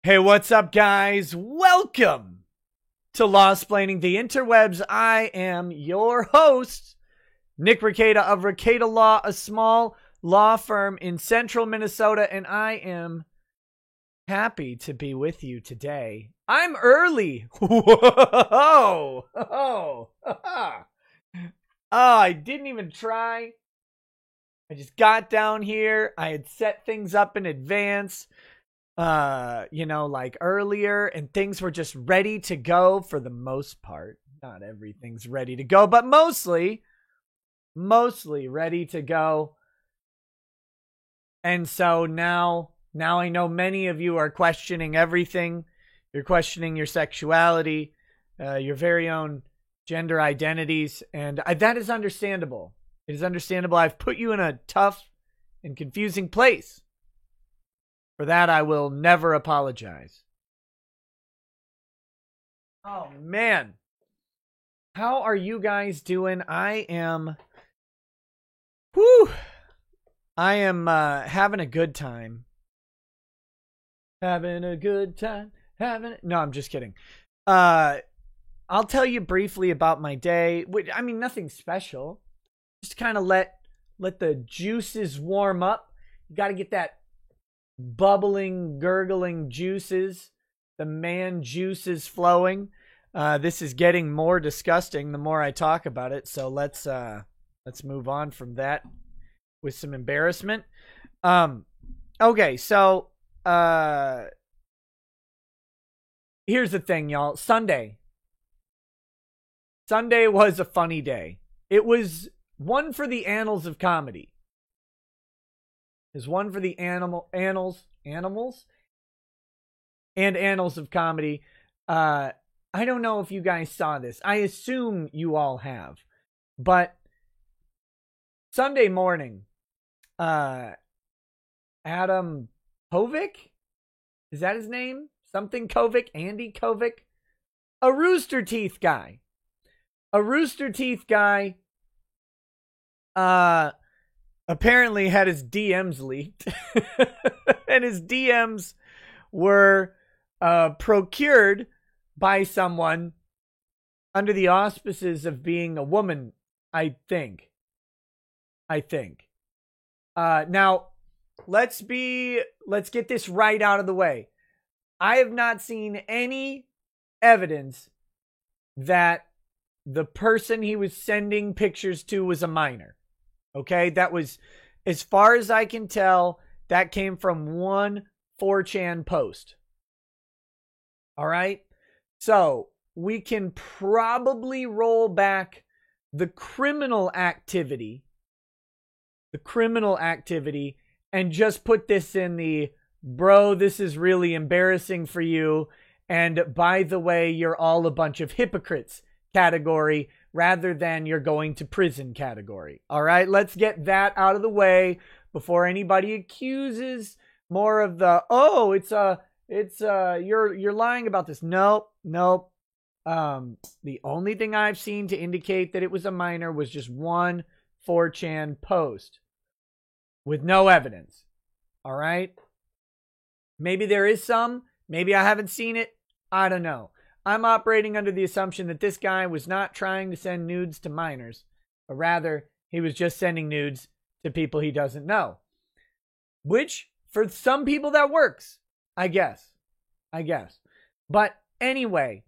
Hey, what's up, guys? Welcome to Lawsplaining the Interwebs. I am your host, Nick Rekieta of Rekieta Law, a small law firm in central Minnesota, and I am happy to be with you today. I'm early. Whoa! Oh, I didn't even try. I just got down here. I had set things up in advance. Like earlier, and things were just ready to go for the most part. Not everything's ready to go, but mostly ready to go. And so now I know many of you are questioning everything. You're questioning your sexuality, your very own gender identities, and that is understandable. It is understandable. I've put you in a tough and confusing place. For that, I will never apologize. Oh, man. How are you guys doing? I am having a good time. No, I'm just kidding. I'll tell you briefly about my day. I mean, nothing special. Just kind of let the juices warm up. You got to get that bubbling, gurgling juices, the man juices flowing. This is getting more disgusting the more I talk about it. So let's move on from that with some embarrassment. Okay, so here's the thing, y'all. Sunday was a funny day. It was one for the annals of comedy. Is one for the animals and annals of comedy. I don't know if you guys saw this. I assume you all have. But Sunday morning, Adam Kovic? Is that his name? Something Kovic? Andy Kovic? A Rooster Teeth guy. Apparently had his DMs leaked. And his DMs were procured by someone under the auspices of being a woman, I think. Now, let's get this right out of the way. I have not seen any evidence that the person he was sending pictures to was a minor. Okay, that was, as far as I can tell, that came from one 4chan post. All right, so we can probably roll back the criminal activity, and just put this in the, bro, this is really embarrassing for you, and by the way, you're all a bunch of hypocrites category, rather than you're going to prison category. All right, let's get that out of the way before anybody accuses more of the, you're lying about this. Nope. The only thing I've seen to indicate that it was a minor was just one 4chan post with no evidence. All right, maybe there is some, maybe I haven't seen it. I don't know. I'm operating under the assumption that this guy was not trying to send nudes to minors, but rather he was just sending nudes to people he doesn't know. Which, for some people, that works, I guess. But anyway,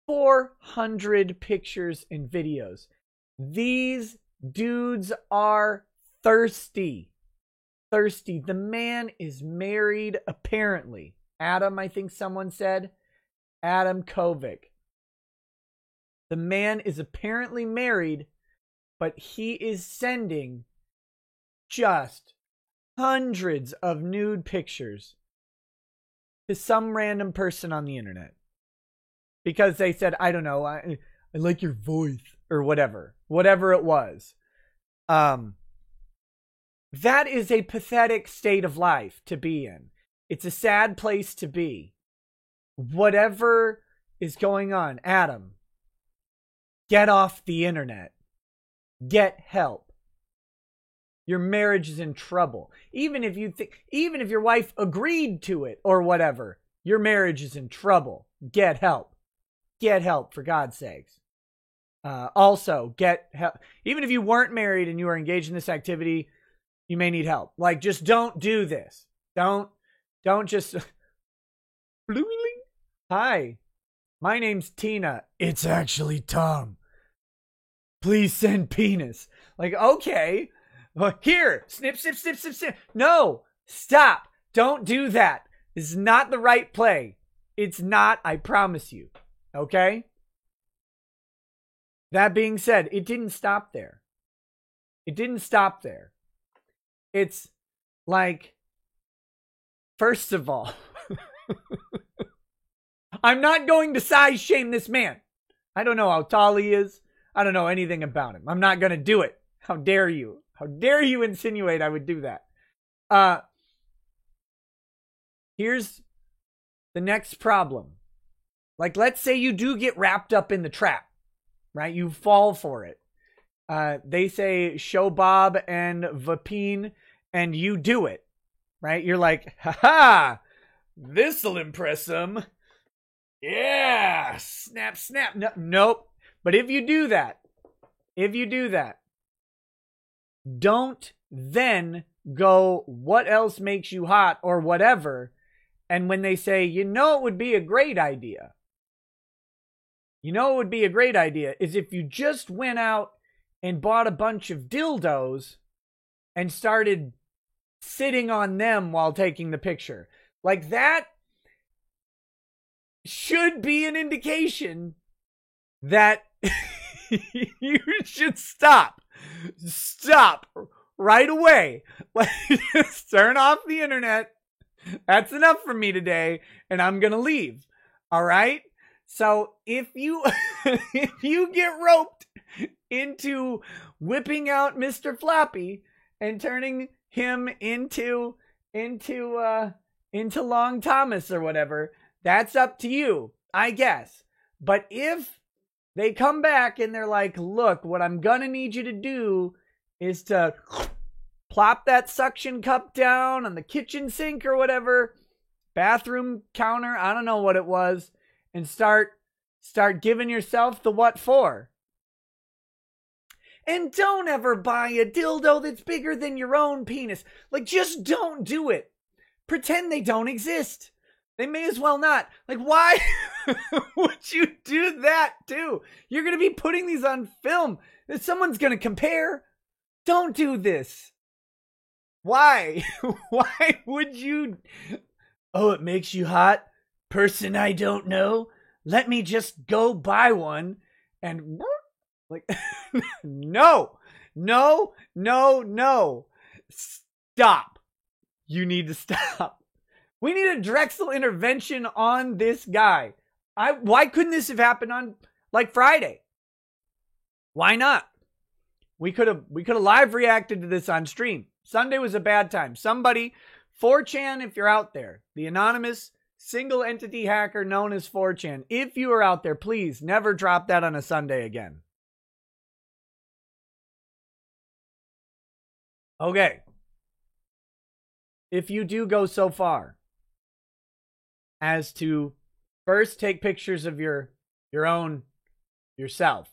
400 pictures and videos. These dudes are thirsty. The man is married, apparently. Adam, I think someone said. Adam Kovic. The man is apparently married, but he is sending just hundreds of nude pictures to some random person on the internet. Because they said, I don't know, I like your voice, or whatever it was. That is a pathetic state of life to be in. It's a sad place to be. Whatever is going on, Adam, get off the internet. Get help. your marriage is in trouble. Even if your wife agreed to it or whatever, your marriage is in trouble. Get help. Get help, for God's sakes. Also, get help. Even if you weren't married and you were engaged in this activity, you may need help. Like, just don't do this. Don't just... Hi, my name's Tina. It's actually Tom. Please send penis. Like, okay. Well, here, snip, snip, snip, snip, snip. No, stop. Don't do that. This is not the right play. It's not, I promise you. Okay? That being said, it didn't stop there. It didn't stop there. It's like, first of all, I'm not going to size shame this man. I don't know how tall he is. I don't know anything about him. I'm not going to do it. How dare you? How dare you insinuate I would do that? Here's the next problem. Like, let's say you do get wrapped up in the trap, right? You fall for it. They say show Bob and Vapine, and you do it, right? You're like, ha-ha, this'll impress him. Yeah, snap, snap. No, nope. But if you do that, don't then go, what else makes you hot or whatever. And when they say, it would be a great idea. It would be a great idea is if you just went out and bought a bunch of dildos and started sitting on them while taking the picture. Like, that should be an indication that you should stop right away. Like, just turn off the internet. That's enough for me today, and I'm gonna leave. All right. So if you get roped into whipping out Mr. Floppy and turning him into Long Thomas or whatever, that's up to you, I guess. But if they come back and they're like, look, what I'm gonna need you to do is to plop that suction cup down on the kitchen sink or whatever, bathroom counter, I don't know what it was, and start giving yourself the what for. And don't ever buy a dildo that's bigger than your own penis. Like, just don't do it. Pretend they don't exist. They may as well not. Like, why would you do that too? You're going to be putting these on film. Someone's going to compare. Don't do this. Why? Why would you? Oh, it makes you hot? Person I don't know? Let me just go buy one and like, no. Stop. You need to stop. We need a Drexel intervention on this guy. Why couldn't this have happened on like Friday? Why not? We could have live reacted to this on stream. Sunday was a bad time. Somebody, 4chan, if you're out there, the anonymous single entity hacker known as 4chan, if you are out there, please never drop that on a Sunday again. Okay. If you do go so far as to first take pictures of your own yourself,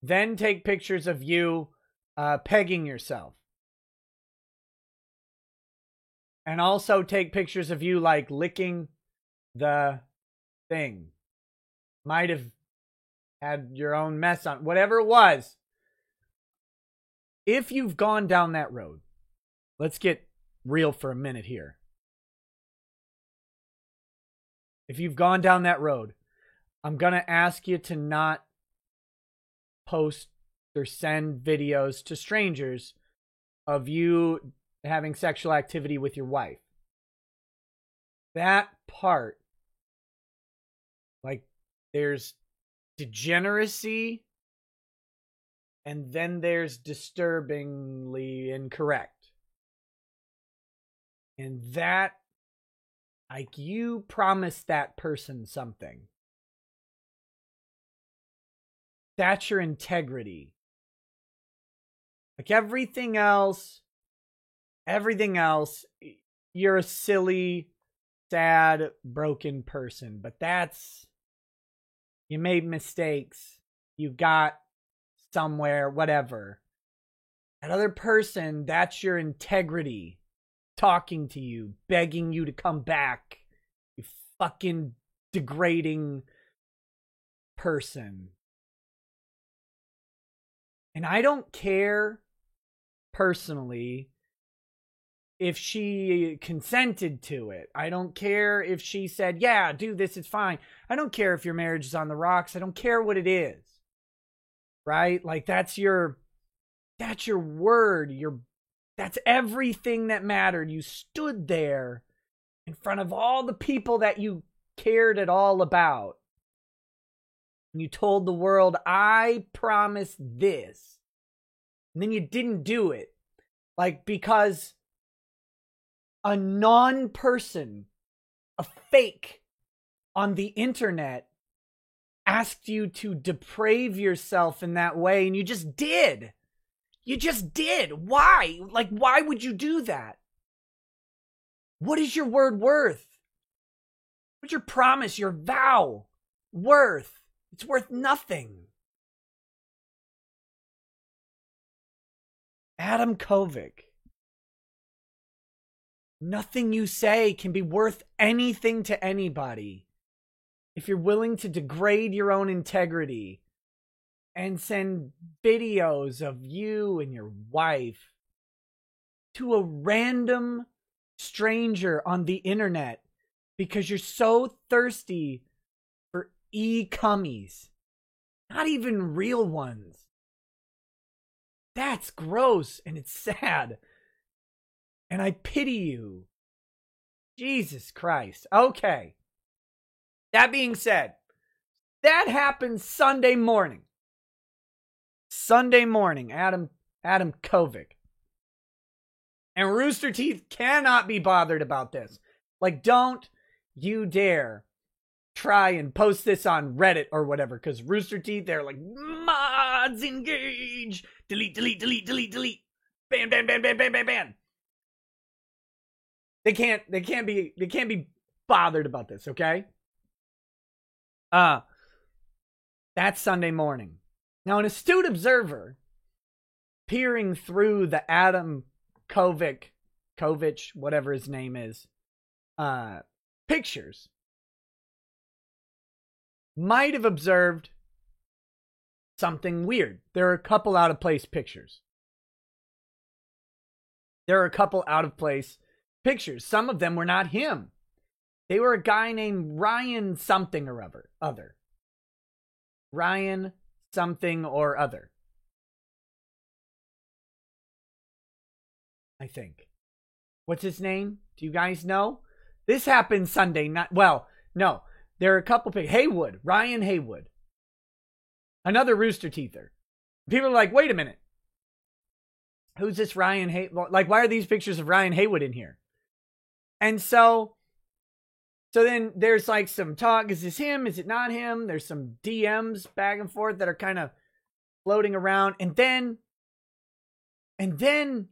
then take pictures of you pegging yourself, and also take pictures of you like licking the thing, might have had your own mess on, whatever it was. If you've gone down that road, let's get real for a minute here. If you've gone down that road, I'm going to ask you to not post or send videos to strangers of you having sexual activity with your wife. That part, like, there's degeneracy and then there's disturbingly incorrect. And that, like, you promised that person something. That's your integrity. Like everything else, you're a silly, sad, broken person. But you made mistakes. You got somewhere, whatever. That other person, that's your integrity talking to you, begging you to come back. You fucking degrading person. And I don't care personally if she consented to it. I don't care if she said, yeah, do this, it's fine. I don't care if your marriage is on the rocks. I don't care what it is. Right? Like that's your word. That's everything that mattered. You stood there in front of all the people that you cared at all about. And you told the world, I promised this. And then you didn't do it. Like, because a non-person, a fake on the internet asked you to deprave yourself in that way, and you just did. You just did. Why? Like, why would you do that? What is your word worth? What's your promise, your vow worth? It's worth nothing. Adam Kovic. Nothing you say can be worth anything to anybody if you're willing to degrade your own integrity and send videos of you and your wife to a random stranger on the internet because you're so thirsty for e-cummies. Not even real ones. That's gross and it's sad. And I pity you. Jesus Christ. Okay. That being said, that happened Sunday morning. Adam Kovic. And Rooster Teeth cannot be bothered about this. Like, don't you dare try and post this on Reddit or whatever, because Rooster Teeth, they're like, mods engage. Delete. Ban. They can't be bothered about this, okay? That's Sunday morning. Now, an astute observer peering through the Adam Kovic, whatever his name is, pictures, might have observed something weird. There are a couple out of place pictures. Some of them were not him. They were a guy named Ryan something or other. Ryan something or other. I think. What's his name? Do you guys know? This happened Sunday. No. There are a couple Haywood. Ryan Haywood. Another Rooster Teether. People are like, wait a minute. Who's this Ryan Haywood? Like, why are these pictures of Ryan Haywood in here? And so then there's like some talk. Is this him? Is it not him? There's some DMs back and forth that are kind of floating around. And then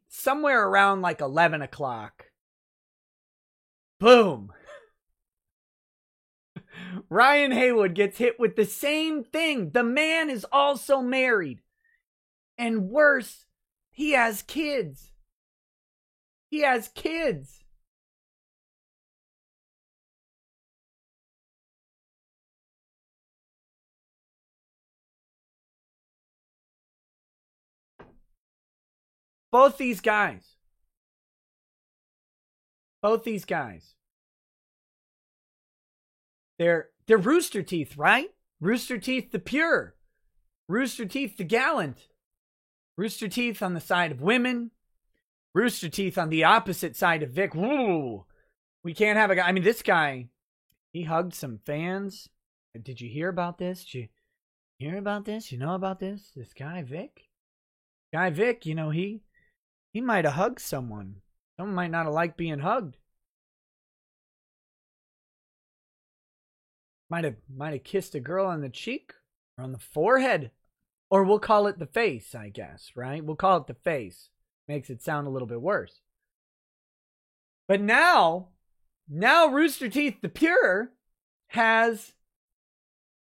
somewhere around like 11 o'clock, boom. Ryan Haywood gets hit with the same thing. The man is also married. And worse, he has kids. Both these guys. They're Rooster Teeth, right? Rooster Teeth the pure. Rooster Teeth the gallant. Rooster Teeth on the side of women. Rooster Teeth on the opposite side of Vic. Woo! We can't have a guy. I mean, this guy, he hugged some fans. Did you hear about this? Did you hear about this? You know about this? This guy, Vic? You know, he might have hugged someone. Someone might not have liked being hugged. Might have kissed a girl on the cheek or on the forehead Or we'll call it the face, I guess, right? We'll call it the face. Makes it sound a little bit worse. But now Rooster Teeth the Pure has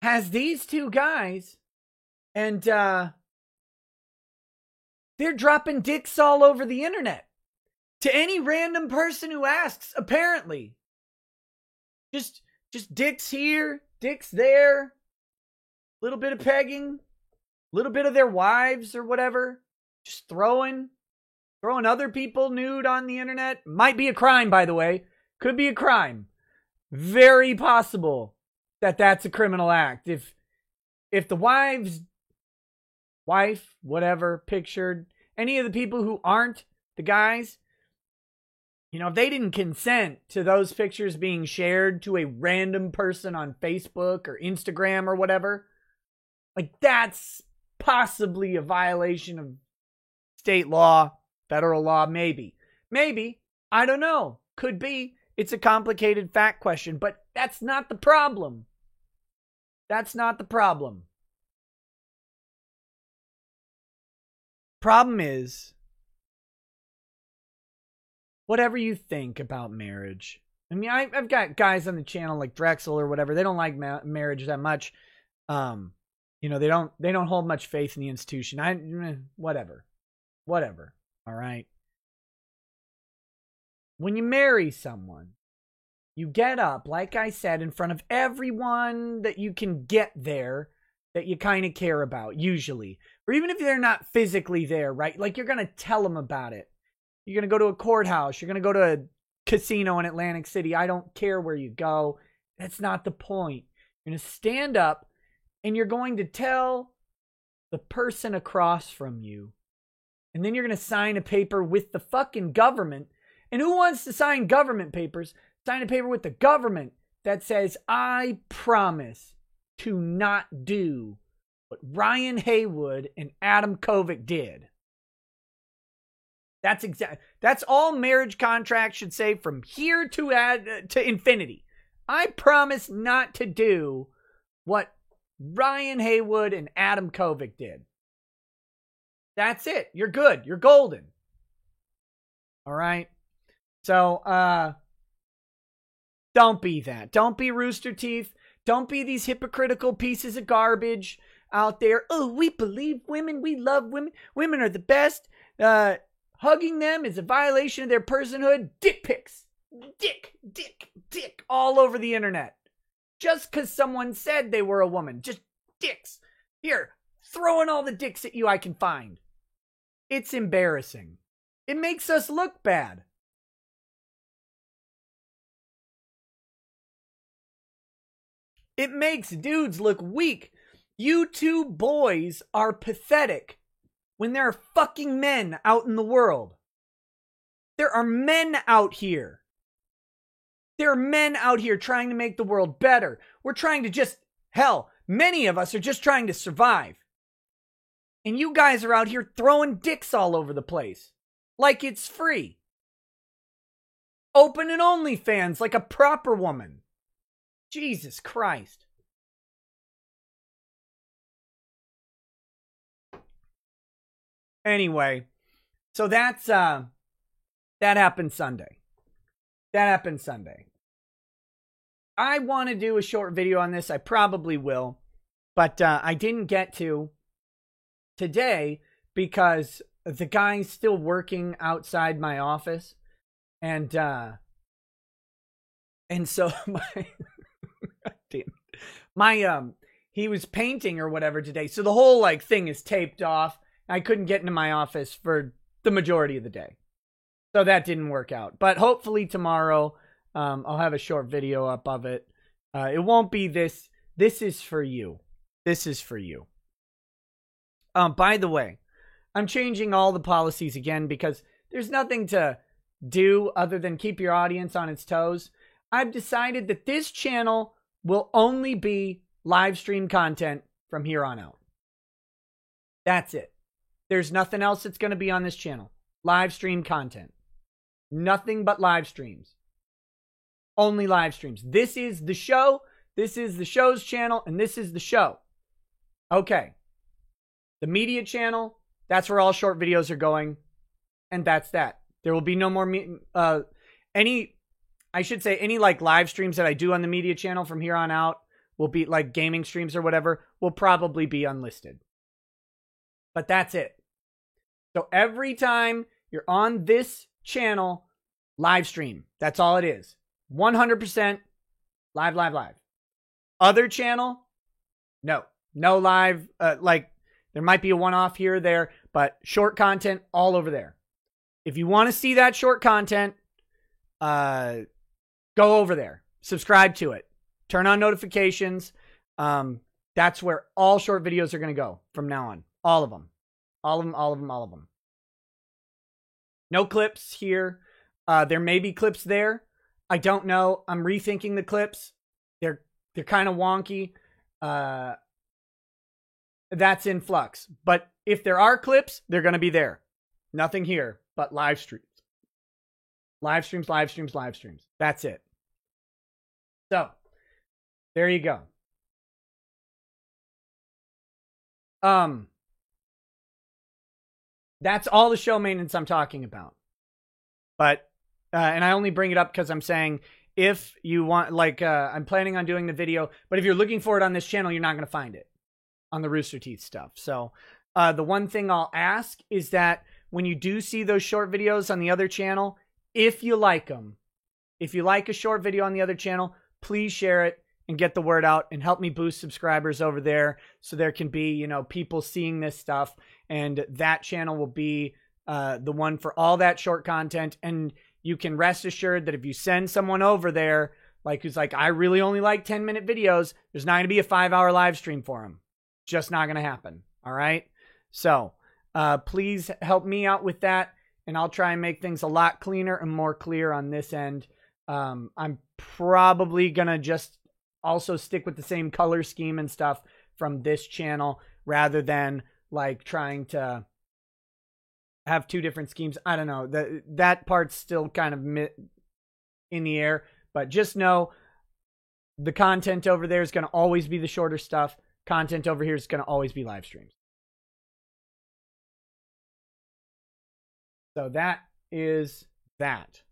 these two guys, and they're dropping dicks all over the internet to any random person who asks. Apparently, just dicks here, dicks there, little bit of pegging, little bit of their wives or whatever, just throwing other people nude on the internet. Might be a crime, by the way. Could be a crime. Very possible that that's a criminal act. If the wife, whatever, pictured, any of the people who aren't the guys, if they didn't consent to those pictures being shared to a random person on Facebook or Instagram or whatever, like that's possibly a violation of state law, federal law, maybe. I don't know. Could be. It's a complicated fact question, but that's not the problem. That's not the problem. Problem is, whatever you think about marriage. I mean, I've got guys on the channel like Drexel or whatever. They don't like marriage that much. They don't hold much faith in the institution. Whatever. All right. When you marry someone, you get up, like I said, in front of everyone that you can get there that you kind of care about, usually. Or even if they're not physically there, right? Like you're going to tell them about it. You're going to go to a courthouse. You're going to go to a casino in Atlantic City. I don't care where you go. That's not the point. You're going to stand up and you're going to tell the person across from you. And then you're going to sign a paper with the fucking government. And who wants to sign government papers? Sign a paper with the government that says, I promise to not do what Ryan Haywood and Adam Kovic did. That's all marriage contracts should say from here to infinity. I promise not to do what Ryan Haywood and Adam Kovic did. That's it. You're good. You're golden. All right. So, don't be that. Don't be Rooster Teeth. Don't be these hypocritical pieces of garbage out there. Oh, we believe women. We love women. Women are the best. Hugging them is a violation of their personhood. Dick pics. Dick all over the internet. Just because someone said they were a woman. Just dicks. Here, throwing all the dicks at you I can find. It's embarrassing. It makes us look bad. It makes dudes look weak. You two boys are pathetic when there are fucking men out in the world. There are men out here. There are men out here trying to make the world better. We're trying to many of us are just trying to survive. And you guys are out here throwing dicks all over the place. Like it's free. Open an OnlyFans like a proper woman. Jesus Christ. Anyway, so that happened Sunday. I want to do a short video on this. I probably will. But I didn't get to today because the guy's still working outside my office. And so he was painting or whatever today. So the whole thing is taped off. I couldn't get into my office for the majority of the day. So that didn't work out. But hopefully tomorrow I'll have a short video up of it. It won't be this. This is for you. This is for you. By the way, I'm changing all the policies again because there's nothing to do other than keep your audience on its toes. I've decided that this channel will only be live stream content from here on out. That's it. There's nothing else that's going to be on this channel. Live stream content. Nothing but live streams. Only live streams. This is the show. This is the show's channel. And this is the show. Okay. The media channel, that's where all short videos are going. And that's that. There will be no more, any like live streams that I do on the media channel from here on out will be like gaming streams or whatever, will probably be unlisted. But that's it. So every time you're on this channel, live stream. That's all it is. 100% live, live, live. Other channel, no live. Like there might be a one-off here or there, but short content all over there. If you want to see that short content, go over there. Subscribe to it. Turn on notifications. That's where all short videos are going to go from now on. All of them. All of them, all of them, all of them. No clips here. There may be clips there. I don't know. I'm rethinking the clips. They're kind of wonky. That's in flux. But if there are clips, they're going to be there. Nothing here but live streams. Live streams, live streams, live streams. That's it. So, there you go. That's all the show maintenance I'm talking about. But, and I only bring it up because I'm saying if you want, like, I'm planning on doing the video, but if you're looking for it on this channel, you're not going to find it on the Rooster Teeth stuff. So, the one thing I'll ask is that when you do see those short videos on the other channel, if you like them, if you like a short video on the other channel, please share it and get the word out and help me boost subscribers over there so there can be, you know, people seeing this stuff, and that channel will be the one for all that short content. And you can rest assured that if you send someone over there, like who's like, I really only like 10-minute videos, there's not going to be a 5-hour live stream for them. Just not going to happen. All right. So please help me out with that, and I'll try and make things a lot cleaner and more clear on this end. I'm probably going to just also stick with the same color scheme and stuff from this channel rather than like trying to have two different schemes. I don't know. That part's still kind of in the air, but just know the content over there is going to always be the shorter stuff. Content over here is going to always be live streams. So that is that.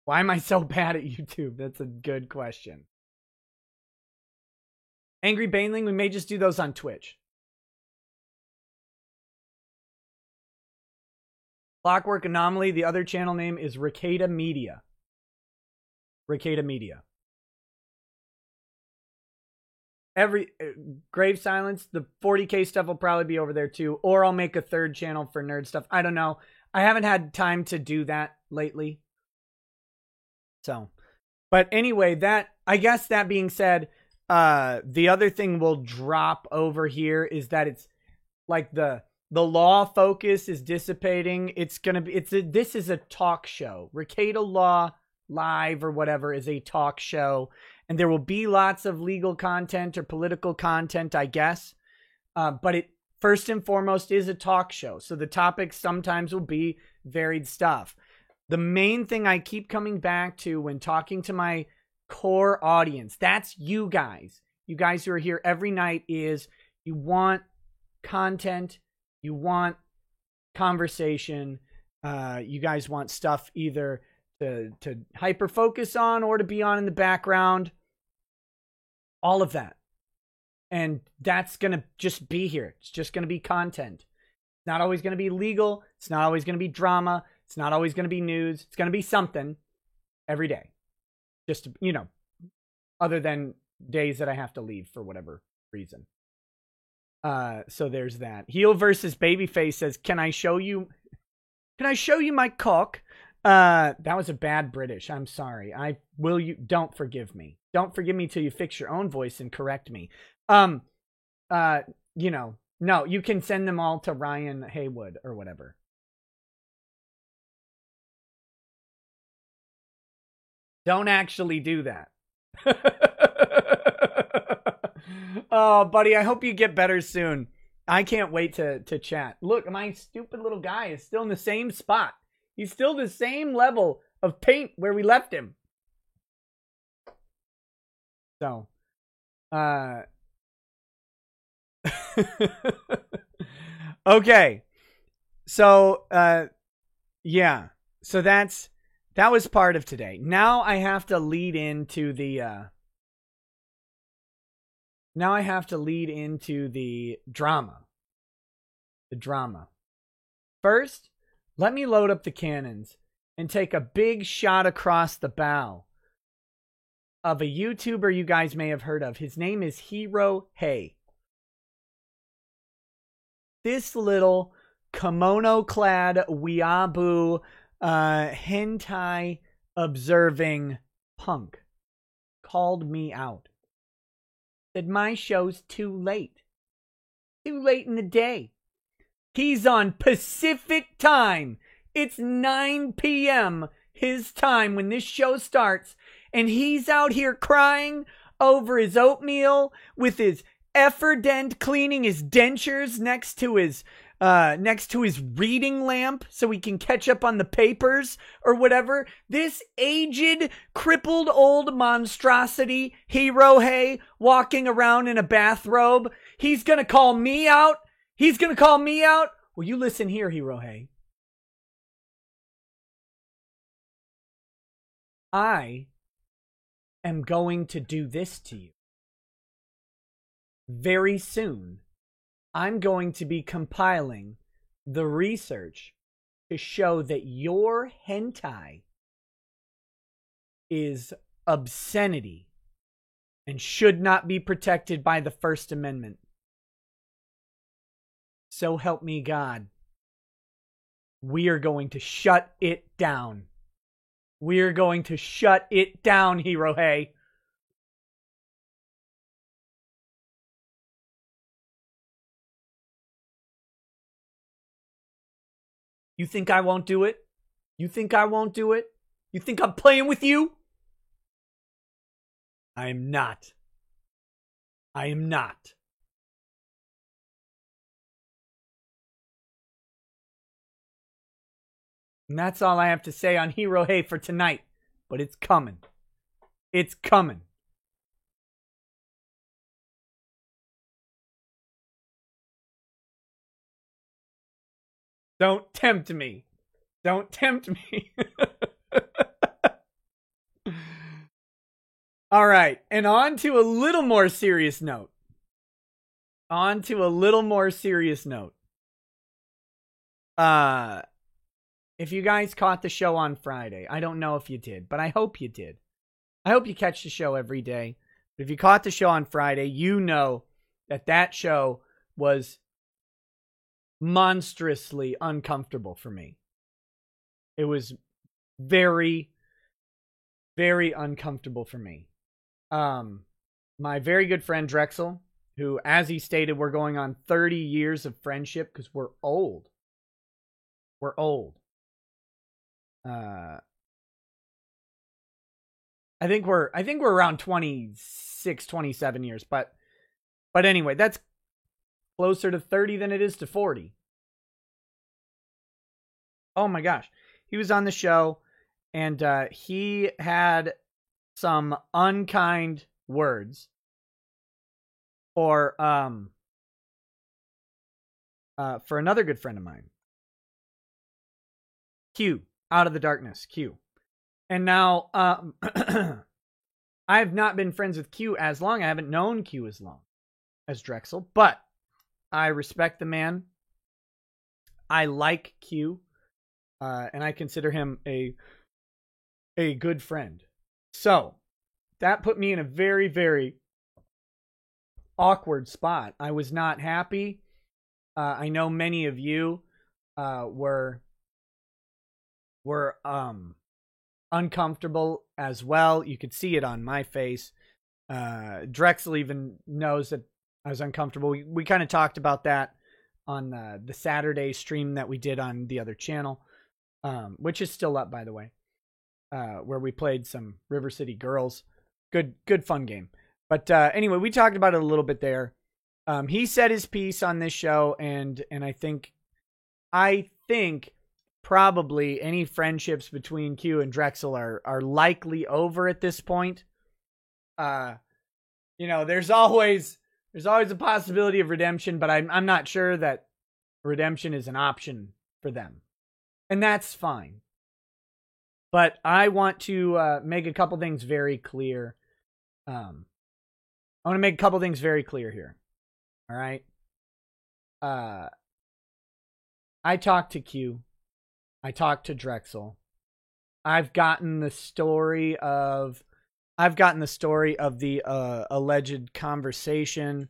Why am I so bad at YouTube? That's a good question. Angry Baneling, we may just do those on Twitch. Clockwork Anomaly, the other channel name is Ricada Media. Ricada Media. Grave Silence, the 40K stuff will probably be over there too. Or I'll make a third channel for nerd stuff. I don't know. I haven't had time to do that lately. So, but anyway, I guess that being said, the other thing we'll drop over here is that it's like the law focus is dissipating. This is a talk show. Ricada Law Live or whatever is a talk show, and there will be lots of legal content or political content, I guess. But it first and foremost is a talk show. So the topics sometimes will be varied stuff. The main thing I keep coming back to when talking to my core audience, that's you guys who are here every night, is you want content, you want conversation, you guys want stuff either to hyper focus on or to be on in the background, all of that. And that's going to just be here. It's just going to be content. It's not always going to be legal. It's not always going to be drama. It's not always going to be news. It's going to be something every day. Just to, you know, other than days that I have to leave for whatever reason. So there's that. Heel versus Babyface says, Can I show you my cock? That was a bad British. I'm sorry. Don't forgive me. Don't forgive me till you fix your own voice and correct me. You know, no, you can send them all to Ryan Haywood or whatever. Don't actually do that. Oh, buddy, I hope you get better soon. I can't wait to chat. Look, my stupid little guy is still in the same spot. He's still the same level of paint where we left him. So, Okay. So, yeah. So that was part of today. Now I have to lead into the drama. The drama. First, let me load up the cannons and take a big shot across the bow of a YouTuber you guys may have heard of. His name is Hero Hey. This little kimono-clad weeaboo hentai observing punk called me out. Said my show's too late. Too late in the day. He's on Pacific time. It's 9 p.m. his time when this show starts. And he's out here crying over his oatmeal with his effort cleaning his dentures next to his reading lamp so he can catch up on the papers or whatever. This aged, crippled old monstrosity, Hero Hey, walking around in a bathrobe. He's gonna call me out. He's gonna call me out. Well, you listen here, Hero Hey. I am going to do this to you. Very soon, I'm going to be compiling the research to show that your hentai is obscenity and should not be protected by the First Amendment. So help me God. We are going to shut it down. We are going to shut it down, Hero Hey. You think I won't do it? You think I won't do it? You think I'm playing with you? I am not. I am not. And that's all I have to say on Hero Hey for tonight. But it's coming. It's coming. Don't tempt me. Don't tempt me. All right. And on to a little more serious note. If you guys caught the show on Friday, I don't know if you did, but I hope you did. I hope you catch the show every day. But if you caught the show on Friday, you know that show was monstrously uncomfortable for me. It was very, very uncomfortable for me. My very good friend Drexel, who, as he stated, we're going on 30 years of friendship because we're old. We're old. I think we're around 26, 27 years, but anyway, that's closer to 30 than it is to 40. Oh my gosh. He was on the show and he had some unkind words for another good friend of mine. Q, Out of the Darkness, Q. And now I have not been friends with Q as long. I haven't known Q as long as Drexel, but I respect the man. I like Q, and I consider him a good friend. So that put me in a very, very awkward spot. I was not happy. I know many of you were uncomfortable as well. You could see it on my face. Drexel even knows that I was uncomfortable. We kind of talked about that on the Saturday stream that we did on the other channel, which is still up, by the way, where we played some River City Girls. Good fun game. But anyway, we talked about it a little bit there. He said his piece on this show, and I think probably any friendships between Q and Drexel are likely over at this point. There's always a possibility of redemption, but I'm not sure that redemption is an option for them. And that's fine. But I want to make a couple things very clear. I want to make a couple things very clear here. All right. I talked to Q. I talked to Drexel. I've gotten the story of the alleged conversation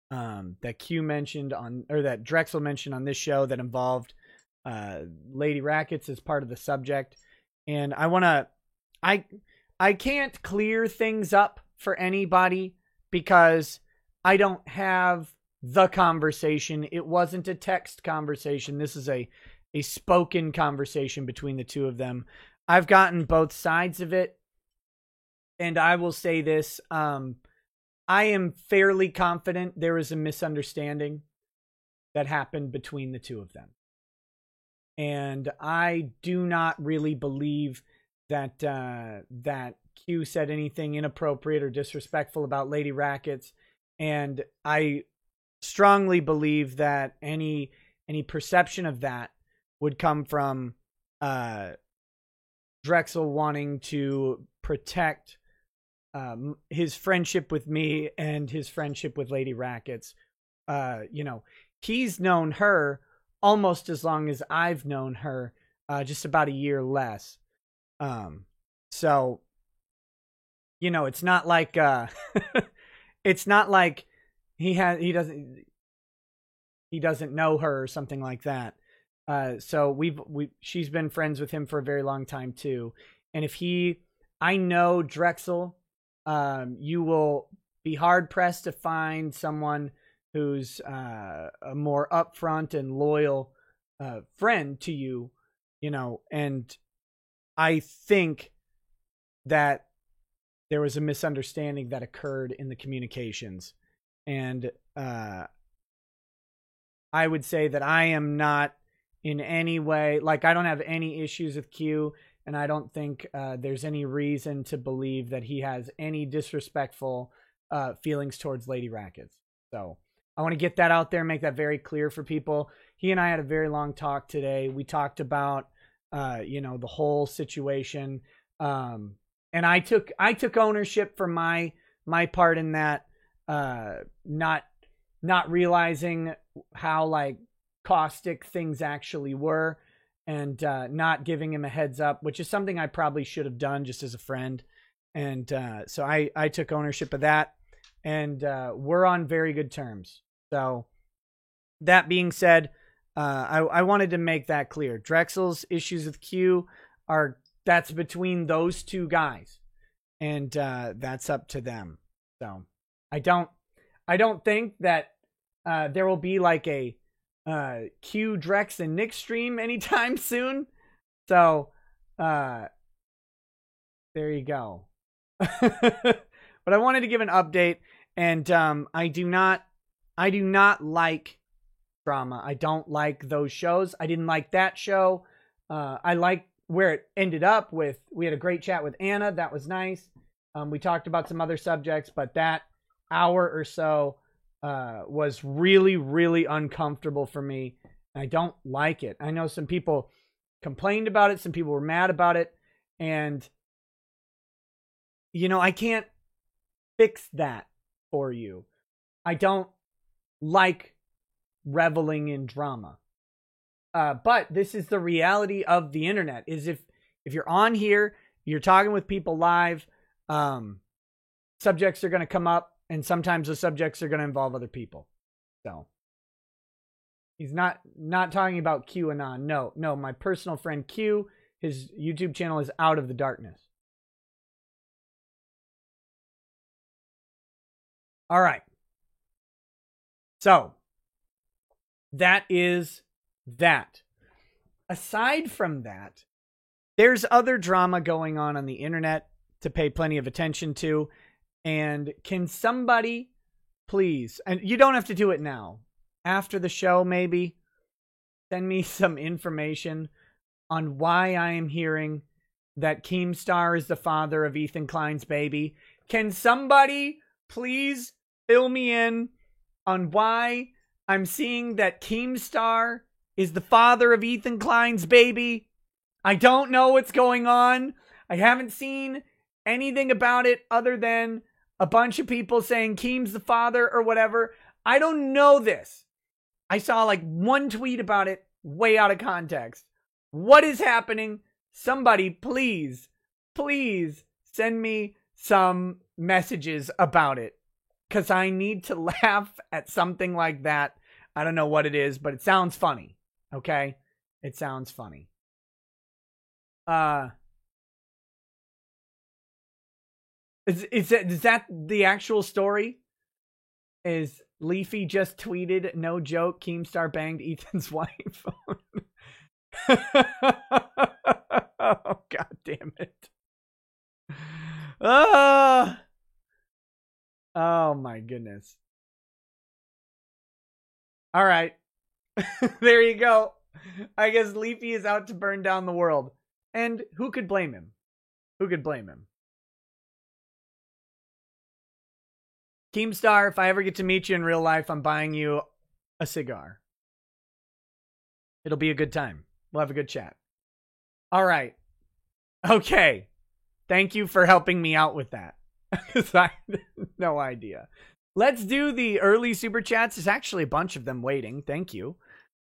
that Q mentioned on, or that Drexel mentioned on this show that involved Lady Rackets as part of the subject. And I can't clear things up for anybody because I don't have the conversation. It wasn't a text conversation. This is a spoken conversation between the two of them. I've gotten both sides of it. And I will say this, I am fairly confident there was a misunderstanding that happened between the two of them. And I do not really believe that that Q said anything inappropriate or disrespectful about Lady Rackets. And I strongly believe that any perception of that would come from Drexel wanting to protect his friendship with me and his friendship with Lady Rackets. He's known her almost as long as I've known her, just about a year less. So, it's not like it's not like he doesn't know her or something like that. So she's been friends with him for a very long time too. And I know Drexel, you will be hard pressed to find someone who's a more upfront and loyal friend to you, and I think that there was a misunderstanding that occurred in the communications. And I would say that I am not in any way, I don't have any issues with Q, and I don't think there's any reason to believe that he has any disrespectful feelings towards Lady Rackets. So I want to get that out there, make that very clear for people. He and I had a very long talk today. We talked about, the whole situation. And I took ownership for my part in that, not realizing how caustic things actually were, and not giving him a heads up, which is something I probably should have done just as a friend. And so I took ownership of that, and we're on very good terms. So that being said, I wanted to make that clear. Drexel's issues with Q that's between those two guys, and that's up to them. So I don't think that there will be a Q, Drex, and Nick stream anytime soon. So there you go. But I wanted to give an update, and I do not like drama. I don't like those shows. I didn't like that show. I like where it ended up with. We had a great chat with Anna. That was nice. We talked about some other subjects, but that hour or so was really, really uncomfortable for me. I don't like it. I know some people complained about it. Some people were mad about it. And, I can't fix that for you. I don't like reveling in drama. But this is the reality of the internet, is if you're on here, you're talking with people live, subjects are going to come up, and sometimes the subjects are going to involve other people. So he's not talking about QAnon. No, my personal friend Q, his YouTube channel is Out of the Darkness. All right. So that is that. Aside from that, there's other drama going on the internet to pay plenty of attention to. And can somebody please, and you don't have to do it now, after the show maybe, send me some information on why I am hearing that Keemstar is the father of Ethan Klein's baby. Can somebody please fill me in on why I'm seeing that Keemstar is the father of Ethan Klein's baby. I don't know what's going on. I haven't seen anything about it other than a bunch of people saying Keem's the father or whatever. I don't know this. I saw like one tweet about it way out of context. What is happening? Somebody, please send me some messages about it. Because I need to laugh at something like that. I don't know what it is, but it sounds funny. Okay? It sounds funny. Is that the actual story? Is Leafy just tweeted, no joke, Keemstar banged Ethan's wife? Oh, God damn it. Oh my goodness. All right. There you go. I guess Leafy is out to burn down the world. And who could blame him? Who could blame him? Keemstar, if I ever get to meet you in real life, I'm buying you a cigar. It'll be a good time. We'll have a good chat. All right. Okay. Thank you for helping me out with that. Because I had no idea. Let's do the early super chats. There's actually a bunch of them waiting. Thank you.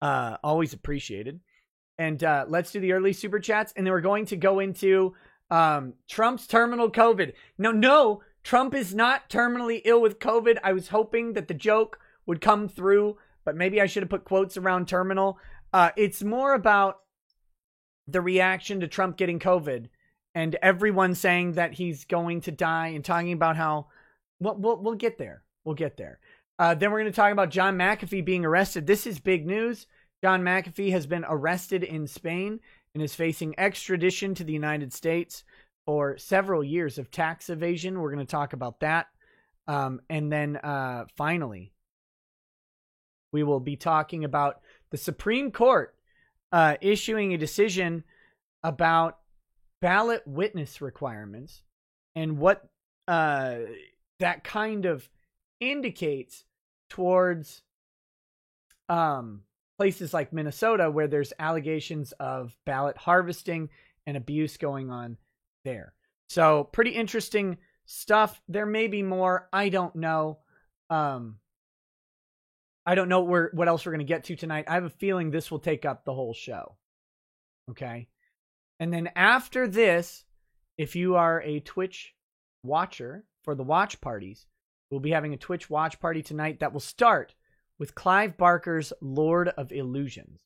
Always appreciated. And let's do the early super chats. And then we're going to go into Trump's terminal COVID. No, Trump is not terminally ill with COVID. I was hoping that the joke would come through, but maybe I should have put quotes around terminal. It's more about the reaction to Trump getting COVID and everyone saying that he's going to die and talking about how we'll get there. We'll get there. Then we're going to talk about John McAfee being arrested. This is big news. John McAfee has been arrested in Spain and is facing extradition to the United States for several years of tax evasion. We're going to talk about that. And then finally, we will be talking about the Supreme Court issuing a decision about ballot witness requirements and what that kind of indicates towards places like Minnesota, where there's allegations of ballot harvesting and abuse going on there. So pretty interesting stuff. There may be more. I don't know. I don't know what else we're going to get to tonight. I have a feeling this will take up the whole show. Okay. And then after this, if you are a Twitch watcher for the watch parties, we'll be having a Twitch watch party tonight that will start with Clive Barker's Lord of Illusions.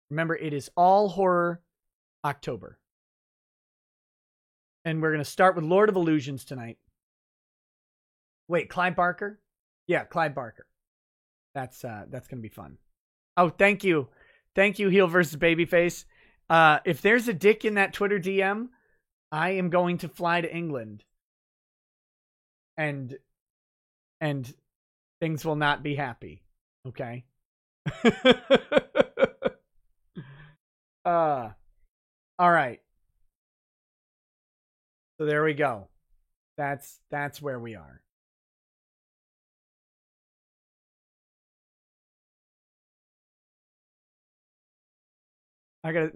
Remember, it is all horror October. And we're going to start with Lord of Illusions tonight. Wait, Clive Barker? Yeah, Clive Barker. That's going to be fun. Oh, thank you. Thank you, Heel versus Babyface. If there's a dick in that Twitter DM, I am going to fly to England. And things will not be happy. Okay? All right. So there we go. That's where we are.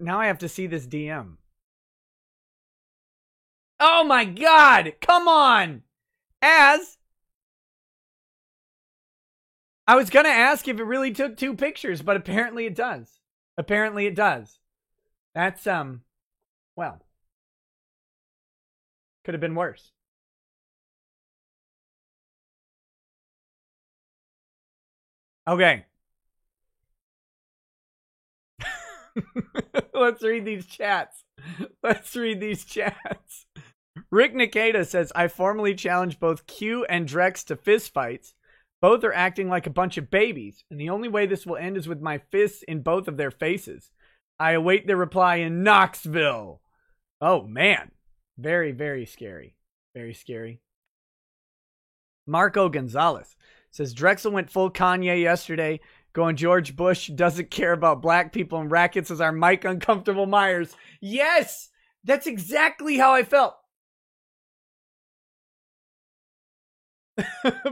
Now I have to see this DM. Oh my God! Come on! I was gonna ask if it really took 2 pictures, but apparently it does. Apparently it does. That's, well. Could have been worse. Okay. Let's read these chats. Rick Nikita says, I formally challenge both Q and Drex to fist fights. Both are acting like a bunch of babies, and the only way this will end is with my fists in both of their faces. I await their reply in Knoxville. Oh, man. Very, very scary. Very scary. Marco Gonzalez says, Drexel went full Kanye yesterday, going George Bush doesn't care about black people and rackets as our Mike Uncomfortable Myers. Yes! That's exactly how I felt.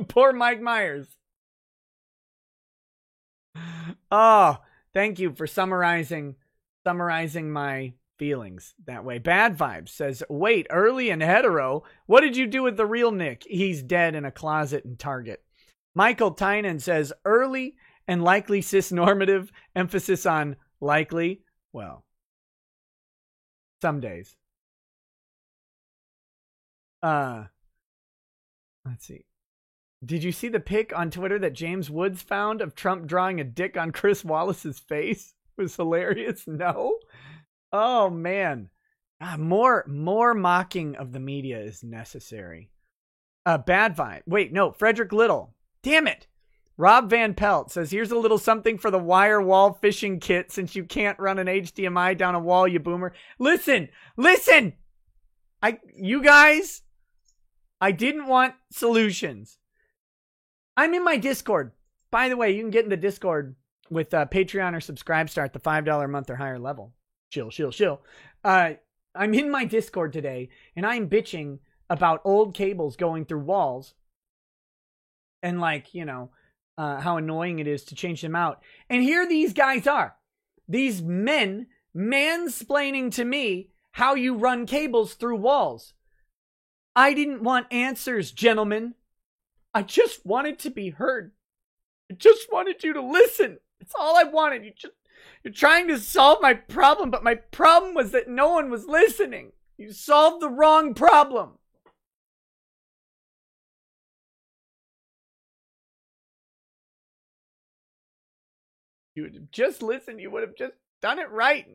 Poor Mike Myers. Oh, thank you for summarizing my feelings that way. Bad Vibes says, wait, early and hetero? What did you do with the real Nick? He's dead in a closet in Target. Michael Tynan says, early and likely cisnormative, emphasis on likely. Well, some days. Let's see. Did you see the pic on Twitter that James Woods found of Trump drawing a dick on Chris Wallace's face? It was hilarious. No? Oh, man. More mocking of the media is necessary. Bad Vibe. Wait, no. Frederick Little. Damn it. Rob Van Pelt says, here's a little something for the wire wall fishing kit since you can't run an HDMI down a wall, you boomer. Listen. You guys, I didn't want solutions. I'm in my Discord. By the way, you can get in the Discord with Patreon or Subscribestar at the $5 a month or higher level. Chill. I'm in my Discord today, and I'm bitching about old cables going through walls and, like, you know, how annoying it is to change them out. And here these guys are. These men mansplaining to me how you run cables through walls. I didn't want answers, gentlemen. I just wanted to be heard. I just wanted you to listen. That's all I wanted. You're trying to solve my problem, but my problem was that no one was listening. You solved the wrong problem. You would have just listened. You would have just done it right.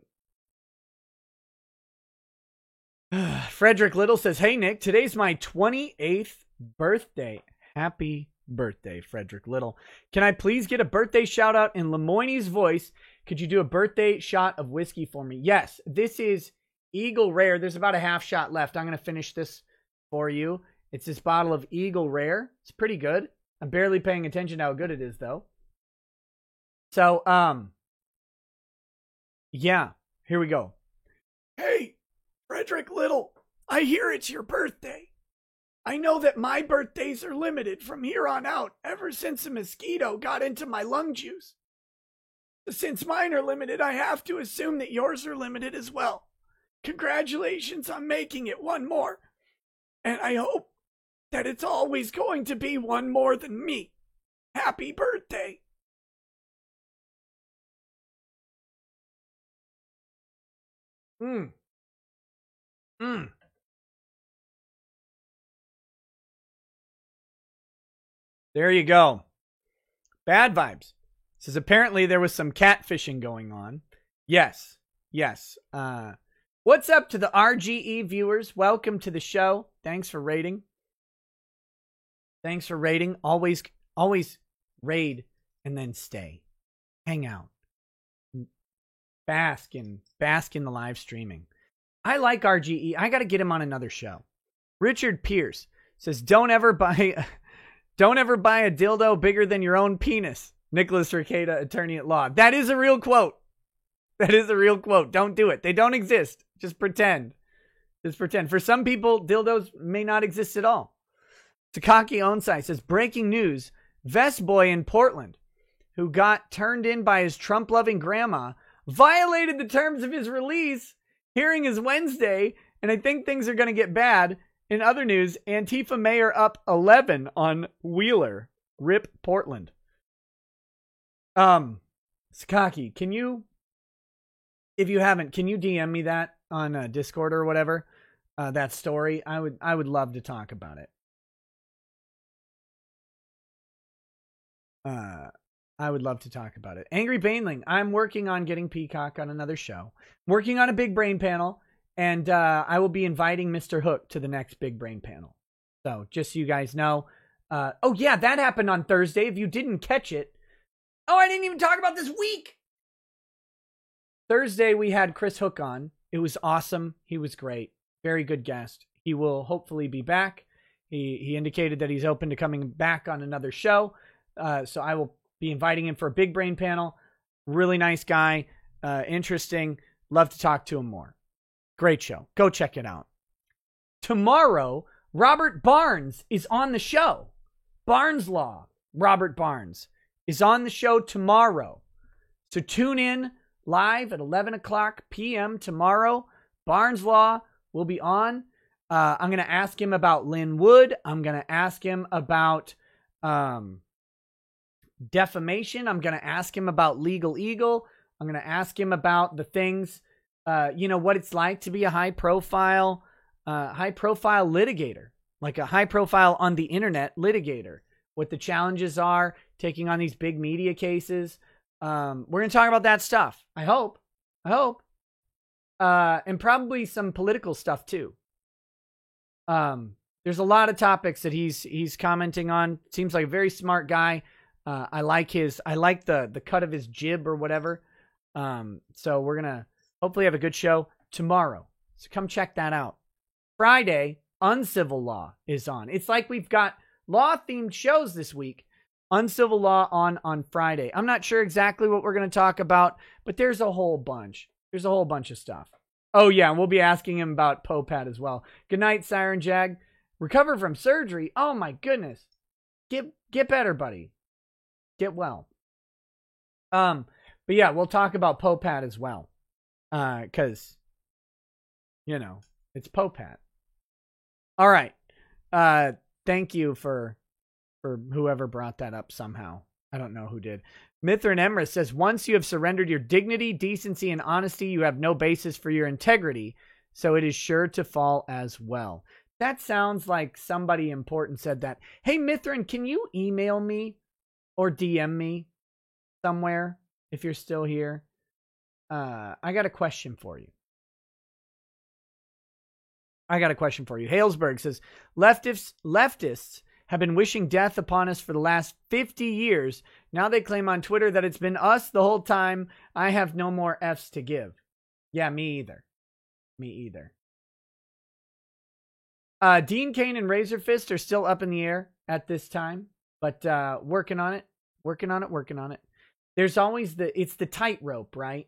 Frederick Little says, hey, Nick, today's my 28th birthday. Happy birthday, Frederick Little. Can I please get a birthday shout out in Lemoyne's voice? Could you do a birthday shot of whiskey for me? Yes, this is Eagle Rare. There's about a half shot left. I'm going to finish this for you. It's this bottle of Eagle Rare. It's pretty good. I'm barely paying attention to how good it is, though. So, yeah, here we go. Hey, Frederick Little, I hear it's your birthday. I know that my birthdays are limited from here on out ever since a mosquito got into my lung juice. Since mine are limited, I have to assume that yours are limited as well. Congratulations on making it one more. And I hope that it's always going to be one more than me. Happy birthday. There you go. Bad Vibes says apparently there was some catfishing going on. Yes. What's up to the RGE viewers? Welcome to the show. Thanks for rating. Always raid and then stay. Hang out. Bask in the live streaming. I like RGE. I got to get him on another show. Richard Pierce says, don't ever buy a dildo bigger than your own penis. Nicholas Ricada, attorney at law. That is a real quote. Don't do it. They don't exist. Just pretend. For some people, dildos may not exist at all. Takaki Onsai says, breaking news. Vest boy in Portland, who got turned in by his Trump-loving grandma, violated the terms of his release. Hearing is Wednesday, and I think things are going to get bad. In other news, Antifa mayor up 11 on Wheeler. Rip Portland. Sakaki, can you, if you haven't, can you DM me that on Discord or whatever? That story. I would love to talk about it. I would love to talk about it. Angry Baneling, I'm working on getting Peacock on another show. I'm working on a Big Brain panel, and I will be inviting Mr. Hook to the next Big Brain panel. So, just so you guys know. Oh, yeah, that happened on Thursday. If you didn't catch it. Oh, I didn't even talk about this week. Thursday, we had Chris Hook on. It was awesome. He was great. Very good guest. He will hopefully be back. He indicated that he's open to coming back on another show. So I will be inviting him for a Big Brain panel. Really nice guy. Interesting. Love to talk to him more. Great show. Go check it out. Tomorrow, Robert Barnes is on the show. Barnes Law. Robert Barnes is on the show tomorrow. So tune in live at 11 o'clock p.m. tomorrow. Barnes Law will be on. I'm going to ask him about Lynn Wood. I'm going to ask him about defamation. I'm going to ask him about Legal Eagle. I'm going to ask him about the things, what it's like to be a high-profile litigator, like a high-profile on the internet litigator, what the challenges are, taking on these big media cases. We're going to talk about that stuff. I hope. And probably some political stuff too. There's a lot of topics that he's commenting on. Seems like a very smart guy. I like the cut of his jib or whatever. So we're going to hopefully have a good show tomorrow. So come check that out. Friday, Uncivil Law is on. It's like we've got law-themed shows this week. Uncivil Law on Friday. I'm not sure exactly what we're going to talk about, but there's a whole bunch. There's a whole bunch of stuff. Oh, yeah, and we'll be asking him about Popat as well. Good night, Siren Jag. Recover from surgery. Oh, my goodness. Get better, buddy. Get well. But yeah, we'll talk about Popat as well. Because, it's Popat. All right. Thank you for whoever brought that up somehow. I don't know who did. Mithrin Emrys says, once you have surrendered your dignity, decency, and honesty, you have no basis for your integrity, so it is sure to fall as well. That sounds like somebody important said that. Hey, Mithrin, can you email me or DM me somewhere if you're still here? I got a question for you. Halesburg says, leftists have been wishing death upon us for the last 50 years. Now they claim on Twitter that it's been us the whole time. I have no more Fs to give. Yeah, me either. Dean Cain and Razor Fist are still up in the air at this time, but working on it. There's always it's the tightrope, right?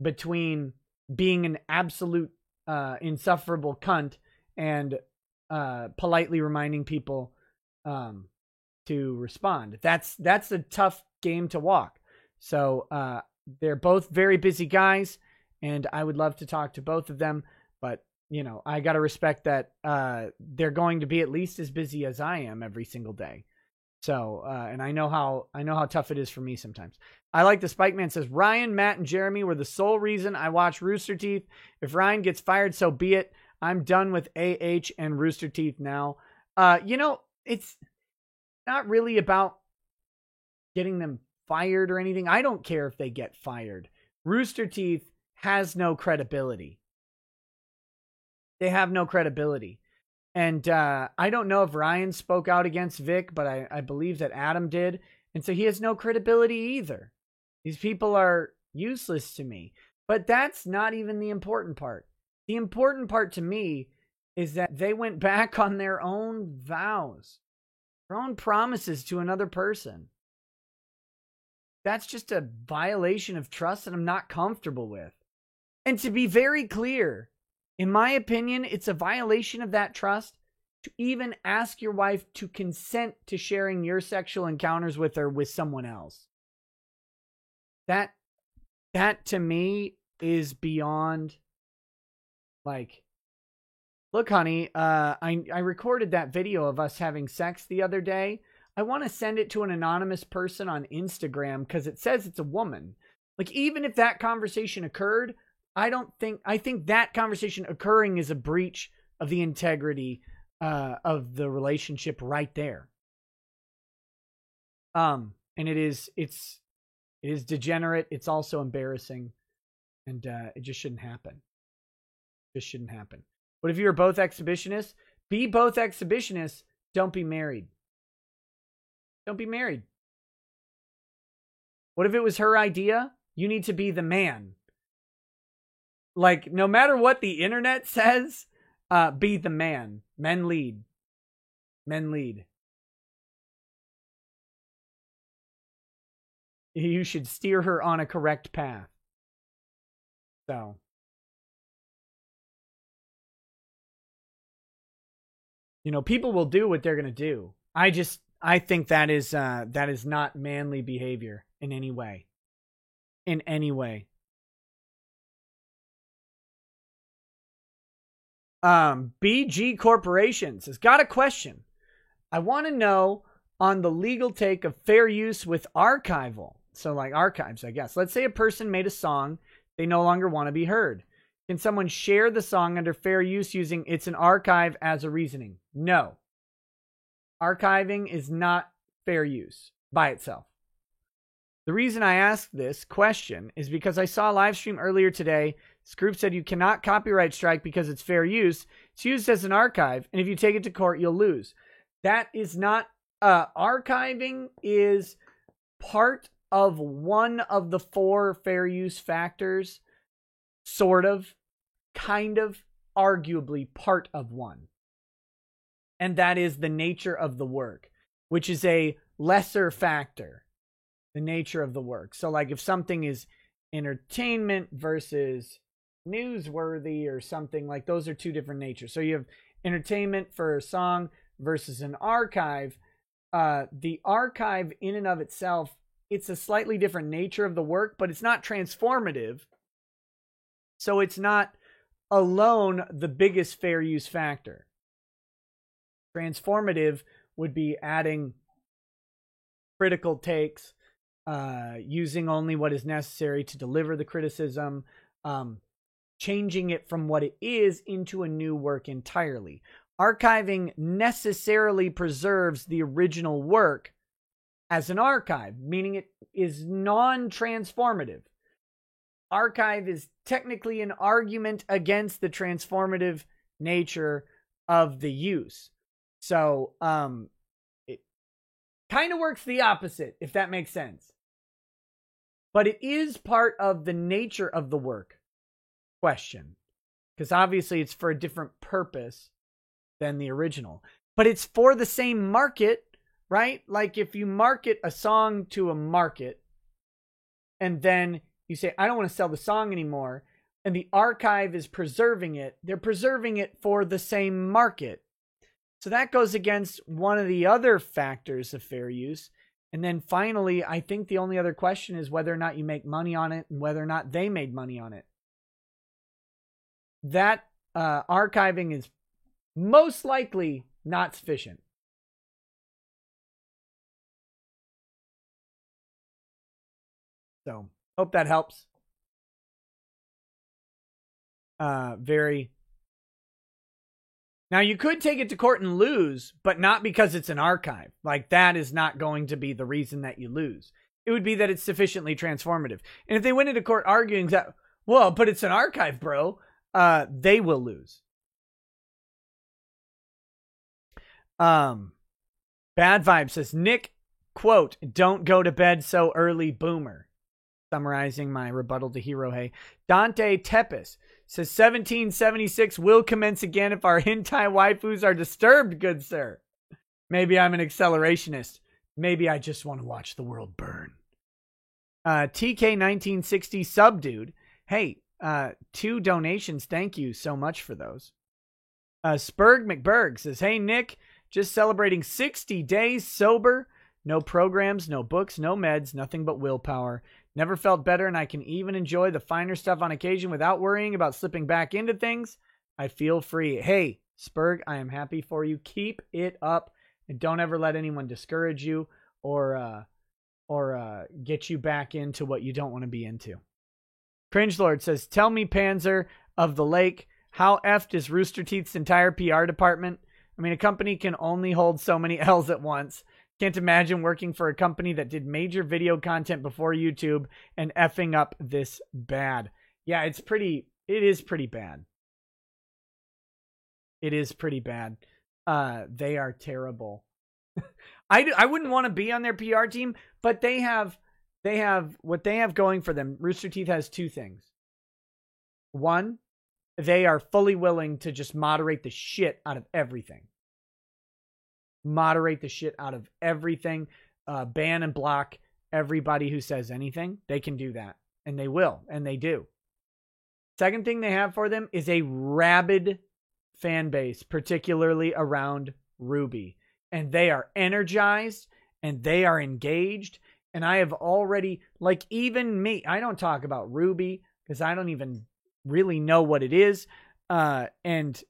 Between being an absolute insufferable cunt and politely reminding people to respond. That's a tough game to walk. So they're both very busy guys, and I would love to talk to both of them, but I got to respect that they're going to be at least as busy as I am every single day. So, and I know how tough it is for me sometimes. I like the Spike Man says, Ryan, Matt, and Jeremy were the sole reason I watch Rooster Teeth. If Ryan gets fired, so be it. I'm done with AH and Rooster Teeth now. It's not really about getting them fired or anything. I don't care if they get fired. Rooster Teeth has no credibility. They have no credibility. And I don't know if Ryan spoke out against Vic, but I believe that Adam did. And so he has no credibility either. These people are useless to me. But that's not even the important part. The important part to me is that they went back on their own vows, their own promises to another person. That's just a violation of trust that I'm not comfortable with. And to be very clear, in my opinion, it's a violation of that trust to even ask your wife to consent to sharing your sexual encounters with her with someone else. That to me is beyond, like, look, honey, I recorded that video of us having sex the other day. I want to send it to an anonymous person on Instagram because it says it's a woman. Like, even if that conversation occurred, I think that conversation occurring is a breach of the integrity of the relationship right there. And it's degenerate. It's also embarrassing, and it just shouldn't happen. But if you are both exhibitionists, be both exhibitionists. Don't be married. Don't be married. What if it was her idea? You need to be the man. Like, no matter what the internet says, be the man. Men lead. Men lead. You should steer her on a correct path. So. People will do what they're going to do. I think that is not manly behavior in any way. in any way. BG Corporations has got a question. I want to know on the legal take of fair use with archival. So like archives, I guess. Let's say a person made a song. They no longer want to be heard. Can someone share the song under fair use using it's an archive as a reasoning? No. Archiving is not fair use by itself. The reason I asked this question is because I saw a live stream earlier today. This group said you cannot copyright strike because it's fair use. It's used as an archive, and if you take it to court, you'll lose. That is not... archiving is part of one of the 4 fair use factors. Sort of. Kind of. Arguably part of one. And that is the nature of the work, which is a lesser factor. The nature of the work. So like if something is entertainment versus newsworthy or something, like those are 2 different natures. So you have entertainment for a song versus an archive. The archive in and of itself, it's a slightly different nature of the work, but it's not transformative. So it's not alone the biggest fair use factor. Transformative would be adding critical takes, using only what is necessary to deliver the criticism, changing it from what it is into a new work entirely. Archiving necessarily preserves the original work as an archive, meaning it is non-transformative. Archive is technically an argument against the transformative nature of the use. So, it kind of works the opposite, if that makes sense. But it is part of the nature of the work question. Because obviously it's for a different purpose than the original. But it's for the same market, right? Like if you market a song to a market and then you say, I don't want to sell the song anymore, and the archive is preserving it, they're preserving it for the same market. So that goes against one of the other factors of fair use. And then finally, I think the only other question is whether or not you make money on it and whether or not they made money on it. That archiving is most likely not sufficient. So, hope that helps. Now, you could take it to court and lose, but not because it's an archive. Like, that is not going to be the reason that you lose. It would be that it's sufficiently transformative. And if they went into court arguing that, well, but it's an archive, bro, they will lose. Bad Vibe says, Nick, quote, don't go to bed so early, boomer. Summarizing my rebuttal to Hero Hey. Dante Tepes says 1776 will commence again if our hentai waifus are disturbed, good sir. Maybe I'm an accelerationist. Maybe I just want to watch the world burn. TK1960 subdude. Hey, 2 donations. Thank you so much for those. Spurg McBurg says, hey, Nick, just celebrating 60 days sober. No programs, no books, no meds, nothing but willpower. Never felt better, and I can even enjoy the finer stuff on occasion without worrying about slipping back into things. I feel free. Hey, Spurg, I am happy for you. Keep it up, and don't ever let anyone discourage you or get you back into what you don't want to be into. Cringe Lord says, tell me, Panzer of the Lake, how effed is Rooster Teeth's entire PR department? I mean, a company can only hold so many L's at once. Can't imagine working for a company that did major video content before YouTube and effing up this bad. Yeah, it is pretty bad. It is pretty bad. They are terrible. I wouldn't want to be on their PR team, but they have what they have going for them. Rooster Teeth has 2 things. One, they are fully willing to just moderate the shit out of everything. Moderate the shit out of everything. Ban and block everybody who says anything. They can do that. And they will. And they do. Second thing they have for them is a rabid fan base, particularly around RWBY. And they are energized. And they are engaged. And I have already, like, even me, I don't talk about Ruby because I don't even really know what it is. And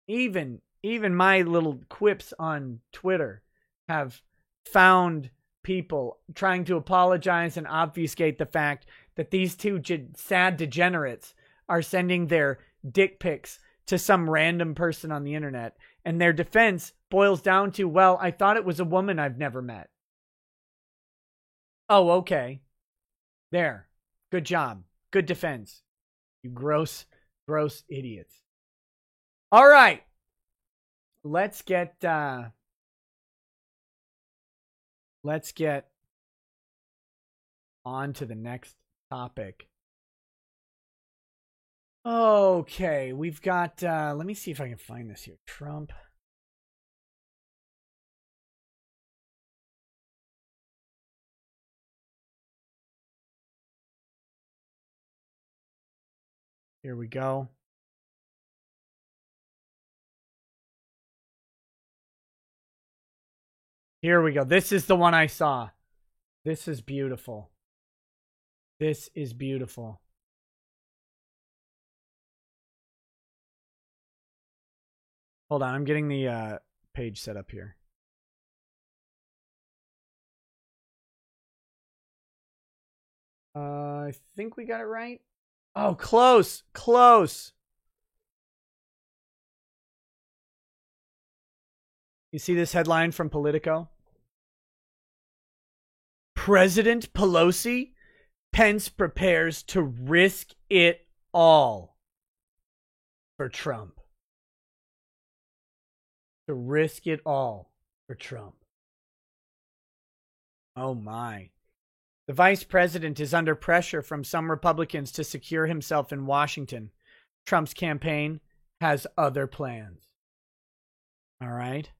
even my little quips on Twitter have found people trying to apologize and obfuscate the fact that these two sad degenerates are sending their dick pics to some random person on the internet. And their defense boils down to, well, I thought it was a woman I've never met. Oh, okay. There. Good job. Good defense. You gross, gross idiots. All right. Let's get on to the next topic. Okay, we've got let me see if I can find this here. Trump. Here we go. Here we go. This is the one I saw. This is beautiful. This is beautiful. Hold on, I'm getting the page set up here. I think we got it right. Oh, close. Close. You see this headline from Politico? President Pelosi, Pence prepares to risk it all for Trump. To risk it all for Trump. Oh my. The vice president is under pressure from some Republicans to secure himself in Washington. Trump's campaign has other plans. All right.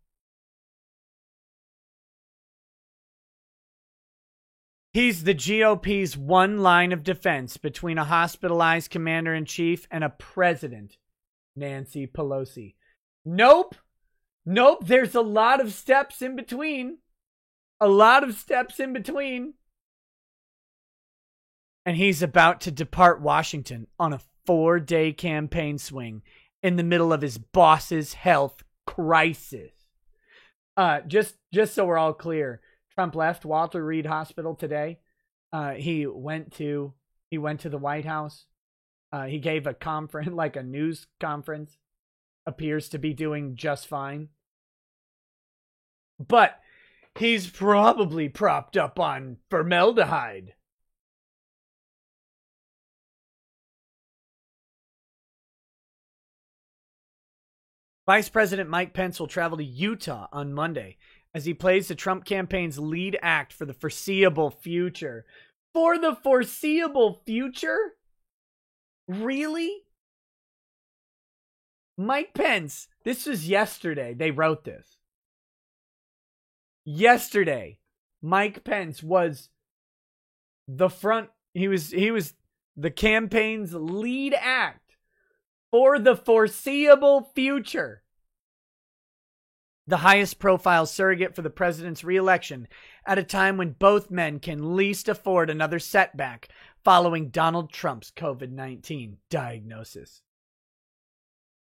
He's the GOP's one line of defense between a hospitalized commander-in-chief and a president, Nancy Pelosi. Nope. Nope. There's a lot of steps in between. A lot of steps in between. And he's about to depart Washington on a 4-day campaign swing in the middle of his boss's health crisis. Just so we're all clear, Trump left Walter Reed Hospital today. He went to the White House. He gave a conference, like a news conference. Appears to be doing just fine. But he's probably propped up on formaldehyde. Vice President Mike Pence will travel to Utah on Monday as he plays the Trump campaign's lead act for the foreseeable future. For the foreseeable future? Really? Mike Pence, this was yesterday. They wrote this. Yesterday, Mike Pence was the front. He was the campaign's lead act for the foreseeable future. The highest profile surrogate for the president's reelection at a time when both men can least afford another setback following Donald Trump's COVID-19 diagnosis.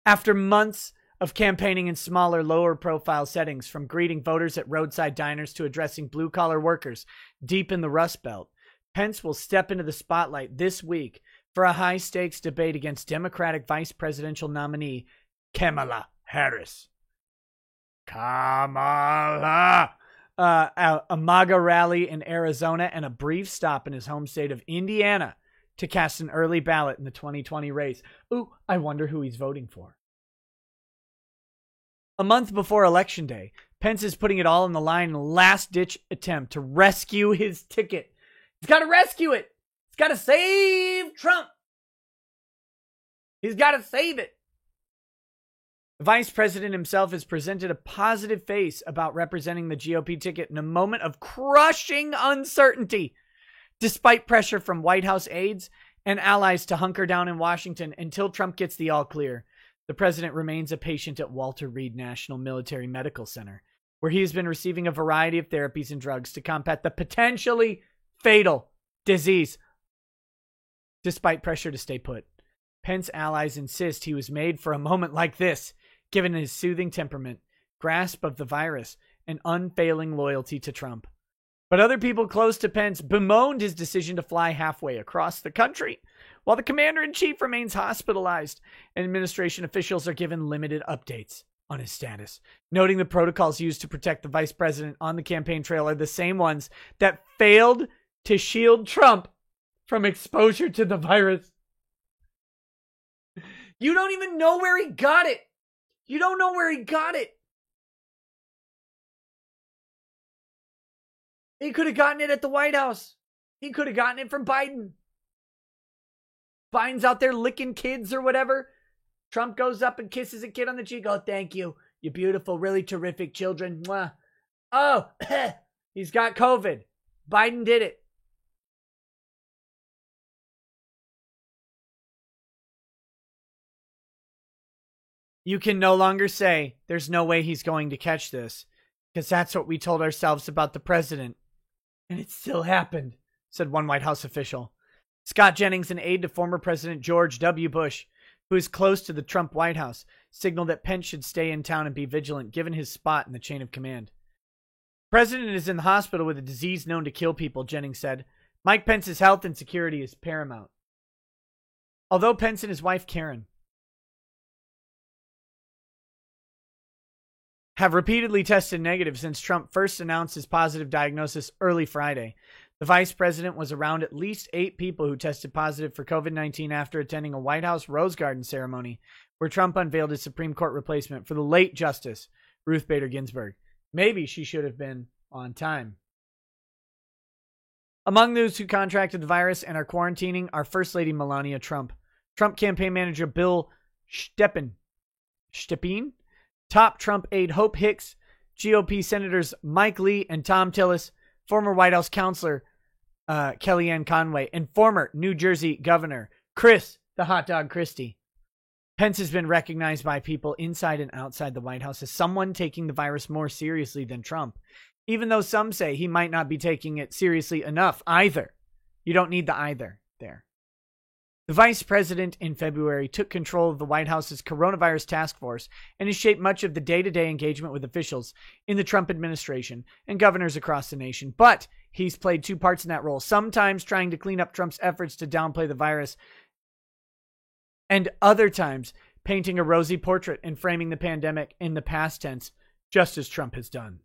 After months of campaigning in smaller, lower profile settings, from greeting voters at roadside diners to addressing blue-collar workers deep in the Rust Belt, Pence will step into the spotlight this week for a high-stakes debate against Democratic vice presidential nominee Kamala Harris. Kamala! A MAGA rally in Arizona and a brief stop in his home state of Indiana to cast an early ballot in the 2020 race. Ooh, I wonder who he's voting for. A month before Election Day, Pence is putting it all on the line in a last-ditch attempt to rescue his ticket. He's got to rescue it. He's got to save Trump. He's got to save it. The vice president himself has presented a positive face about representing the GOP ticket in a moment of crushing uncertainty, despite pressure from White House aides and allies to hunker down in Washington until Trump gets the all clear. The president remains a patient at Walter Reed National Military Medical Center, where he has been receiving a variety of therapies and drugs to combat the potentially fatal disease. Despite pressure to stay put, Pence allies insist he was made for a moment like this, given his soothing temperament, grasp of the virus, and unfailing loyalty to Trump. But other people close to Pence bemoaned his decision to fly halfway across the country, while the commander-in-chief remains hospitalized, and administration officials are given limited updates on his status, noting the protocols used to protect the vice president on the campaign trail are the same ones that failed to shield Trump from exposure to the virus. You don't even know where he got it. You don't know where he got it. He could have gotten it at the White House. He could have gotten it from Biden. Biden's out there licking kids or whatever. Trump goes up and kisses a kid on the cheek. Oh, thank you. You beautiful, really terrific children. Mwah. Oh, he's got COVID. Biden did it. You can no longer say there's no way he's going to catch this, because that's what we told ourselves about the president. And it still happened, said one White House official. Scott Jennings, an aide to former President George W. Bush, who is close to the Trump White House, signaled that Pence should stay in town and be vigilant, given his spot in the chain of command. The president is in the hospital with a disease known to kill people, Jennings said. Mike Pence's health and security is paramount. Although Pence and his wife, Karen, have repeatedly tested negative since Trump first announced his positive diagnosis early Friday, the vice president was around at least 8 people who tested positive for COVID-19 after attending a White House Rose Garden ceremony where Trump unveiled his Supreme Court replacement for the late Justice Ruth Bader Ginsburg. Maybe she should have been on time. Among those who contracted the virus and are quarantining are First Lady Melania Trump, Trump campaign manager Bill Stepien, top Trump aide Hope Hicks, GOP Senators Mike Lee and Tom Tillis, former White House counselor Kellyanne Conway, and former New Jersey Governor Chris the Hot Dog Christie. Pence has been recognized by people inside and outside the White House as someone taking the virus more seriously than Trump, even though some say he might not be taking it seriously enough either. You don't need the either there. The vice president in February took control of the White House's coronavirus task force and has shaped much of the day-to-day engagement with officials in the Trump administration and governors across the nation. But he's played 2 parts in that role, sometimes trying to clean up Trump's efforts to downplay the virus, and other times painting a rosy portrait and framing the pandemic in the past tense, just as Trump has done.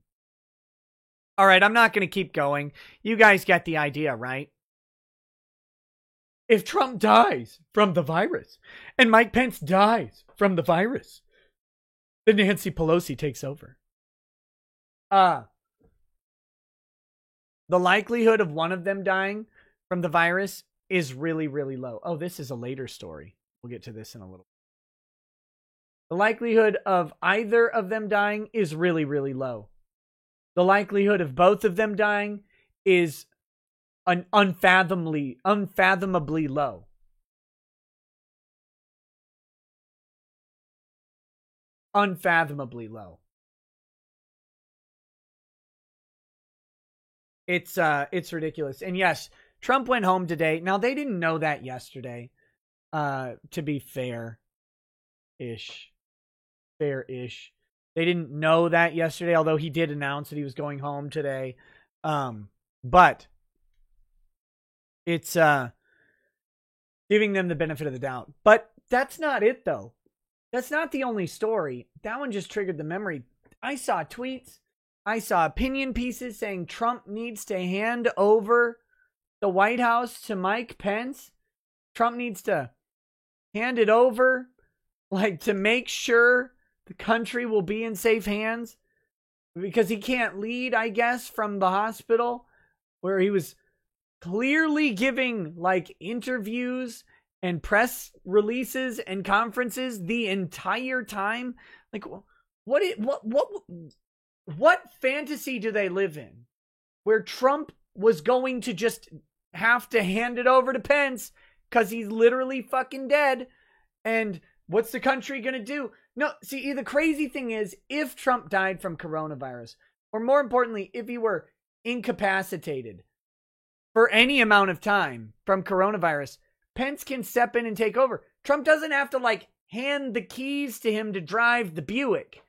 All right, I'm not going to keep going. You guys get the idea, right? If Trump dies from the virus and Mike Pence dies from the virus, then Nancy Pelosi takes over. The likelihood of one of them dying from the virus is really, really low. Oh, this is a later story. We'll get to this in a little. The likelihood of either of them dying is really, really low. The likelihood of both of them dying is unfathomably low. Unfathomably low. It's ridiculous. And yes, Trump went home today. Now, they didn't know that yesterday. To be fair-ish. Fair-ish. They didn't know that yesterday, although he did announce that he was going home today. But it's giving them the benefit of the doubt. But that's not it, though. That's not the only story. That one just triggered the memory. I saw tweets. I saw opinion pieces saying Trump needs to hand over the White House to Mike Pence. Trump needs to hand it over, like, to make sure the country will be in safe hands, because he can't lead, I guess, from the hospital where he was clearly giving like interviews and press releases and conferences the entire time. Like, what fantasy do they live in where Trump was going to just have to hand it over to Pence because he's literally fucking dead? And what's the country going to do? No, see, the crazy thing is, if Trump died from coronavirus, or more importantly, if he were incapacitated, for any amount of time from coronavirus, Pence can step in and take over. Trump doesn't have to like hand the keys to him to drive the Buick.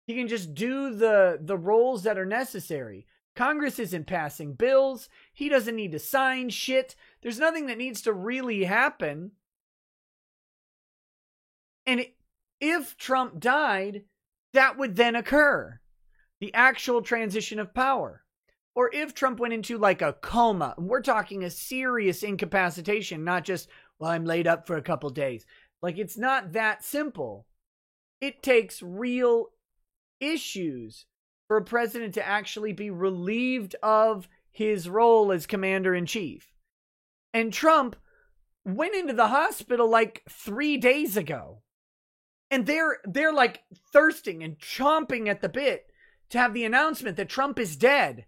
He can just do the roles that are necessary. Congress isn't passing bills. He doesn't need to sign shit. There's nothing that needs to really happen. And if Trump died, that would then occur. The actual transition of power. Or if Trump went into like a coma, we're talking a serious incapacitation, not just, well, I'm laid up for a couple days. Like, it's not that simple. It takes real issues for a president to actually be relieved of his role as commander-in-chief. And Trump went into the hospital like 3 days ago. And they're like thirsting and chomping at the bit to have the announcement that Trump is dead.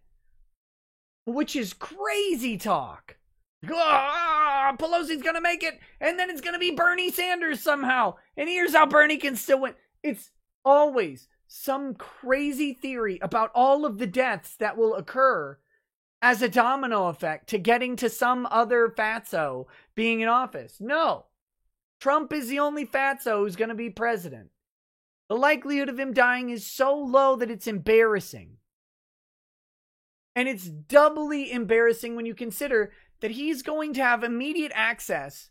Which is crazy talk. Pelosi's gonna make it, and then it's gonna be Bernie Sanders somehow. And here's how Bernie can still win. It's always some crazy theory about all of the deaths that will occur as a domino effect to getting to some other fatso being in office. No. Trump is the only fatso who's going to be president. The likelihood of him dying is so low that it's embarrassing. And it's doubly embarrassing when you consider that he's going to have immediate access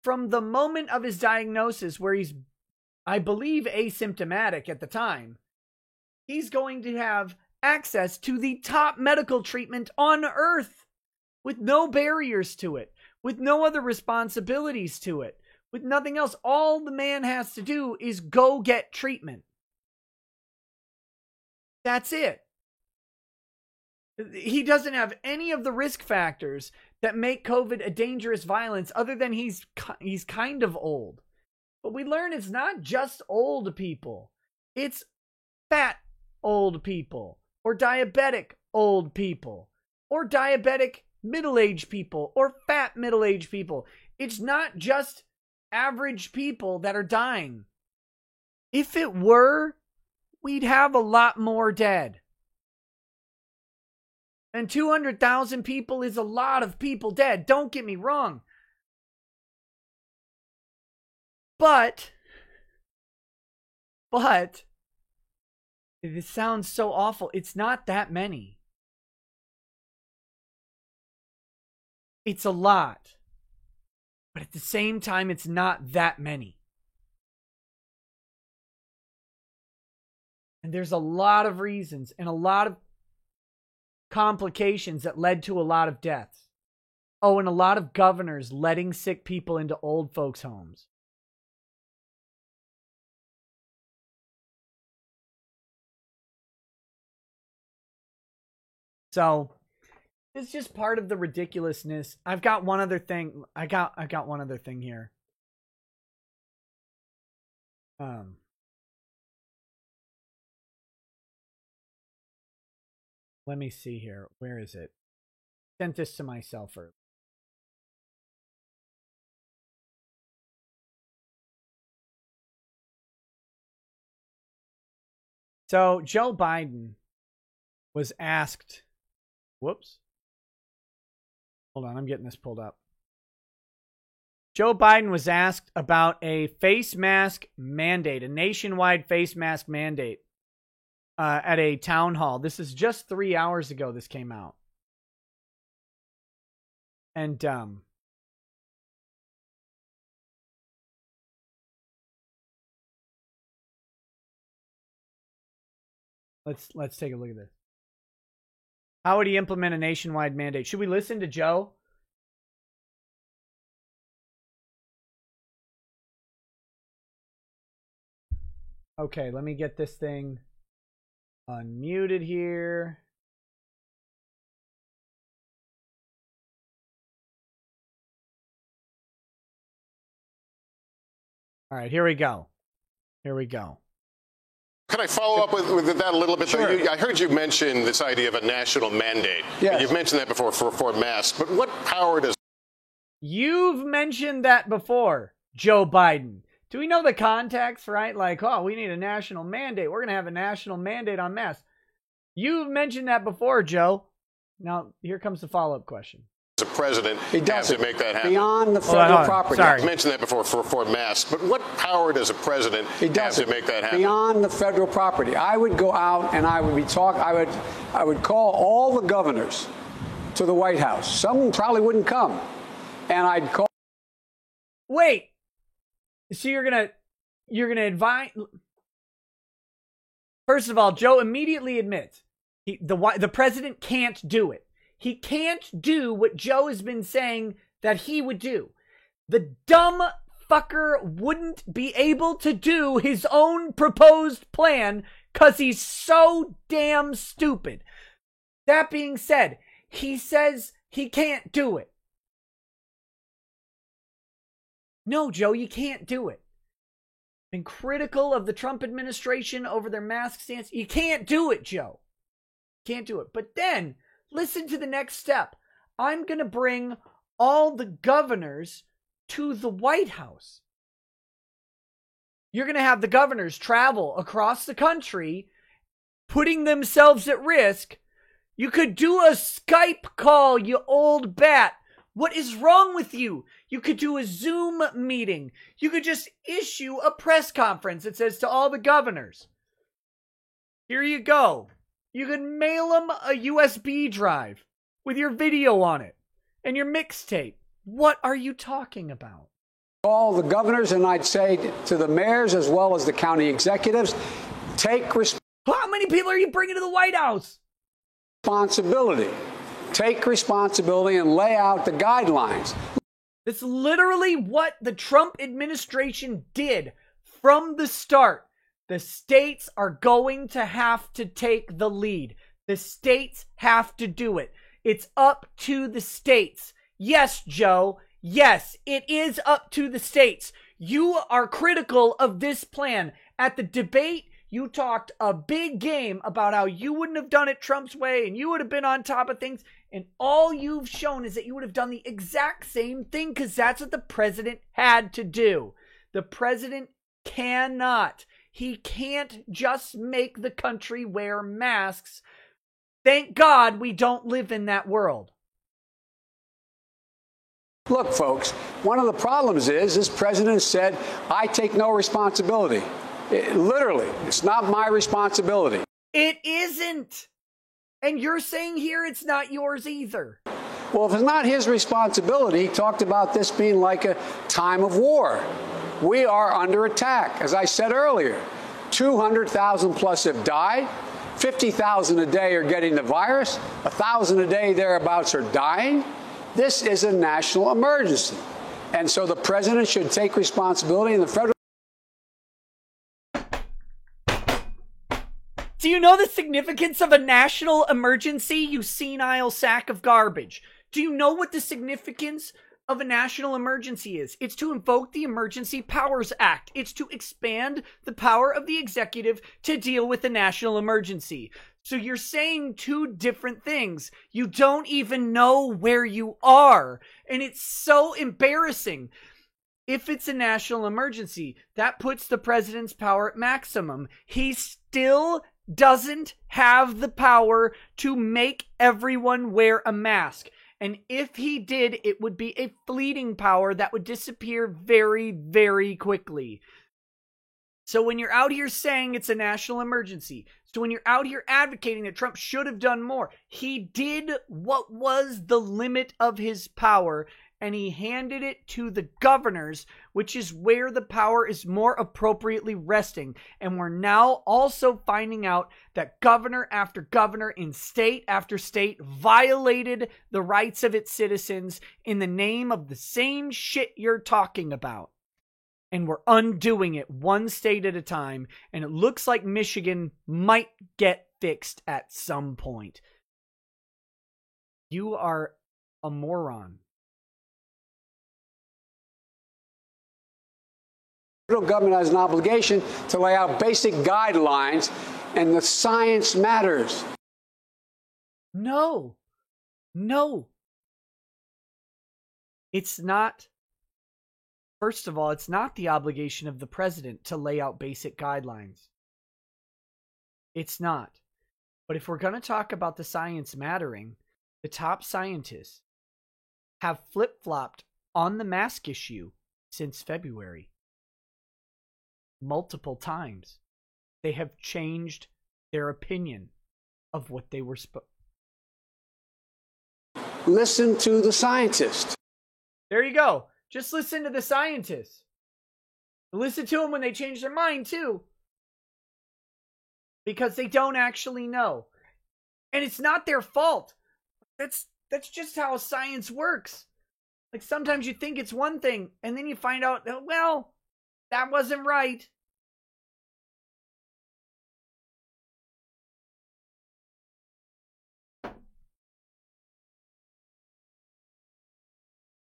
from the moment of his diagnosis, where he's, I believe, asymptomatic at the time. He's going to have access to the top medical treatment on earth with no barriers to it, with no other responsibilities to it, with nothing else. All the man has to do is go get treatment. That's it. He doesn't have any of the risk factors that make COVID a dangerous violence, other than he's kind of old. But we learn it's not just old people. It's fat old people, or diabetic old people, or diabetic middle-aged people, or fat middle-aged people. It's not just average people that are dying. If it were, we'd have a lot more dead. And 200,000 people is a lot of people dead. Don't get me wrong. But this sounds so awful. It's not that many. It's a lot. But at the same time, it's not that many. And there's a lot of reasons and a lot of complications that led to a lot of deaths. Oh, and a lot of governors letting sick people into old folks' homes. So, it's just part of the ridiculousness. I've got one other thing. I got one other thing here. Let me see here. Where is it? Sent this to myself earlier. So Joe Biden was asked, whoops. Hold on, I'm getting this pulled up. Joe Biden was asked about a face mask mandate, a nationwide face mask mandate. At a town hall. This is just 3 hours ago this came out. And let's take a look at this. How would he implement a nationwide mandate? Should we listen to Joe? Okay, let me get this thing unmuted here. All right, here we go. Here we go. Can I follow up with that a little bit? Sure. I heard you mention this idea of a national mandate. Yes. You've mentioned that before for masks, but what power does... You've mentioned that before, Joe Biden. Do we know the context, right? Like, oh, we need a national mandate. We're going to have a national mandate on masks. You've mentioned that before, Joe. Now, here comes the follow-up question. As a president, He have doesn't. to make that happen? Beyond the federal property. Sorry. I mentioned that before for masks, but what power does a president He have doesn't. to make that happen? Beyond the federal property. I would go out and I would I would call all the governors to the White House. Some probably wouldn't come. And I'd call. Wait. So you're gonna advise. First of all, Joe immediately admits the president can't do it. He can't do what Joe has been saying that he would do. The dumb fucker wouldn't be able to do his own proposed plan because he's so damn stupid. That being said, he says he can't do it. No, Joe, you can't do it. Been critical of the Trump administration over their mask stance. You can't do it, Joe. Can't do it. But then, listen to the next step. I'm going to bring all the governors to the White House. You're going to have the governors travel across the country, putting themselves at risk. You could do a Skype call, you old bat. What is wrong with you? You could do a Zoom meeting. You could just issue a press conference that says to all the governors, here you go. You could mail them a USB drive with your video on it and your mixtape. What are you talking about? All the governors, and I'd say to the mayors as well as the county executives, take How many people are you bringing to the White House? responsibility. Take responsibility and lay out the guidelines. That's literally what the Trump administration did from the start. The states are going to have to take the lead. The states have to do it. It's up to the states. Yes, Joe. Yes, it is up to the states. You are critical of this plan. At the debate, you talked a big game about how you wouldn't have done it Trump's way and you would have been on top of things. And all you've shown is that you would have done the exact same thing because that's what the president had to do. The president cannot. He can't just make the country wear masks. Thank God we don't live in that world. Look, folks, one of the problems is this president said, I take no responsibility. Literally, it's not my responsibility. It isn't. And you're saying here it's not yours either. Well, if it's not his responsibility, he talked about this being like a time of war. We are under attack. As I said earlier, 200,000 plus have died. 50,000 a day are getting the virus. 1,000 a day thereabouts are dying. This is a national emergency. And so the president should take responsibility, and the federal. Do you know the significance of a national emergency, you senile sack of garbage? Do you know what the significance of a national emergency is? It's to invoke the Emergency Powers Act. It's to expand the power of the executive to deal with the national emergency. So you're saying two different things. You don't even know where you are. And it's so embarrassing. If it's a national emergency, that puts the president's power at maximum. He still doesn't have the power to make everyone wear a mask. And if he did, it would be a fleeting power that would disappear very, very quickly. So when you're out here saying it's a national emergency, so when you're out here advocating that Trump should have done more, he did what was the limit of his power, and he handed it to the governors, which is where the power is more appropriately resting. And we're now also finding out that governor after governor in state after state violated the rights of its citizens in the name of the same shit you're talking about. And we're undoing it one state at a time, and it looks like Michigan might get fixed at some point. You are a moron. The federal government has an obligation to lay out basic guidelines, and the science matters. No. It's not. First of all, it's not the obligation of the president to lay out basic guidelines. It's not. But if we're going to talk about the science mattering, the top scientists have flip-flopped on the mask issue since February. Multiple times. They have changed their opinion of what they were supposed. Listen to the scientists. There you go. Just listen to the scientists. Listen to them when they change their mind, too. Because they don't actually know. And it's not their fault. That's just how science works. Like, sometimes you think it's one thing, and then you find out, well, that wasn't right.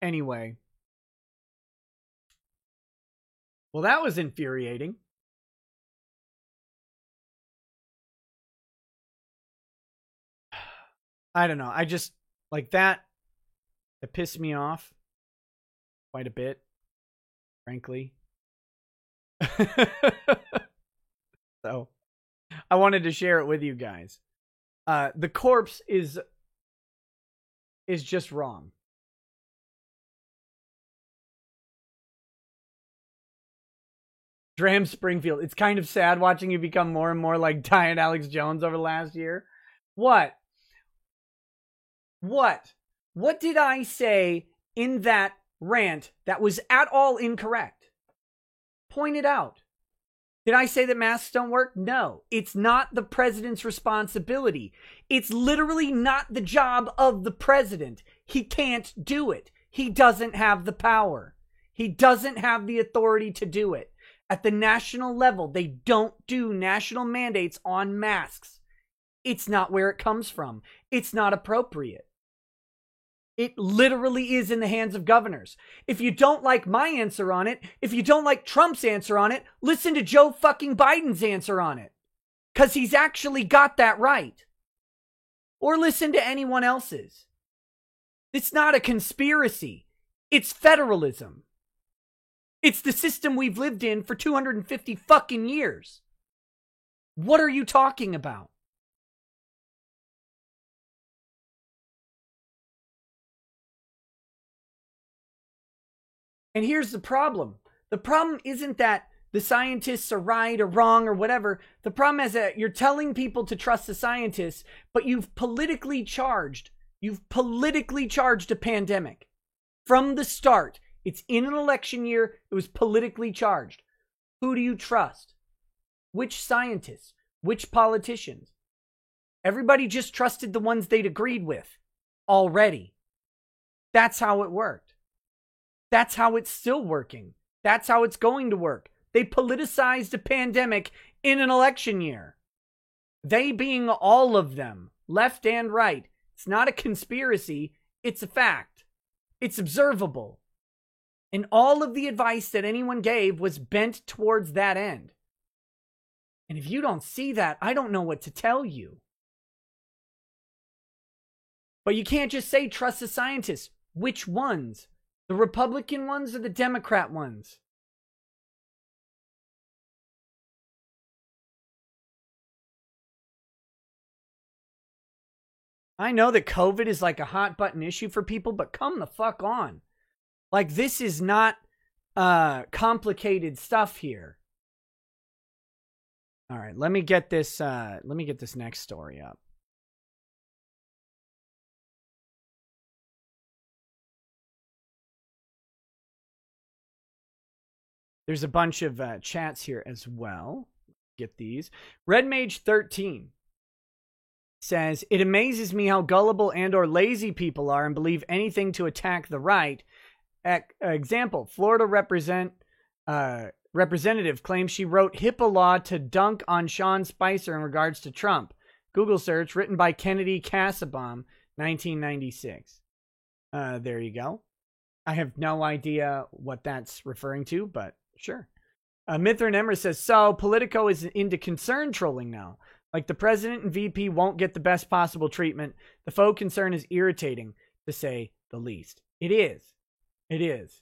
Anyway. Well, that was infuriating. I don't know. I just, like that, it pissed me off quite a bit, frankly. So, I wanted to share it with you guys. The corpse is just wrong. Dram Springfield. It's kind of sad watching you become more and more like Diet Alex Jones over the last year. What? What did I say in that rant that was at all incorrect? Point it out. Did I say that masks don't work? No. It's not the president's responsibility. It's literally not the job of the president. He can't do it. He doesn't have the power. He doesn't have the authority to do it. At the national level, they don't do national mandates on masks. It's not where it comes from. It's not appropriate. It literally is in the hands of governors. If you don't like my answer on it, if you don't like Trump's answer on it, listen to Joe fucking Biden's answer on it. Because he's actually got that right. Or listen to anyone else's. It's not a conspiracy. It's federalism. It's the system we've lived in for 250 fucking years. What are you talking about? And here's the problem. The problem isn't that the scientists are right or wrong or whatever. The problem is that you're telling people to trust the scientists, but you've politically charged a pandemic from the start. It's in an election year. It was politically charged. Who do you trust? Which scientists? Which politicians? Everybody just trusted the ones they'd agreed with already. That's how it worked. That's how it's still working. That's how it's going to work. They politicized a pandemic in an election year. They being all of them, left and right. It's not a conspiracy. It's a fact. It's observable. And all of the advice that anyone gave was bent towards that end. And if you don't see that, I don't know what to tell you. But you can't just say trust the scientists. Which ones? The Republican ones or the Democrat ones? I know that COVID is like a hot button issue for people, but come the fuck on. Like, this is not complicated stuff here. All right, let me get this next story up. There's a bunch of chats here as well. Get these. Red Mage 13 says, it amazes me how gullible and or lazy people are and believe anything to attack the right. Example, Florida representative claims she wrote HIPAA law to dunk on Sean Spicer in regards to Trump. Google search, written by Kennedy Kassebaum, 1996. There you go. I have no idea what that's referring to, but sure. Mithran Emmer says, so Politico is into concern trolling now. Like the president and VP won't get the best possible treatment. The faux concern is irritating, to say the least. It is. It is.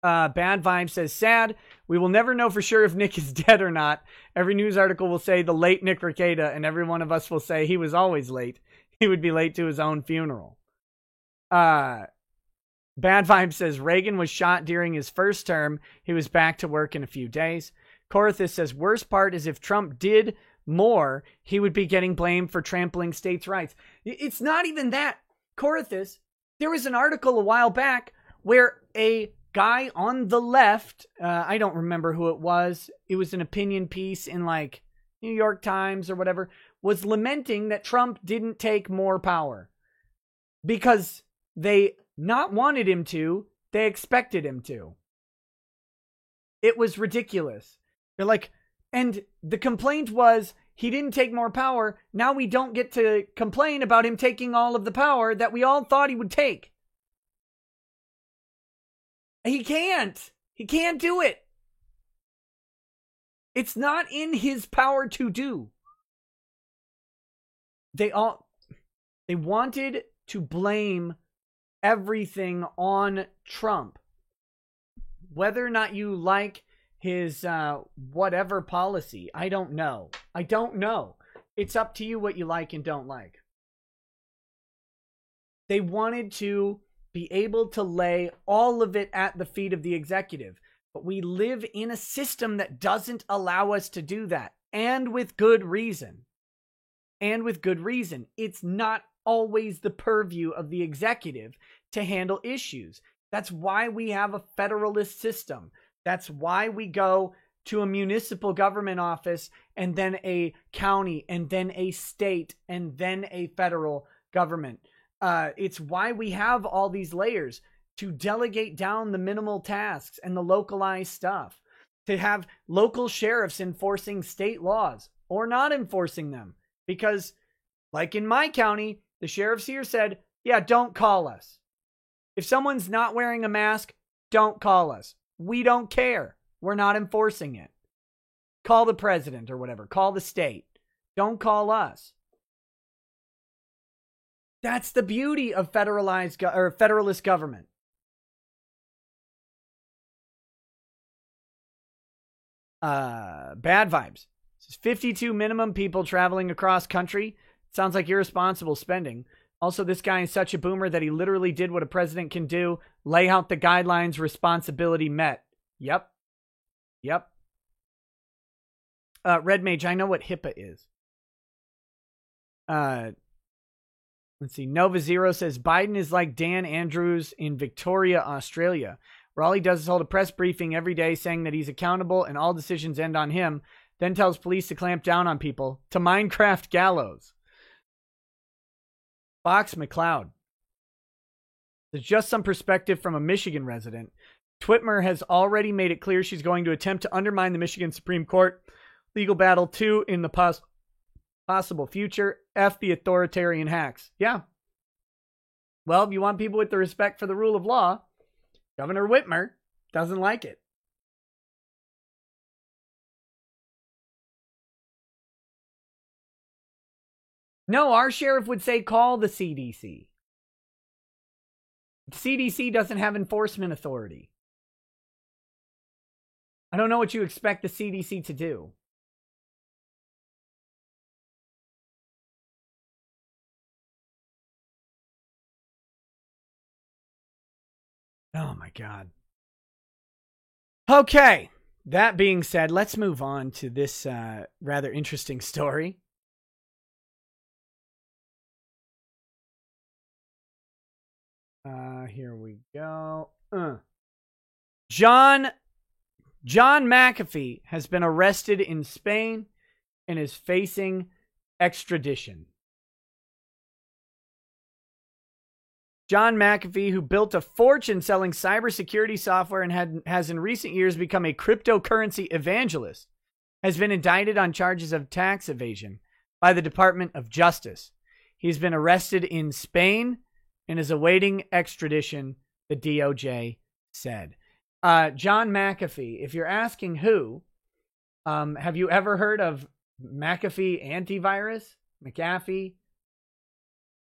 Bad Vibe says, sad. We will never know for sure if Nick is dead or not. Every news article will say the late Nick Rekieta, and every one of us will say he was always late. he would be late to his own funeral. Bad Vibe says Reagan was shot during his first term. He was back to work in a few days. Corathus says worst part is if Trump did more, he would be getting blamed for trampling states' rights. It's not even that. Corathus, there was an article a while back where a guy on the left, I don't remember who it was an opinion piece in like New York Times or whatever, was lamenting that Trump didn't take more power because they not wanted him to, they expected him to. It was ridiculous. They're like, and the complaint was he didn't take more power. Now we don't get to complain about him taking all of the power that we all thought he would take. He can't. He can't do it. It's not in his power to do. They wanted to blame everything on Trump. Whether or not you like his whatever policy, I don't know. It's up to you what you like and don't like. They wanted to be able to lay all of it at the feet of the executive. But we live in a system that doesn't allow us to do that. And with good reason. It's not always the purview of the executive to handle issues. That's why we have a federalist system. That's why we go to a municipal government office and then a county and then a state and then a federal government. It's why we have all these layers to delegate down the minimal tasks and the localized stuff, to have local sheriffs enforcing state laws or not enforcing them. Because like in my county, the sheriffs here said, yeah, don't call us. If someone's not wearing a mask, don't call us. We don't care. We're not enforcing it. Call the president or whatever. Call the state. Don't call us. That's the beauty of federalist government. Bad Vibes. This is 52 minimum people traveling across country. Sounds like irresponsible spending. Also, this guy is such a boomer that he literally did what a president can do. Lay out the guidelines, responsibility met. Yep. Red Mage, I know what HIPAA is. Let's see. Nova Zero says Biden is like Dan Andrews in Victoria, Australia, where all he does is hold a press briefing every day saying that he's accountable and all decisions end on him, then tells police to clamp down on people. To Minecraft Gallows. Fox McCloud. There's just some perspective from a Michigan resident. Twitmer has already made it clear she's going to attempt to undermine the Michigan Supreme Court. Legal battle 2 in the possible future. F the authoritarian hacks. Yeah. Well, if you want people with the respect for the rule of law, Governor Whitmer doesn't like it. No, our sheriff would say call the CDC. The CDC doesn't have enforcement authority. I don't know what you expect the CDC to do. Oh my God. Okay. That being said, let's move on to this rather interesting story. Here we go. John McAfee has been arrested in Spain and is facing extradition. John McAfee, who built a fortune selling cybersecurity software and has in recent years become a cryptocurrency evangelist, has been indicted on charges of tax evasion by the Department of Justice. He's been arrested in Spain and is awaiting extradition, the DOJ said. John McAfee, if you're asking who, have you ever heard of McAfee antivirus? McAfee?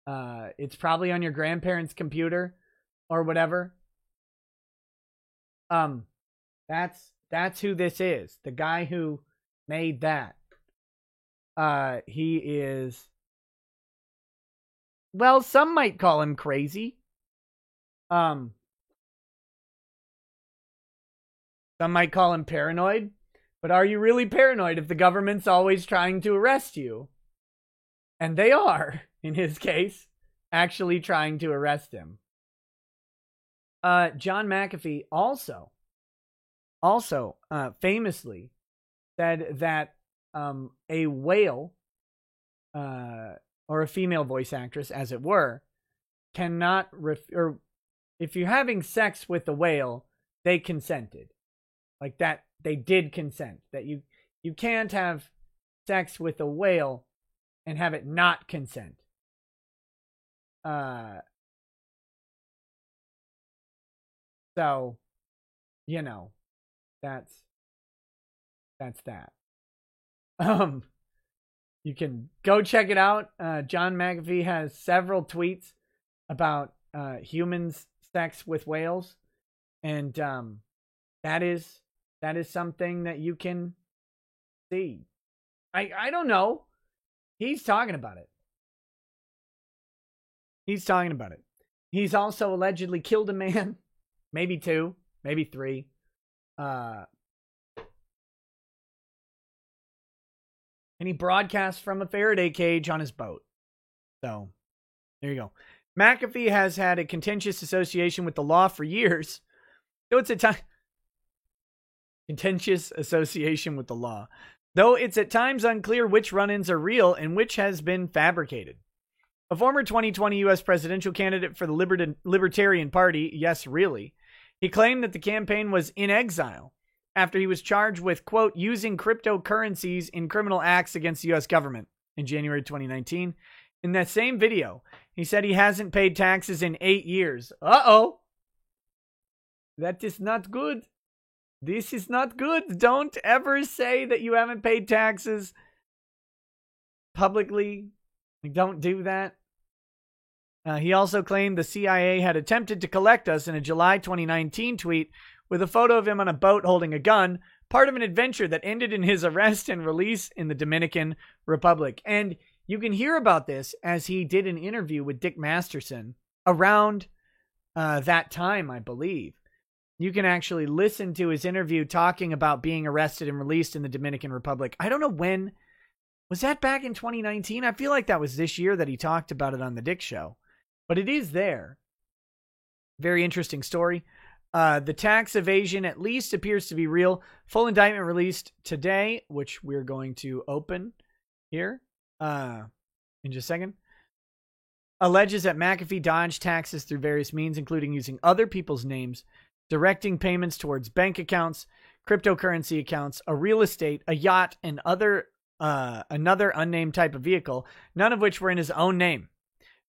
It's probably on your grandparents' computer or whatever. That's who this is. The guy who made that. He is Well, some might call him crazy. Some might call him paranoid. But are you really paranoid if the government's always trying to arrest you? And they are, in his case, actually trying to arrest him. John McAfee also famously said that a whale, or a female voice actress, as it were, cannot, or if you're having sex with a whale, they consented. Like that, they did consent. That you can't have sex with a whale and have it not consent. So, you know, that's that. You can go check it out. John McAfee has several tweets about humans' sex with whales, and that is something that you can see. I don't know. He's talking about it. He's also allegedly killed a man, maybe 2, maybe 3. And he broadcasts from a Faraday cage on his boat. So, there you go. McAfee has had a contentious association with the law for years. Though it's contentious association with the law. Though it's at times unclear which run-ins are real and which has been fabricated. A former 2020 U.S. presidential candidate for the Libertarian Party, yes, really, he claimed that the campaign was in exile after he was charged with, quote, using cryptocurrencies in criminal acts against the U.S. government in January 2019. In that same video, he said he hasn't paid taxes in 8 years. Uh-oh. That is not good. This is not good. Don't ever say that you haven't paid taxes publicly. Don't do that. He also claimed the CIA had attempted to collect us in a July 2019 tweet with a photo of him on a boat holding a gun, part of an adventure that ended in his arrest and release in the Dominican Republic. And you can hear about this as he did an interview with Dick Masterson around that time, I believe. You can actually listen to his interview talking about being arrested and released in the Dominican Republic. I don't know when. Was that back in 2019? I feel like that was this year that he talked about it on the Dick Show. But it is there. Very interesting story. The tax evasion at least appears to be real. Full indictment released today, which we're going to open here in just a second. Alleges that McAfee dodged taxes through various means, including using other people's names, directing payments towards bank accounts, cryptocurrency accounts, a real estate, a yacht, and another unnamed type of vehicle, none of which were in his own name.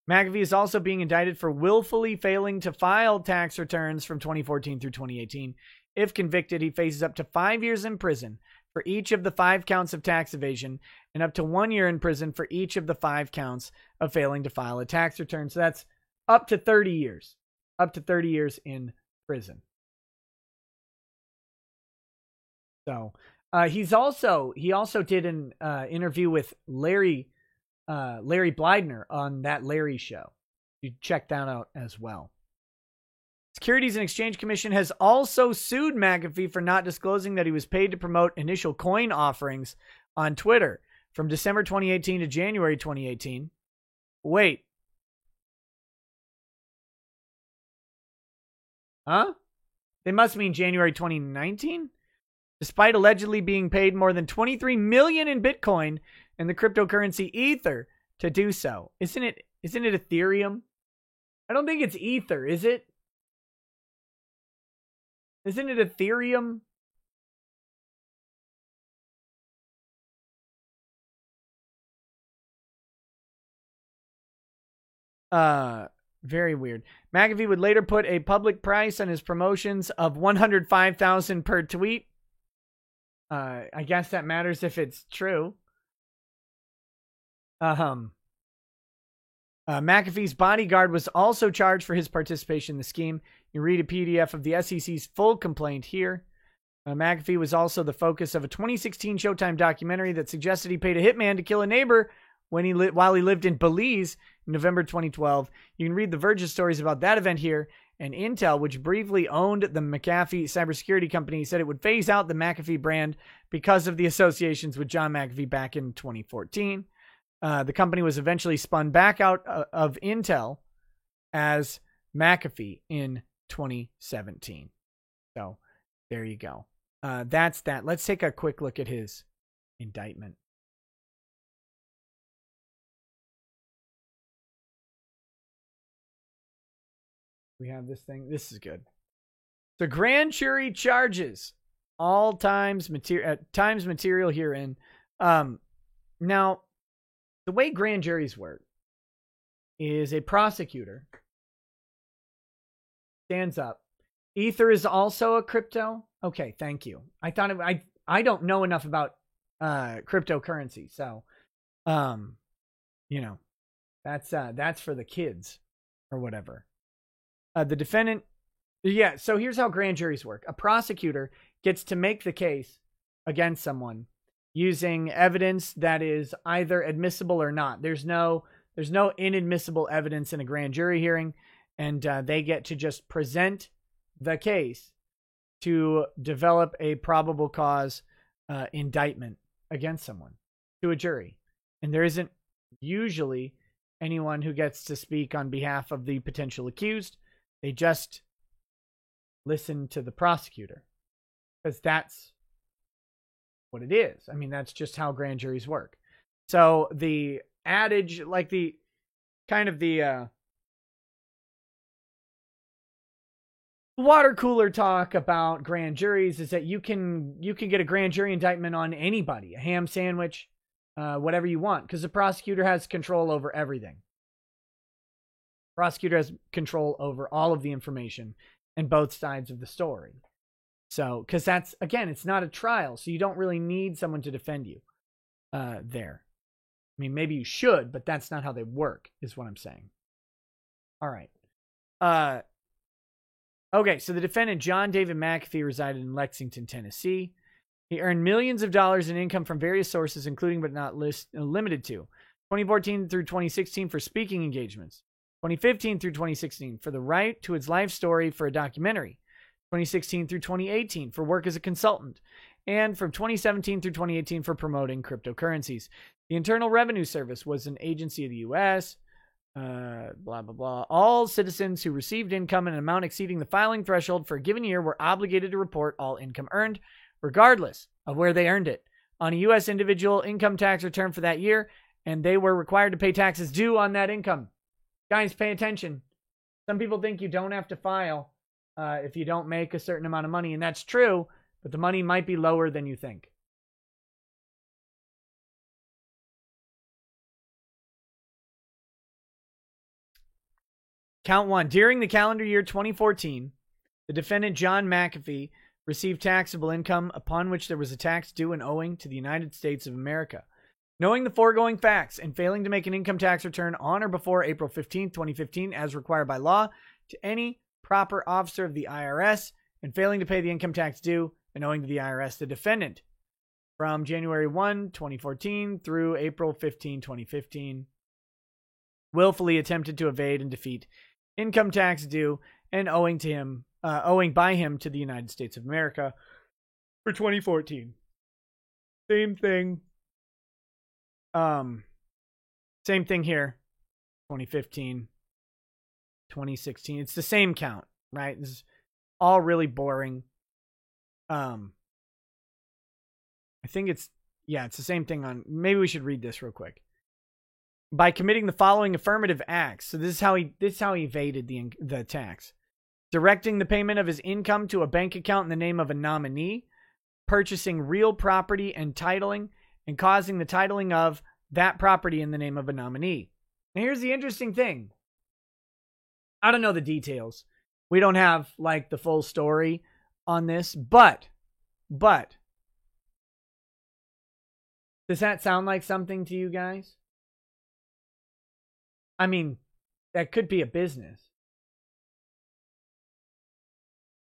McAfee is also being indicted for willfully failing to file tax returns from 2014 through 2018. If convicted, he faces up to 5 years in prison for each of the 5 counts of tax evasion and up to 1 year in prison for each of the 5 counts of failing to file a tax return. So that's up to 30 years. Up to 30 years in prison. So he also did an interview with Larry Blydner on That Larry Show. You check that out as well. Securities and Exchange Commission has also sued McAfee for not disclosing that he was paid to promote initial coin offerings on Twitter from December 2018 to January 2018. Wait. Huh? They must mean January 2019? Despite allegedly being paid more than $23 million in Bitcoin and the cryptocurrency Ether to do so. Isn't it Ethereum? I don't think it's Ether, is it? Isn't it Ethereum? Very weird. McAfee would later put a public price on his promotions of $105,000 per tweet. I guess that matters if it's true. McAfee's bodyguard was also charged for his participation in the scheme. You read a PDF of the SEC's full complaint here. McAfee was also the focus of a 2016 Showtime documentary that suggested he paid a hitman to kill a neighbor while he lived in Belize in November 2012. You can read the Verge's stories about that event here. And Intel, which briefly owned the McAfee cybersecurity company, said it would phase out the McAfee brand because of the associations with John McAfee back in 2014. The company was eventually spun back out of Intel as McAfee in 2017. So there you go. That's that. Let's take a quick look at his indictment. We have this thing. This is good. The grand jury charges all times material herein. Now, the way grand juries work is a prosecutor stands up. Ether is also a crypto. Okay, thank you. I thought I don't know enough about cryptocurrency, so that's for the kids or whatever. The defendant, yeah, so here's how grand juries work. A prosecutor gets to make the case against someone using evidence that is either admissible or not. There's no inadmissible evidence in a grand jury hearing, and they get to just present the case to develop a probable cause indictment against someone to a jury. And there isn't usually anyone who gets to speak on behalf of the potential accused. They just listen to the prosecutor because that's what it is. I mean, that's just how grand juries work. So the adage, like the water cooler talk about grand juries is that you can get a grand jury indictment on anybody, a ham sandwich, whatever you want, because the prosecutor has control over everything. Prosecutor has control over all of the information and both sides of the story. So, because that's, again, it's not a trial, so you don't really need someone to defend you there. I mean, maybe you should, but that's not how they work, is what I'm saying. All right. Okay, so the defendant, John David McAfee, resided in Lexington, Tennessee. He earned millions of dollars in income from various sources, including but not limited to 2014 through 2016 for speaking engagements, 2015 through 2016 for the right to his life story for a documentary, 2016 through 2018 for work as a consultant, and from 2017 through 2018 for promoting cryptocurrencies. The Internal Revenue Service was an agency of the U.S., blah, blah, blah. All citizens who received income in an amount exceeding the filing threshold for a given year were obligated to report all income earned, regardless of where they earned it, on a U.S. individual income tax return for that year, and they were required to pay taxes due on that income. Guys, pay attention. Some people think you don't have to file if you don't make a certain amount of money, and that's true, but the money might be lower than you think. Count one. During the calendar year 2014, the defendant, John McAfee, received taxable income upon which there was a tax due and owing to the United States of America. Knowing the foregoing facts and failing to make an income tax return on or before April 15, 2015, as required by law, to any proper officer of the IRS, and failing to pay the income tax due and owing to the IRS, the defendant, from January 1, 2014 through April 15, 2015, willfully attempted to evade and defeat income tax due and owing by him to the United States of America for 2014. Same thing. Same thing here. 2015, 2016. It's the same count, right? This is all really boring. I think it's the same thing on, maybe we should read this real quick. By committing the following affirmative acts. So this is how he evaded the tax. Directing the payment of his income to a bank account in the name of a nominee, purchasing real property and titling, and causing the titling of that property in the name of a nominee. Now here's the interesting thing. I don't know the details. We don't have like the full story on this, but does that sound like something to you guys? I mean, that could be a business.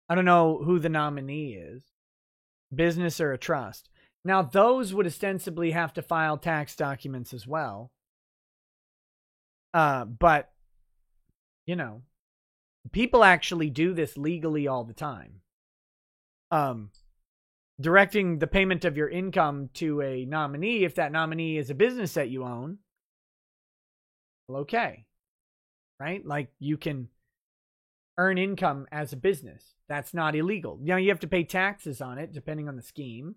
I don't know who the nominee is, business or a trust. Now, those would ostensibly have to file tax documents as well. But, you know, people actually do this legally all the time. Directing the payment of your income to a nominee, if that nominee is a business that you own, well, okay. Right? Like, you can earn income as a business. That's not illegal. You know, you have to pay taxes on it depending on the scheme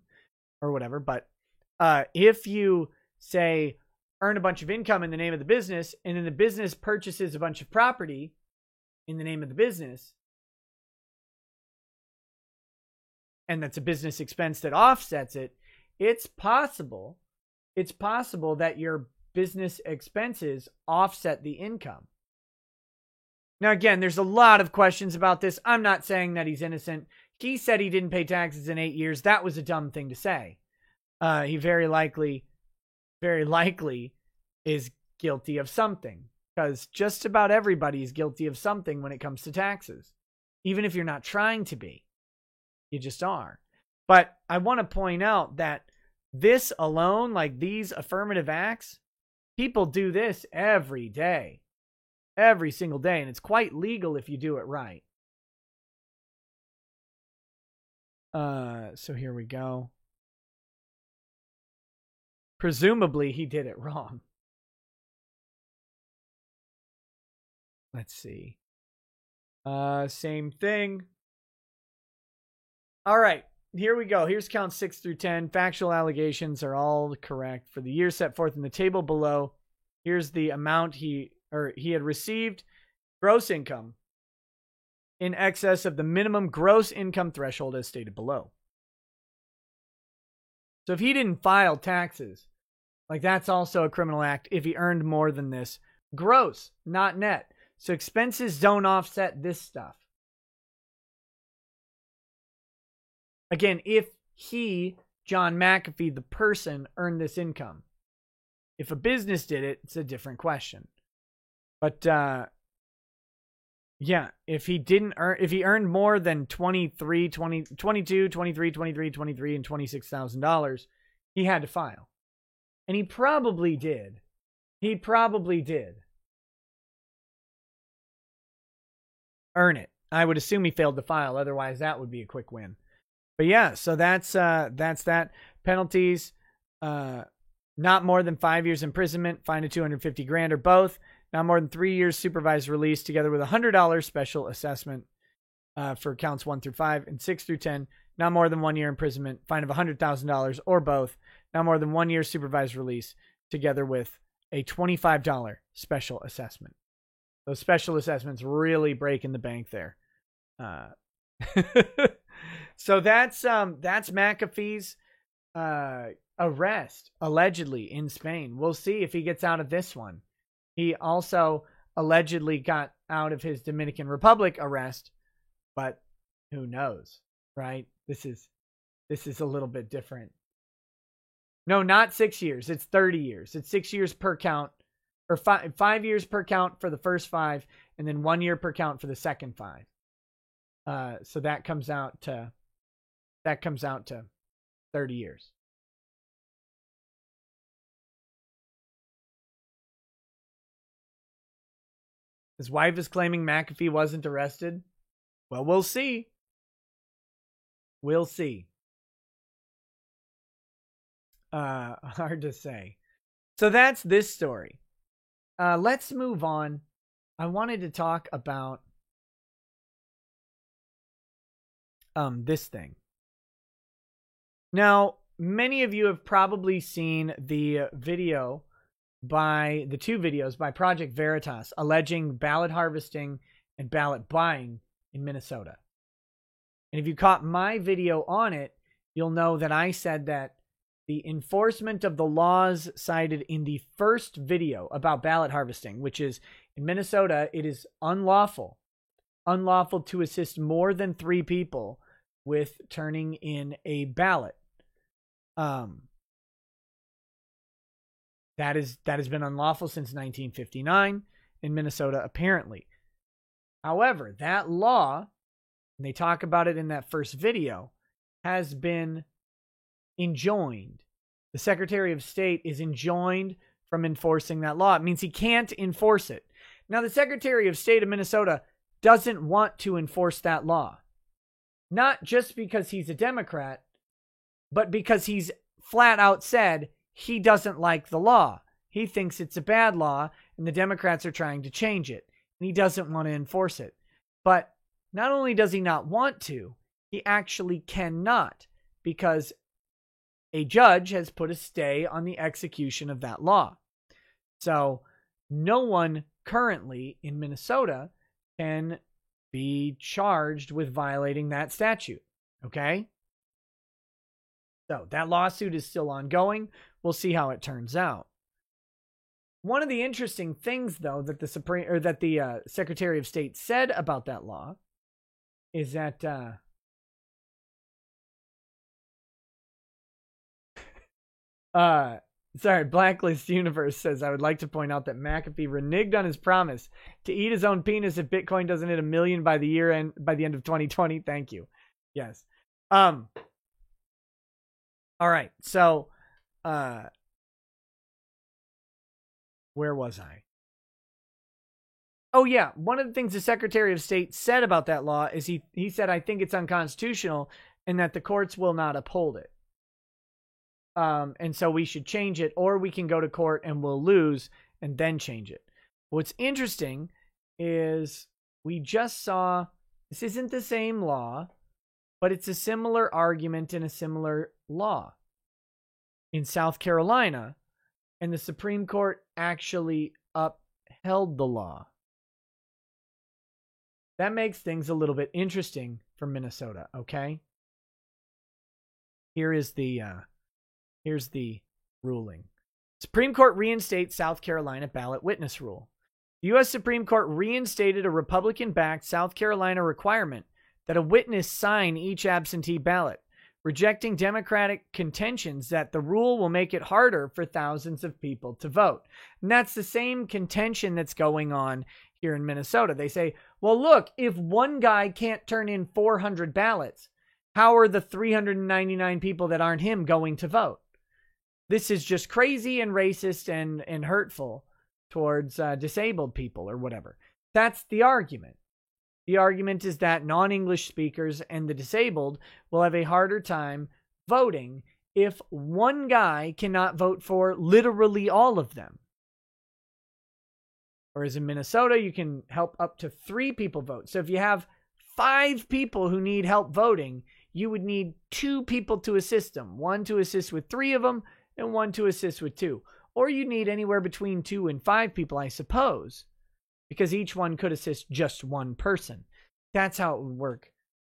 or whatever. But if you, say, earn a bunch of income in the name of the business, and then the business purchases a bunch of property in the name of the business, and that's a business expense that offsets it, it's possible that your business expenses offset the income. Now, again, there's a lot of questions about this. I'm not saying that he's innocent. He said he didn't pay taxes in 8 years. That was a dumb thing to say. He very likely is guilty of something, because just about everybody is guilty of something when it comes to taxes, even if you're not trying to be. You just are. But I want to point out that this alone, like these affirmative acts, people do this every day, every single day, and it's quite legal if you do it right. So here we go. Presumably, he did it wrong. Let's see. Same thing. All right, here we go. Here's counts 6 through 10. Factual allegations are all correct. For the year set forth in the table below, here's the amount he had received gross income in excess of the minimum gross income threshold as stated below. So if he didn't file taxes, like, that's also a criminal act if he earned more than this. Gross, not net. So expenses don't offset this stuff. Again, if he, John McAfee, the person, earned this income. If a business did it, it's a different question. But, yeah, if he earned more than $22,000, $23,000, $23,000, and $26,000, he had to file. And he probably did. Earn it. I would assume he failed to file. Otherwise, that would be a quick win. But yeah, so that's that. Penalties, not more than 5 years imprisonment, fine of $250,000 or both. Not more than 3 years supervised release, together with $100 special assessment for counts 1 through 5, and 6 through 10. Not more than 1 year imprisonment, fine of $100,000 or both. Not more than 1 year supervised release, together with a $25 special assessment. Those special assessments really breaking the bank there. So that's McAfee's arrest, allegedly, in Spain. We'll see if he gets out of this one. He also allegedly got out of his Dominican Republic arrest, but who knows, right? This is a little bit different. No, not 6 years. It's 30 years. It's 6 years per count, or 5 years per count for the first 5, and then 1 year per count for the second 5. So that comes out to 30 years. His wife is claiming McAfee wasn't arrested. Well, we'll see. We'll see. Hard to say. So that's this story. Let's move on. I wanted to talk about this thing. Now, many of you have probably seen the two videos by Project Veritas alleging ballot harvesting and ballot buying in Minnesota. And if you caught my video on it, you'll know that I said that the enforcement of the laws cited in the first video about ballot harvesting, which is in Minnesota, it is unlawful to assist more than 3 people with turning in a ballot. That has been unlawful since 1959 in Minnesota, apparently. However, that law, and they talk about it in that first video, has been enjoined. The Secretary of State is enjoined from enforcing that law. It means he can't enforce it. Now, the Secretary of State of Minnesota doesn't want to enforce that law. Not just because he's a Democrat, but because he's flat out said he doesn't like the law. He thinks it's a bad law, and the Democrats are trying to change it, and he doesn't want to enforce it. But not only does he not want to, he actually cannot, because a judge has put a stay on the execution of that law. So no one currently in Minnesota can be charged with violating that statute. Okay? So that lawsuit is still ongoing. We'll see how it turns out. One of the interesting things, though, that the Secretary of State said about that law is that Blacklist Universe says, I would like to point out that McAfee reneged on his promise to eat his own penis if Bitcoin doesn't hit 1 million by the end of 2020. Thank you. Yes. All right. So, where was I? Oh, yeah. One of the things the Secretary of State said about that law is he said, I think it's unconstitutional and that the courts will not uphold it. And so we should change it, or we can go to court and we'll lose and then change it. What's interesting is we just saw, this isn't the same law, but it's a similar argument in a similar law in South Carolina, and the Supreme Court actually upheld the law. That makes things a little bit interesting for Minnesota, okay? Here's the ruling. Supreme Court reinstates South Carolina ballot witness rule. The U.S. Supreme Court reinstated a Republican-backed South Carolina requirement that a witness sign each absentee ballot, rejecting Democratic contentions that the rule will make it harder for thousands of people to vote. And that's the same contention that's going on here in Minnesota. They say, well, look, if one guy can't turn in 400 ballots, how are the 399 people that aren't him going to vote? This is just crazy and racist and hurtful towards disabled people or whatever. That's the argument. The argument is that non-English speakers and the disabled will have a harder time voting if one guy cannot vote for literally all of them. Whereas in Minnesota, you can help up to 3 people vote. So if you have 5 people who need help voting, you would need 2 people to assist them. 1 to assist with 3 of them, and 1 to assist with 2. Or you need anywhere between 2 and 5 people, I suppose, because each one could assist just 1 person. That's how it would work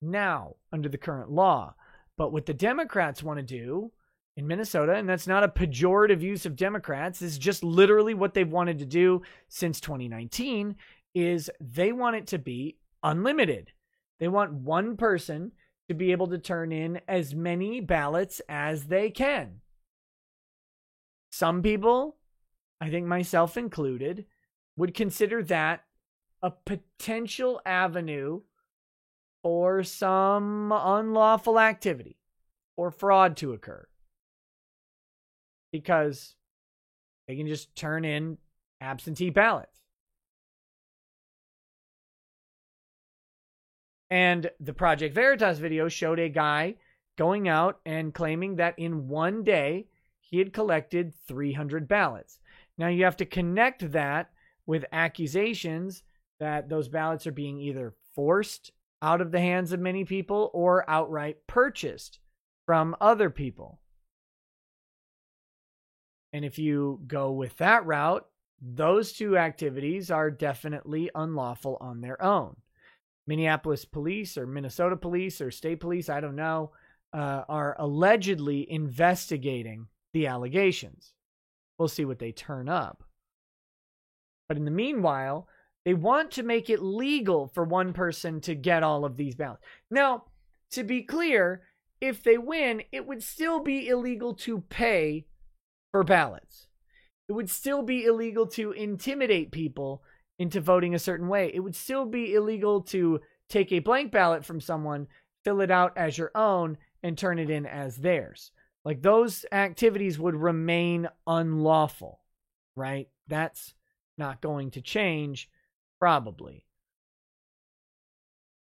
now under the current law. But what the Democrats want to do in Minnesota, and that's not a pejorative use of Democrats, is just literally what they've wanted to do since 2019, is they want it to be unlimited. They want one person to be able to turn in as many ballots as they can. Some people, I think myself included, would consider that a potential avenue for some unlawful activity or fraud to occur, because they can just turn in absentee ballots. And the Project Veritas video showed a guy going out and claiming that in one day he had collected 300 ballots. Now you have to connect that with accusations that those ballots are being either forced out of the hands of many people or outright purchased from other people. And if you go with that route, those 2 activities are definitely unlawful on their own. Minneapolis police or Minnesota police or state police, I don't know, are allegedly investigating the allegations. We'll see what they turn up. But in the meanwhile, they want to make it legal for one person to get all of these ballots. Now, to be clear, if they win, it would still be illegal to pay for ballots. It would still be illegal to intimidate people into voting a certain way. It would still be illegal to take a blank ballot from someone, fill it out as your own, and turn it in as theirs. Like, those activities would remain unlawful. right? That's not going to change, probably.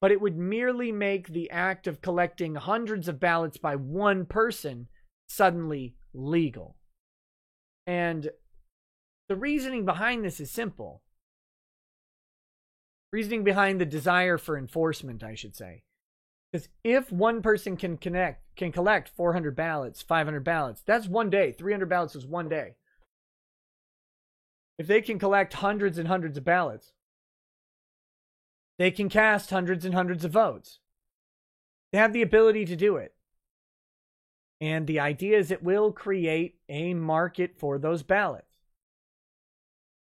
But it would merely make the act of collecting hundreds of ballots by one person suddenly legal. And the reasoning behind this is simple. Reasoning behind the desire for enforcement, I should say. Because if one person can collect 400 ballots, 500 ballots, that's one day. 300 ballots is one day. If they can collect hundreds and hundreds of ballots, they can cast hundreds and hundreds of votes. They have the ability to do it. And the idea is it will create a market for those ballots.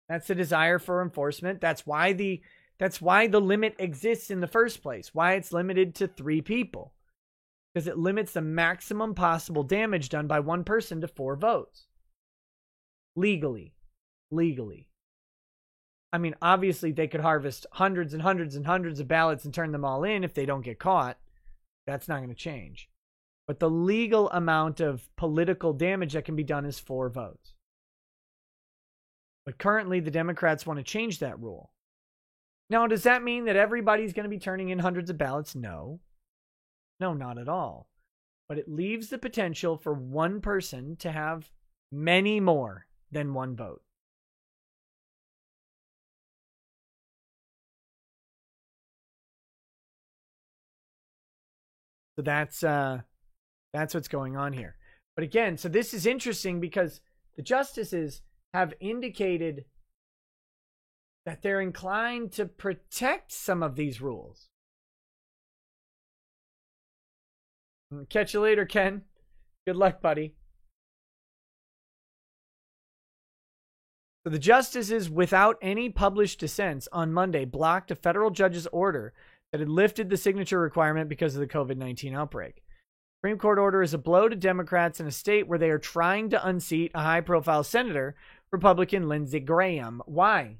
That's the desire for enforcement. That's why the limit exists in the first place. Why it's limited to 3 people. Because it limits the maximum possible damage done by one person to 4 votes. Legally. I mean, obviously they could harvest hundreds and hundreds and hundreds of ballots and turn them all in if they don't get caught. That's not going to change. But the legal amount of political damage that can be done is 4 votes. But currently the Democrats want to change that rule. Now, does that mean that everybody's going to be turning in hundreds of ballots? No. No, not at all. But it leaves the potential for one person to have many more than 1 vote. So that's what's going on here. But again, so this is interesting because the justices have indicated that they're inclined to protect some of these rules. Catch you later, Ken. Good luck, buddy. So the justices, without any published dissents on Monday, blocked a federal judge's order that had lifted the signature requirement because of the COVID-19 outbreak. Supreme Court order is a blow to Democrats in a state where they are trying to unseat a high-profile senator, Republican Lindsey Graham. Why?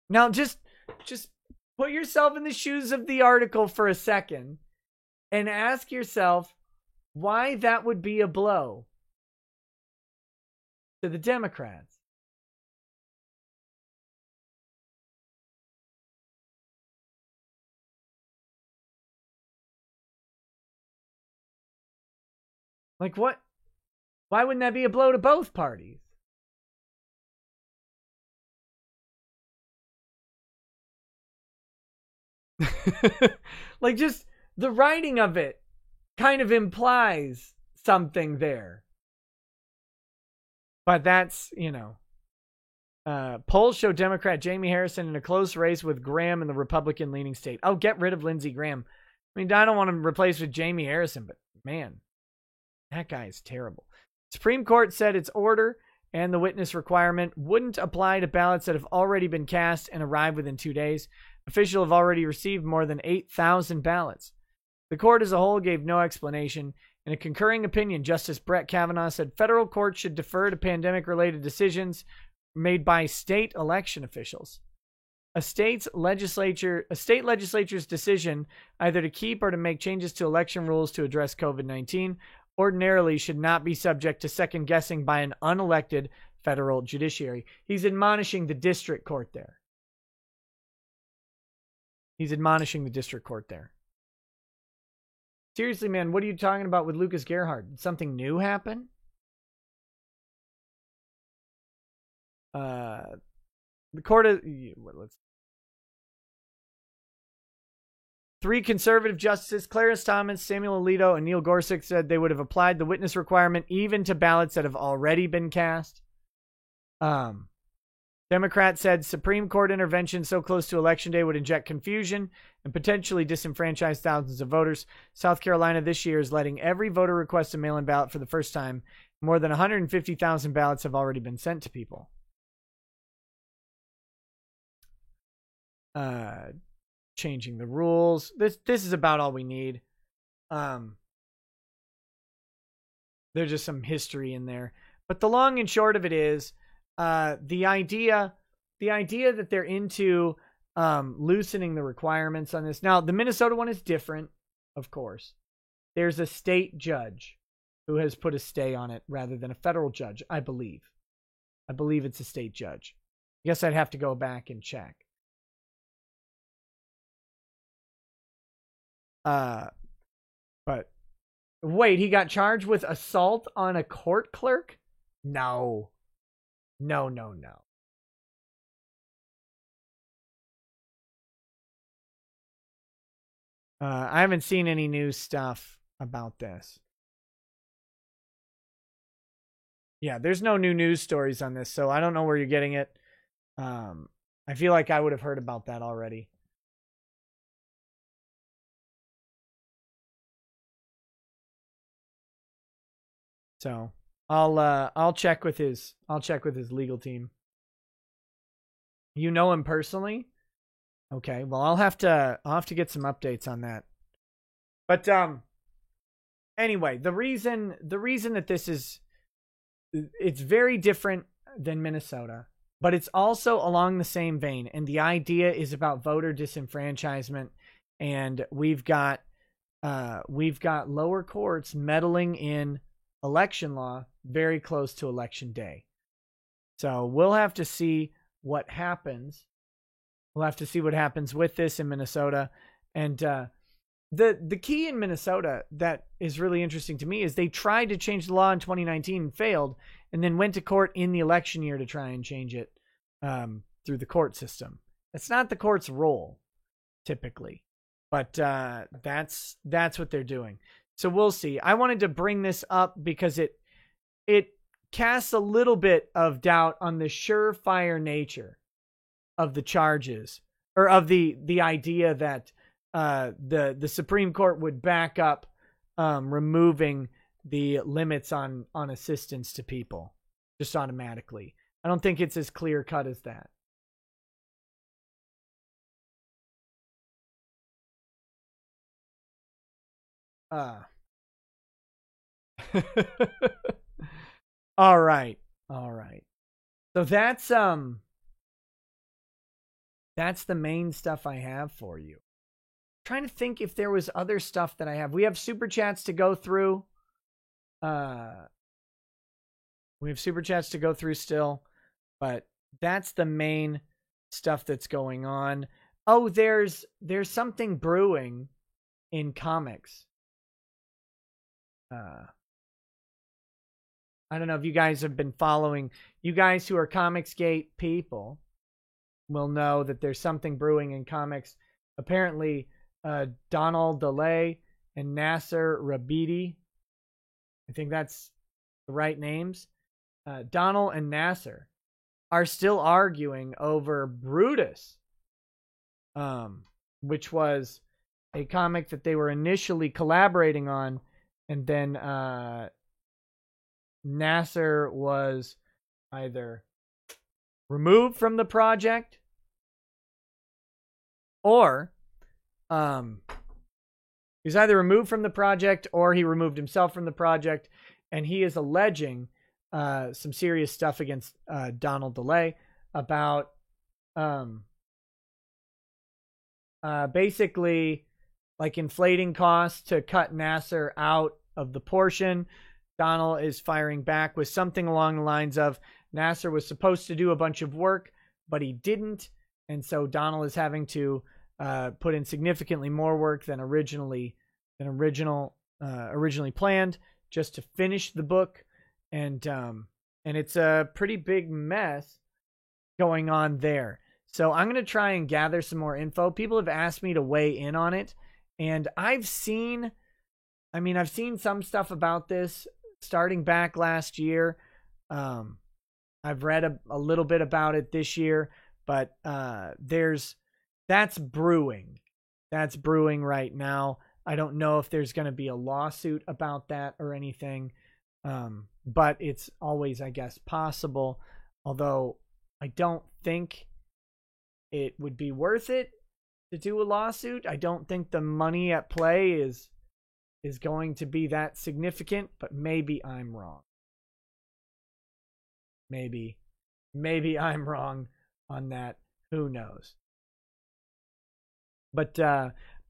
Now, just put yourself in the shoes of the article for a second and ask yourself why that would be a blow to the Democrats. Like what? Why wouldn't that be a blow to both parties? Like just the writing of it kind of implies something there. But that's, polls show Democrat Jamie Harrison in a close race with Graham in the Republican-leaning state. Oh, get rid of Lindsey Graham. I mean, I don't want to replace with Jamie Harrison, but man, that guy is terrible. Supreme Court said its order and the witness requirement wouldn't apply to ballots that have already been cast and arrived within 2 days. Officials have already received more than 8,000 ballots. The court as a whole gave no explanation. In a concurring opinion, Justice Brett Kavanaugh said federal courts should defer to pandemic-related decisions made by state election officials. A state legislature's decision either to keep or to make changes to election rules to address COVID-19 ordinarily should not be subject to second-guessing by an unelected federal judiciary. He's admonishing the district court there. Seriously, man, what are you talking about with Lucas Gerhardt? Did something new happen? The court of... Three conservative justices, Clarence Thomas, Samuel Alito, and Neil Gorsuch, said they would have applied the witness requirement even to ballots that have already been cast. Democrats said Supreme Court intervention so close to Election Day would inject confusion and potentially disenfranchise thousands of voters. South Carolina this year is letting every voter request a mail-in ballot for the first time. More than 150,000 ballots have already been sent to people. Changing the rules. This is about all we need. There's just some history in there. But the long and short of it is the idea that they're into loosening the requirements on this. Now, the Minnesota one is different, of course. There's a state judge who has put a stay on it rather than a federal judge, I believe. I believe it's a state judge. I guess I'd have to go back and check. But wait, he got charged with assault on a court clerk? No. No. I haven't seen any new stuff about this. Yeah, there's no new news stories on this, so I don't know where you're getting it. I feel like I would have heard about that already. So I'll check with his legal team. You know him personally? Okay, well I'll have to get some updates on that. But anyway, the reason that this is, it's very different than Minnesota, but it's also along the same vein, and the idea is about voter disenfranchisement, and we've got lower courts meddling in election law very close to election day. So we'll have to see what happens. We'll have to see what happens with this in Minnesota. And the key in Minnesota that is really interesting to me is they tried to change the law in 2019 and failed, and then went to court in the election year to try and change it through the court system. That's not the court's role, typically. But that's what they're doing. So we'll see. I wanted to bring this up because it casts a little bit of doubt on the surefire nature of the charges, or of the idea that the Supreme Court would back up removing the limits on assistance to people just automatically. I don't think it's as clear cut as that. All right. So that's the main stuff I have for you. I'm trying to think if there was other stuff that I have. We have super chats to go through. We have super chats to go through still, but that's the main stuff that's going on. Oh, there's something brewing in comics. I don't know if you guys have been following. You guys who are Comicsgate people will know that there's something brewing in comics. Apparently, Donald DeLay and Nasser Rabidi, I think that's the right names, Donald and Nasser, are still arguing over Brutus, which was a comic that they were initially collaborating on, and then Nasser was either removed from the project, or he was either removed from the project or he removed himself from the project, and he is alleging some serious stuff against Donald DeLay about basically like inflating costs to cut Nasser out of the portion. Donald is firing back with something along the lines of Nasser was supposed to do a bunch of work, but he didn't. And so Donald is having to put in significantly more work than originally planned just to finish the book. And it's a pretty big mess going on there. So I'm going to try and gather some more info. People have asked me to weigh in on it. And I've seen some stuff about this starting back last year. I've read a little bit about it this year, but that's brewing. That's brewing right now. I don't know if there's going to be a lawsuit about that or anything, but it's always, I guess, possible. Although I don't think it would be worth it to do a lawsuit. I don't think the money at play is going to be that significant, but maybe I'm wrong. Maybe I'm wrong on that. Who knows? But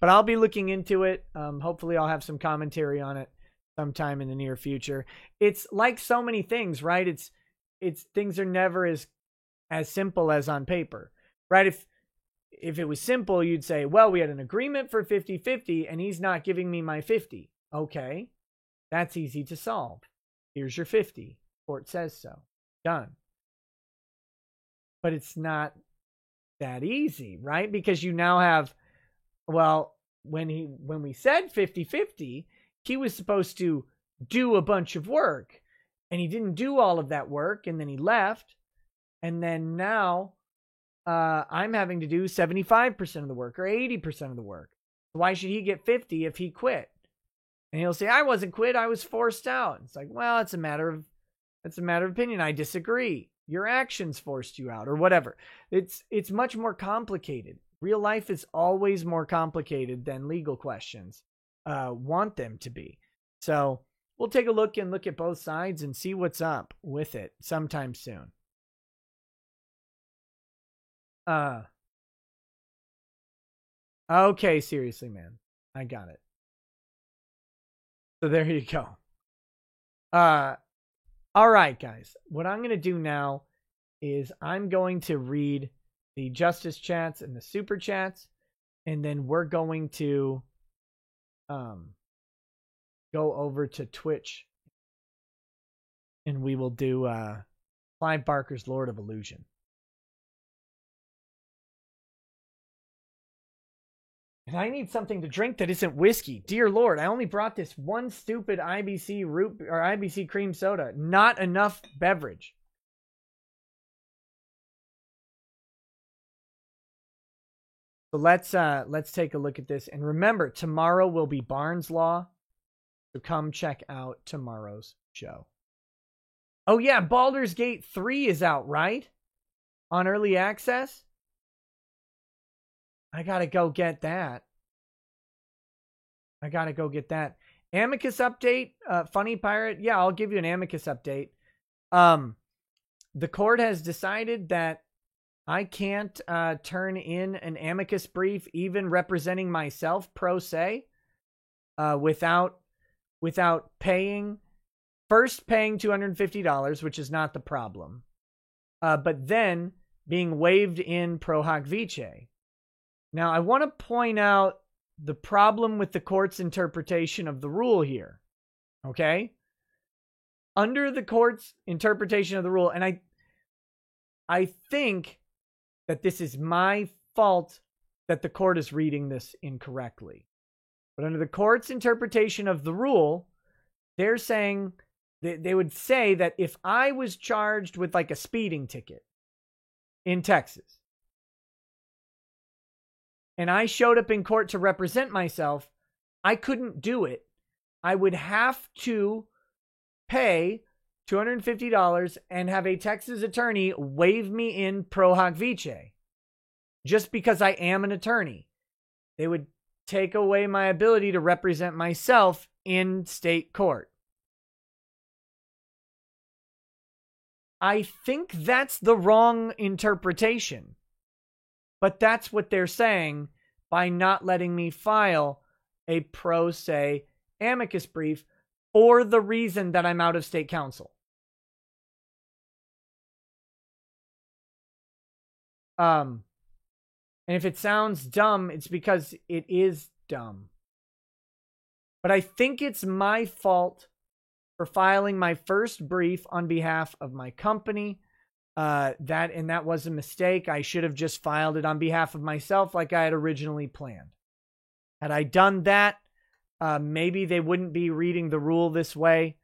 I'll be looking into it. Hopefully I'll have some commentary on it sometime in the near future. It's like so many things, right? things are never as simple as on paper, right? If it was simple, you'd say, well, we had an agreement for 50-50 and he's not giving me my 50. Okay, that's easy to solve. Here's your 50. Court says so. Done. But it's not that easy, right? Because you now have, well, when we said 50-50, he was supposed to do a bunch of work and he didn't do all of that work and then he left. And then now I'm having to do 75% of the work or 80% of the work. Why should he get 50 if he quit? And he'll say, I wasn't quit, I was forced out. It's like, well, it's a matter of opinion. I disagree. Your actions forced you out or whatever. It's much more complicated. Real life is always more complicated than legal questions want them to be. So we'll take a look at both sides and see what's up with it sometime soon. Okay, seriously, man. I got it. So there you go. All right, guys. What I'm going to do now is I'm going to read the Justice Chats and the Super Chats, and then we're going to go over to Twitch, and we will do Clive Barker's Lord of Illusion. And I need something to drink that isn't whiskey. Dear Lord, I only brought this one stupid IBC cream soda. Not enough beverage. So let's take a look at this. And remember, tomorrow will be Barnes Law. So come check out tomorrow's show. Oh yeah, Baldur's Gate 3 is out, right? On early access? I gotta go get that. Amicus update, Funny Pirate. Yeah, I'll give you an Amicus update. The court has decided that I can't turn in an amicus brief, even representing myself pro se, without paying $250, which is not the problem, but then being waived in pro hac vice. Now, I want to point out the problem with the court's interpretation of the rule here. Okay? Under the court's interpretation of the rule, and I think that this is my fault that the court is reading this incorrectly. But under the court's interpretation of the rule, they're saying, they would say that if I was charged with like a speeding ticket in Texas, and I showed up in court to represent myself, I couldn't do it. I would have to pay $250 and have a Texas attorney waive me in pro hac vice. Just because I am an attorney. They would take away my ability to represent myself in state court. I think that's the wrong interpretation. But that's what they're saying by not letting me file a pro se amicus brief for the reason that I'm out of state counsel. And if it sounds dumb, it's because it is dumb. But I think it's my fault for filing my first brief on behalf of my company. That was a mistake. I should have just filed it on behalf of myself like I had originally planned. Had I done that, maybe they wouldn't be reading the rule this way.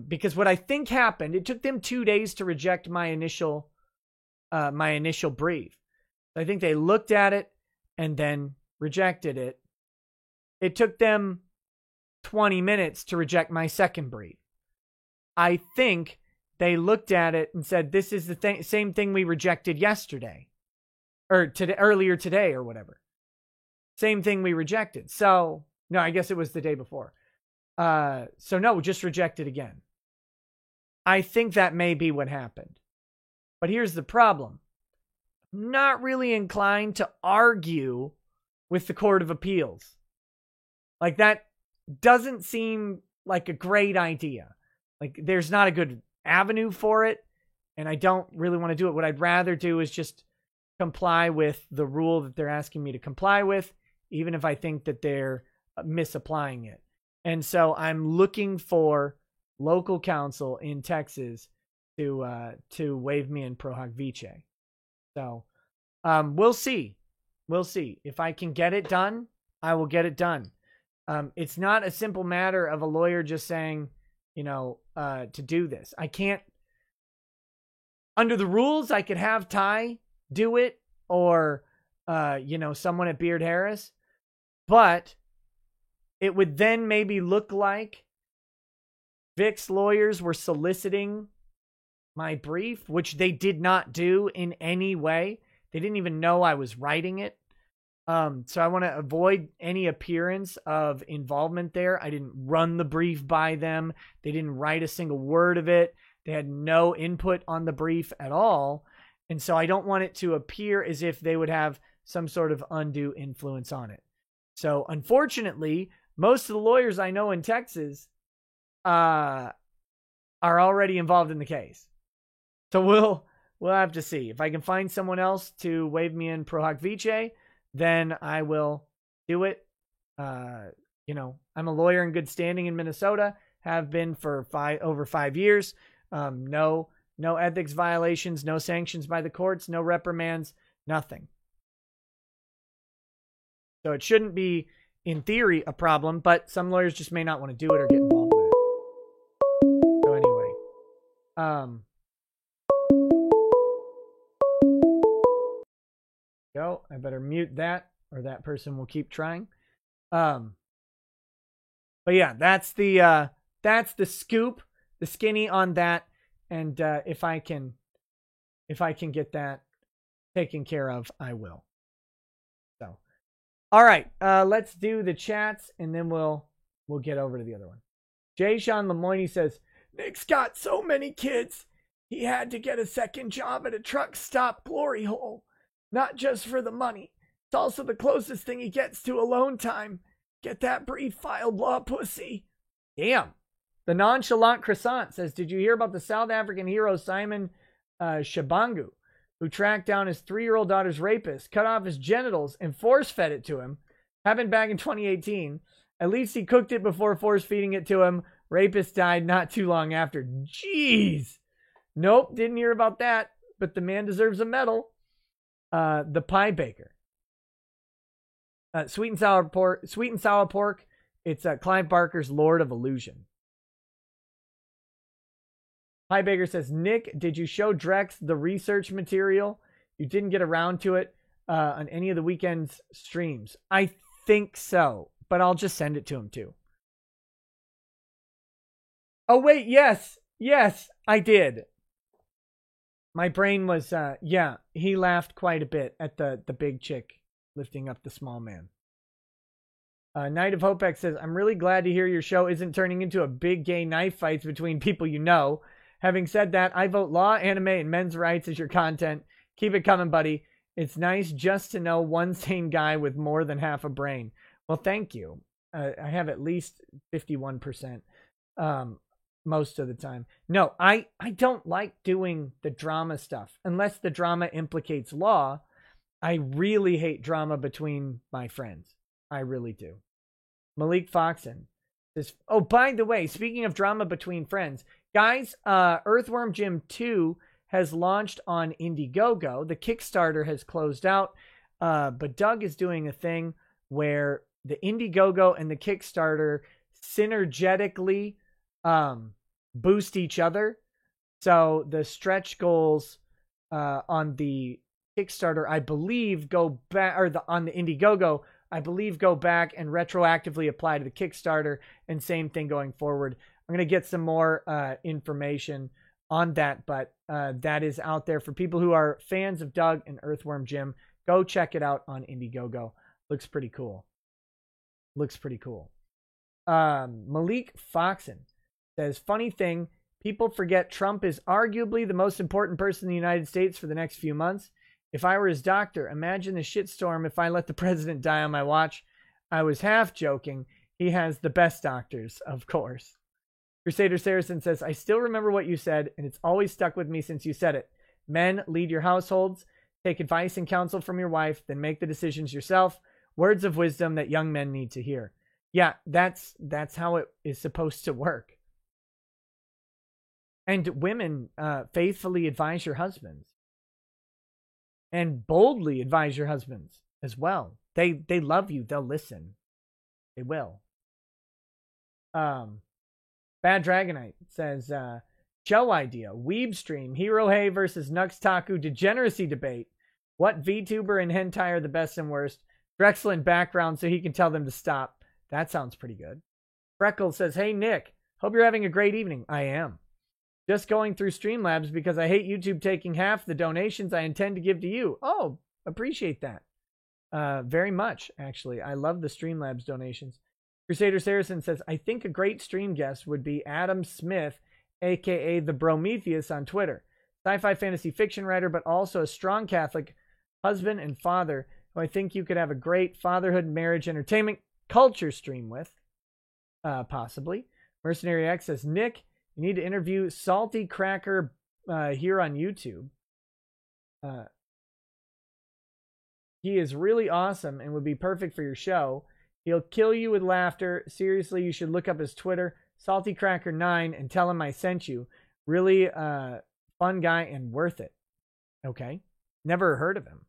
Because what I think happened, it took them 2 days to reject my initial brief. I think they looked at it and then rejected it. It took them 20 minutes to reject my second brief. I think they looked at it and said, this is the same thing we rejected yesterday. Or earlier today or whatever. Same thing we rejected. So, no, I guess it was the day before. So no, just reject it again. I think that may be what happened. But here's the problem. I'm not really inclined to argue with the Court of Appeals. Like, that doesn't seem like a great idea. Like, there's not a good avenue for it. And I don't really want to do it. What I'd rather do is just comply with the rule that they're asking me to comply with, even if I think that they're misapplying it. And so I'm looking for local counsel in Texas to waive me in pro hoc vice. So we'll see. We'll see. If I can get it done, I will get it done. It's not a simple matter of a lawyer just saying, to do this. I can't. Under the rules, I could have Ty do it or, someone at Beard Harris. But it would then maybe look like Vic's lawyers were soliciting my brief, which they did not do in any way. They didn't even know I was writing it. So I want to avoid any appearance of involvement there. I didn't run the brief by them. They didn't write a single word of it. They had no input on the brief at all. And so I don't want it to appear as if they would have some sort of undue influence on it. So unfortunately, most of the lawyers I know in Texas are already involved in the case. So we'll have to see. If I can find someone else to waive me in pro hoc vice, then I will do it. I'm a lawyer in good standing in Minnesota, have been for over 5 years. No ethics violations, no sanctions by the courts, no reprimands, nothing. So it shouldn't be, in theory, a problem, but some lawyers just may not want to do it or get involved with it. So anyway, I better mute that, or that person will keep trying. But yeah, that's the scoop, the skinny on that, and if I can get that taken care of, I will. So, all right, let's do the chats, and then we'll get over to the other one. Jay Sean Lemoyne says, Nick's got so many kids, he had to get a second job at a truck stop glory hole. Not just for the money. It's also the closest thing he gets to alone time. Get that brief filed, law pussy. Damn. The nonchalant croissant says, did you hear about the South African hero Simon Shabangu, who tracked down his 3-year-old daughter's rapist, cut off his genitals, and force-fed it to him? Happened back in 2018. At least he cooked it before force-feeding it to him. Rapist died not too long after. Jeez. Nope, didn't hear about that. But the man deserves a medal. The Pie Baker. Sweet and sour pork. It's Clive Barker's Lord of Illusion. Pie Baker says, Nick, did you show Drex the research material? You didn't get around to it on any of the weekend's streams. I think so, but I'll just send it to him too. Oh wait, yes, I did. My brain was, he laughed quite a bit at the big chick lifting up the small man. Knight of Hopex says, I'm really glad to hear your show isn't turning into a big gay knife fights between people you know. Having said that, I vote law, anime, and men's rights as your content. Keep it coming, buddy. It's nice just to know one sane guy with more than half a brain. Well, thank you. I have at least 51%. Most of the time. No, I don't like doing the drama stuff unless the drama implicates law. I really hate drama between my friends. I really do. Malik Foxen says, oh, by the way, speaking of drama between friends, guys, Earthworm Jim 2 has launched on Indiegogo. The Kickstarter has closed out, but Doug is doing a thing where the Indiegogo and the Kickstarter synergetically boost each other. So the stretch goals on the Kickstarter, I believe, go back, or on the Indiegogo, I believe, go back and retroactively apply to the Kickstarter, and same thing going forward. I'm going to get some more information on that, but that is out there for people who are fans of Doug and Earthworm Jim. Go check it out on Indiegogo. Looks pretty cool. Malik Foxen says, funny thing, people forget Trump is arguably the most important person in the United States for the next few months. If I were his doctor, imagine the shitstorm if I let the president die on my watch. I was half joking. He has the best doctors, of course. Crusader Saracen says, I still remember what you said, and it's always stuck with me since you said it. Men, lead your households, take advice and counsel from your wife, then make the decisions yourself. Words of wisdom that young men need to hear. Yeah, that's how it is supposed to work. And women, faithfully advise your husbands. And boldly advise your husbands as well. They love you. They'll listen. They will. Bad Dragonite says, show idea. Weeb stream. Hero Hey versus Nux Taku degeneracy debate. What VTuber and hentai are the best and worst? Drexel in background so he can tell them to stop. That sounds pretty good. Freckles says, hey Nick, hope you're having a great evening. I am. Just going through Streamlabs because I hate YouTube taking half the donations I intend to give to you. Oh, appreciate that. Very much, actually. I love the Streamlabs donations. Crusader Saracen says, I think a great stream guest would be Adam Smith, a.k.a. the Prometheus on Twitter. Sci-fi fantasy fiction writer, but also a strong Catholic husband and father who I think you could have a great fatherhood, marriage, entertainment, culture stream with. Possibly. Mercenary X says, Nick, you need to interview Salty Cracker here on YouTube. He is really awesome and would be perfect for your show. He'll kill you with laughter. Seriously, you should look up his Twitter, SaltyCracker9, and tell him I sent you. Really fun guy and worth it. Okay. Never heard of him.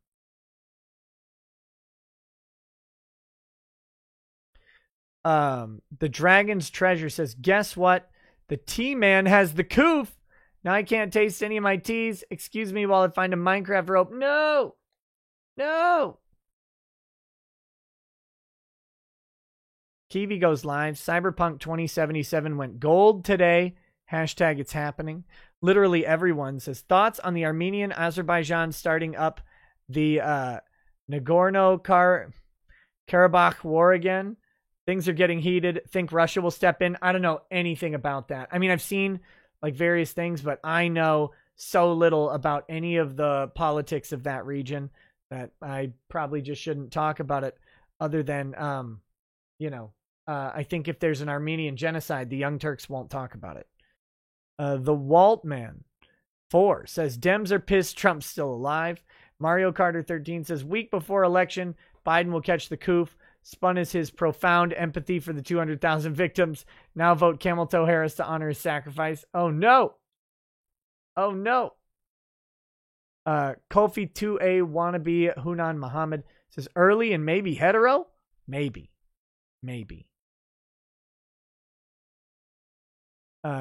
The Dragon's Treasure says, guess what? The T-Man has the coof. Now I can't taste any of my teas. Excuse me while I find a Minecraft rope. No! No! Kiwi goes live. Cyberpunk 2077 went gold today. Hashtag it's happening. Literally everyone says, thoughts on the Armenian-Azerbaijan starting up the Nagorno-Karabakh war again? Things are getting heated. Think Russia will step in. I don't know anything about that. I mean, I've seen like various things, but I know so little about any of the politics of that region that I probably just shouldn't talk about it other than, I think if there's an Armenian genocide, the Young Turks won't talk about it. The Waltman 4 says, Dems are pissed Trump's still alive. Mario Carter 13 says, week before election, Biden will catch the coof. Spun as his profound empathy for the 200,000 victims. Now vote Camel Toe Harris to honor his sacrifice. Oh no. Oh no. Kofi 2A wannabe Hunan Muhammad says, early and maybe hetero? Maybe.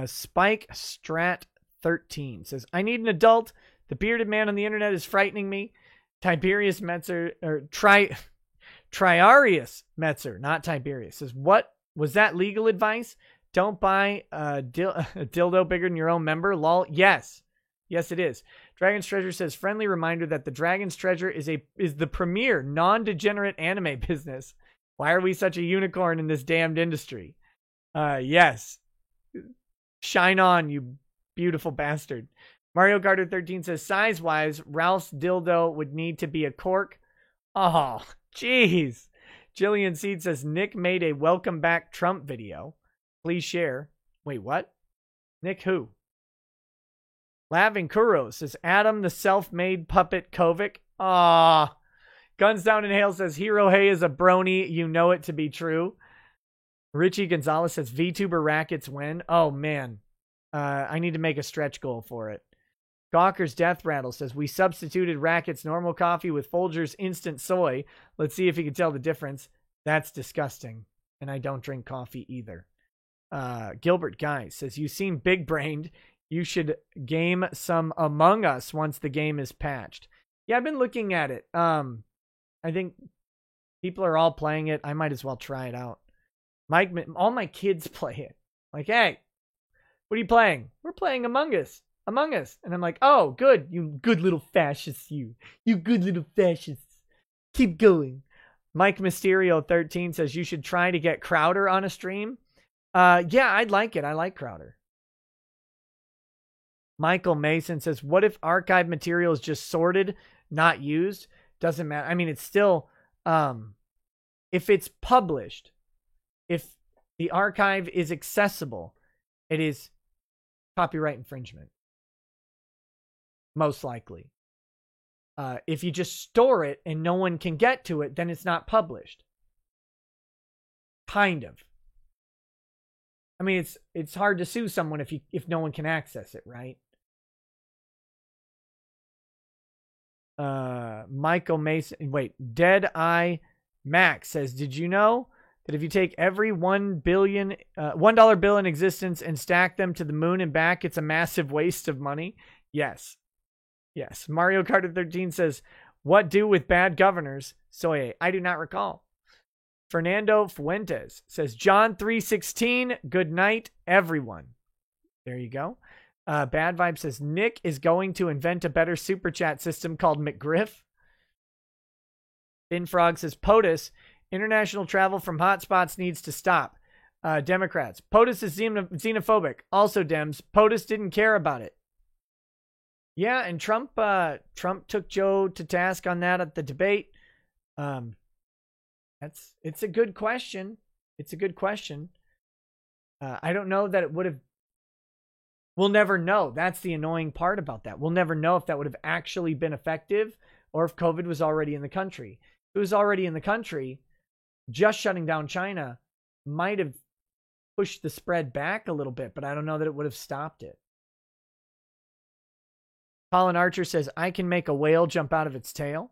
Spike Strat 13 says, I need an adult. The bearded man on the internet is frightening me. Tiberius Metzer, or Triarius Metzer, not Tiberius, says, what was that legal advice? Don't buy a dildo bigger than your own member. Lol. Yes, it is. Dragon's Treasure says, friendly reminder that the Dragon's Treasure is the premier non-degenerate anime business. Why are we such a unicorn in this damned industry? Yes. Shine on, you beautiful bastard. Mario Carter 13 says, size-wise, Ralph's dildo would need to be a cork. Oh, jeez. Jillian Seed says, Nick made a welcome back Trump video. Please share. Wait, what? Nick who? Lavin Kuro says, Adam the self-made puppet Kovic. Ah. Guns Down in Hail says, Hero Hey is a brony. You know it to be true. Richie Gonzalez says, VTuber rackets win. Oh, man. I need to make a stretch goal for it. Gawker's Death Rattle says, we substituted Racket's normal coffee with Folger's instant soy. Let's see if you can tell the difference. That's disgusting. And I don't drink coffee either. Gilbert Guy says, you seem big-brained. You should game some Among Us once the game is patched. Yeah, I've been looking at it. I think people are all playing it. I might as well try it out. All my kids play it. Like, hey, what are you playing? We're playing Among Us. And I'm like, oh, good. You good little fascists, you good little fascists. Keep going. Mike Mysterio 13 says you should try to get Crowder on a stream. Yeah, I'd like it. I like Crowder. Michael Mason says, what if archive material is just sorted, not used? Doesn't matter. I mean, it's still, if it's published, if the archive is accessible, it is copyright infringement. Most likely. If you just store it and no one can get to it, then it's not published. Kind of. I mean, it's hard to sue someone if no one can access it, right? Michael Mason, Dead Eye Max says, did you know that if you take every $1 bill in existence and stack them to the moon and back, it's a massive waste of money? Yes. Mario Kart 13 says, what do with bad governors? Soye, I do not recall. Fernando Fuentes says, John 3:16, good night, everyone. There you go. Bad Vibe says, Nick is going to invent a better super chat system called McGriff. Thin Frog says, POTUS, international travel from hotspots needs to stop. Democrats, POTUS is xenophobic. Also, Dems, POTUS didn't care about it. Yeah, and Trump took Joe to task on that at the debate. It's a good question. I don't know that it would have. We'll never know. That's the annoying part about that. We'll never know if that would have actually been effective or if COVID was already in the country. If it was already in the country, just shutting down China might have pushed the spread back a little bit, but I don't know that it would have stopped it. Colin Archer says, I can make a whale jump out of its tail.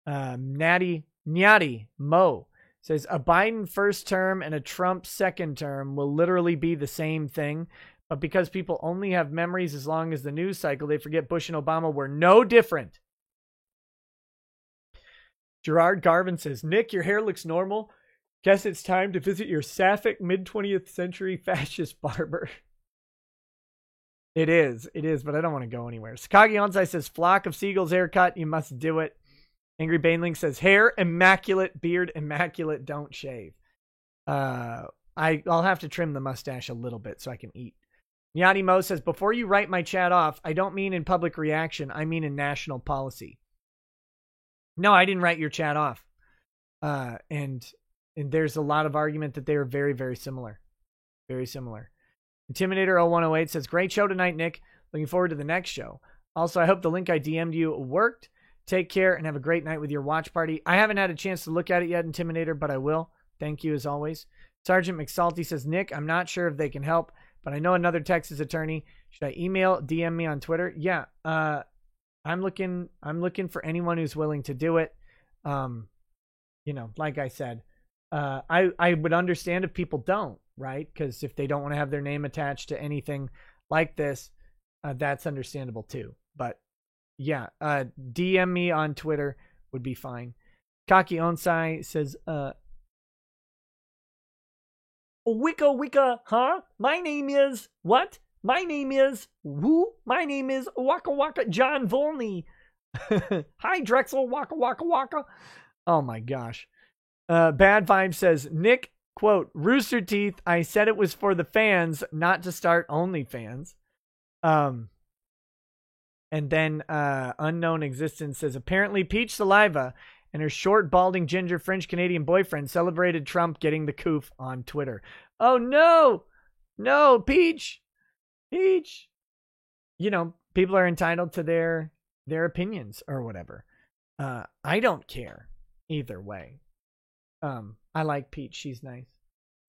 Nyati Mo says, a Biden first term and a Trump second term will literally be the same thing. But because people only have memories as long as the news cycle, they forget Bush and Obama were no different. Gerard Garvin says, Nick, your hair looks normal. Guess it's time to visit your sapphic mid-20th century fascist barber. It is, but I don't want to go anywhere. Sakagi Onsai says, flock of seagulls haircut, you must do it. Angry Baneling says, hair immaculate, beard immaculate, don't shave. I'll have to trim the mustache a little bit so I can eat. Nyati Mo says, before you write my chat off, I don't mean in public reaction, I mean in national policy. No, I didn't write your chat off. And there's a lot of argument that they are very, very similar. Very similar. Intimidator 0108 says, great show tonight, Nick. Looking forward to the next show. Also, I hope the link I DM'd you worked. Take care and have a great night with your watch party. I haven't had a chance to look at it yet, Intimidator, but I will. Thank you as always. Sergeant McSalty says, Nick, I'm not sure if they can help, but I know another Texas attorney. Should I email, DM me on Twitter? Yeah. I'm looking for anyone who's willing to do it. Like I said, I would understand if people don't, right? Because if they don't want to have their name attached to anything like this, that's understandable too. But yeah, DM me on Twitter would be fine. Kaki Onsai says, Wicca, huh? My name is what? My name is who? My name is Waka Waka John Volney. Hi, Drexel, Waka Waka Waka. Oh my gosh. Bad Vibe says, Nick, quote, Rooster Teeth, I said it was for the fans, not to start OnlyFans. And then Unknown Existence says, apparently Peach Saliva and her short, balding, ginger French-Canadian boyfriend celebrated Trump getting the coof on Twitter. Oh, no! No, Peach! Peach! People are entitled to their opinions or whatever. I don't care either way. I like Peach. She's nice.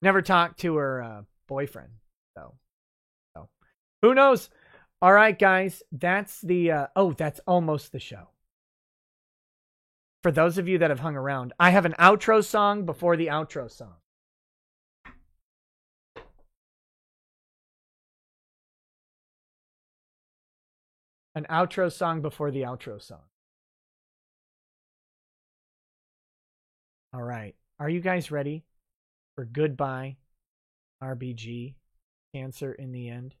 Never talked to her boyfriend, though. So, who knows? All right, guys. That's that's almost the show. For those of you that have hung around, I have an outro song before the outro song. An outro song before the outro song. All right. Are you guys ready for Goodbye, RBG, Cancer in the End?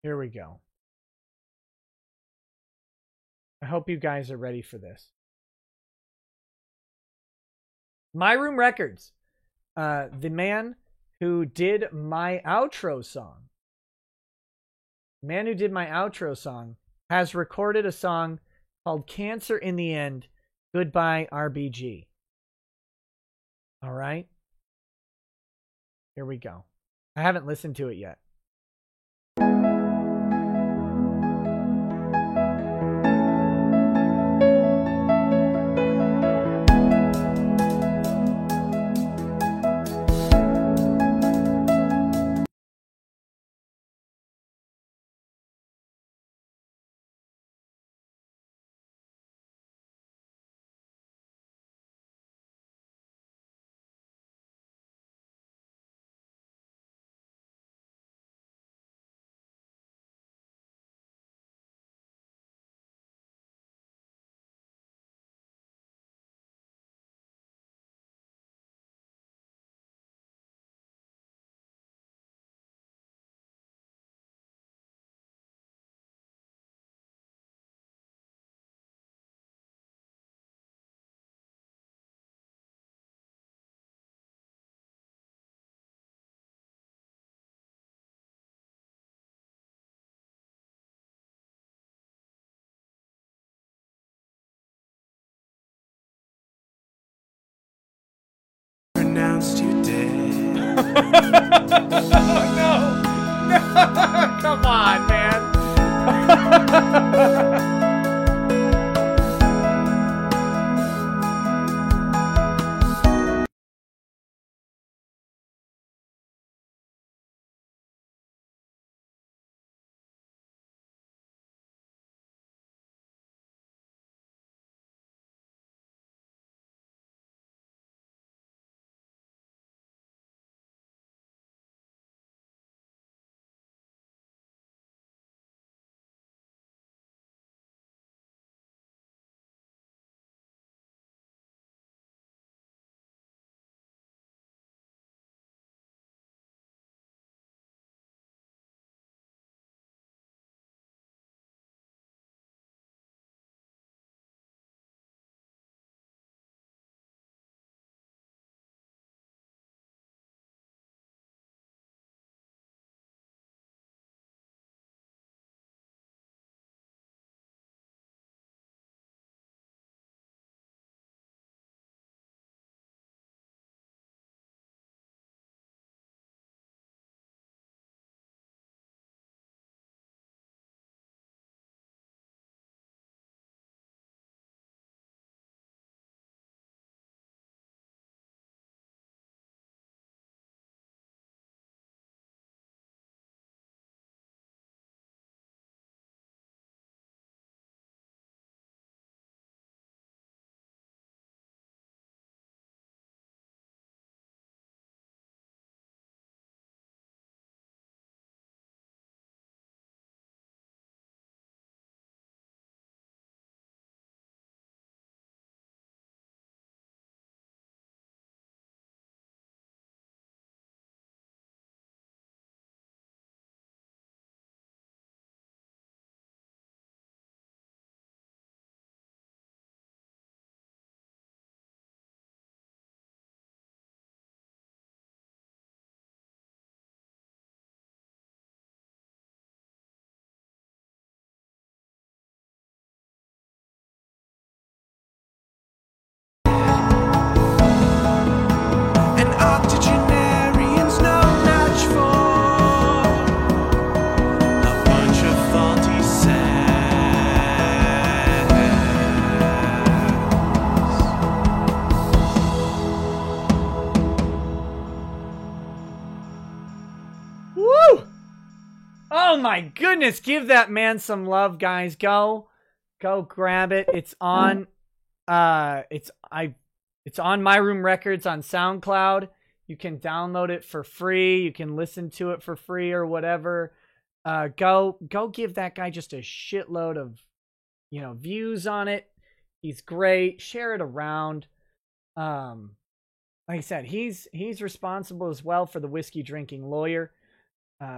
Here we go. I hope you guys are ready for this. My Room Records, the man who did my outro song, the man who did my outro song, has recorded a song called Cancer in the End, Goodbye RBG. All right. Here we go. I haven't listened to it yet. Pronounced you dead. No. Come on, man. An octogenarian's no match for a bunch of faulty saps. Woo! Oh my goodness, give that man some love, guys. Go grab it. It's on it's on My Room Records on SoundCloud. You can download it for free. You can listen to it for free or whatever. Go give that guy just a shitload of, views on it. He's great. Share it around. Like I said, he's responsible as well for the Whiskey Drinking Lawyer,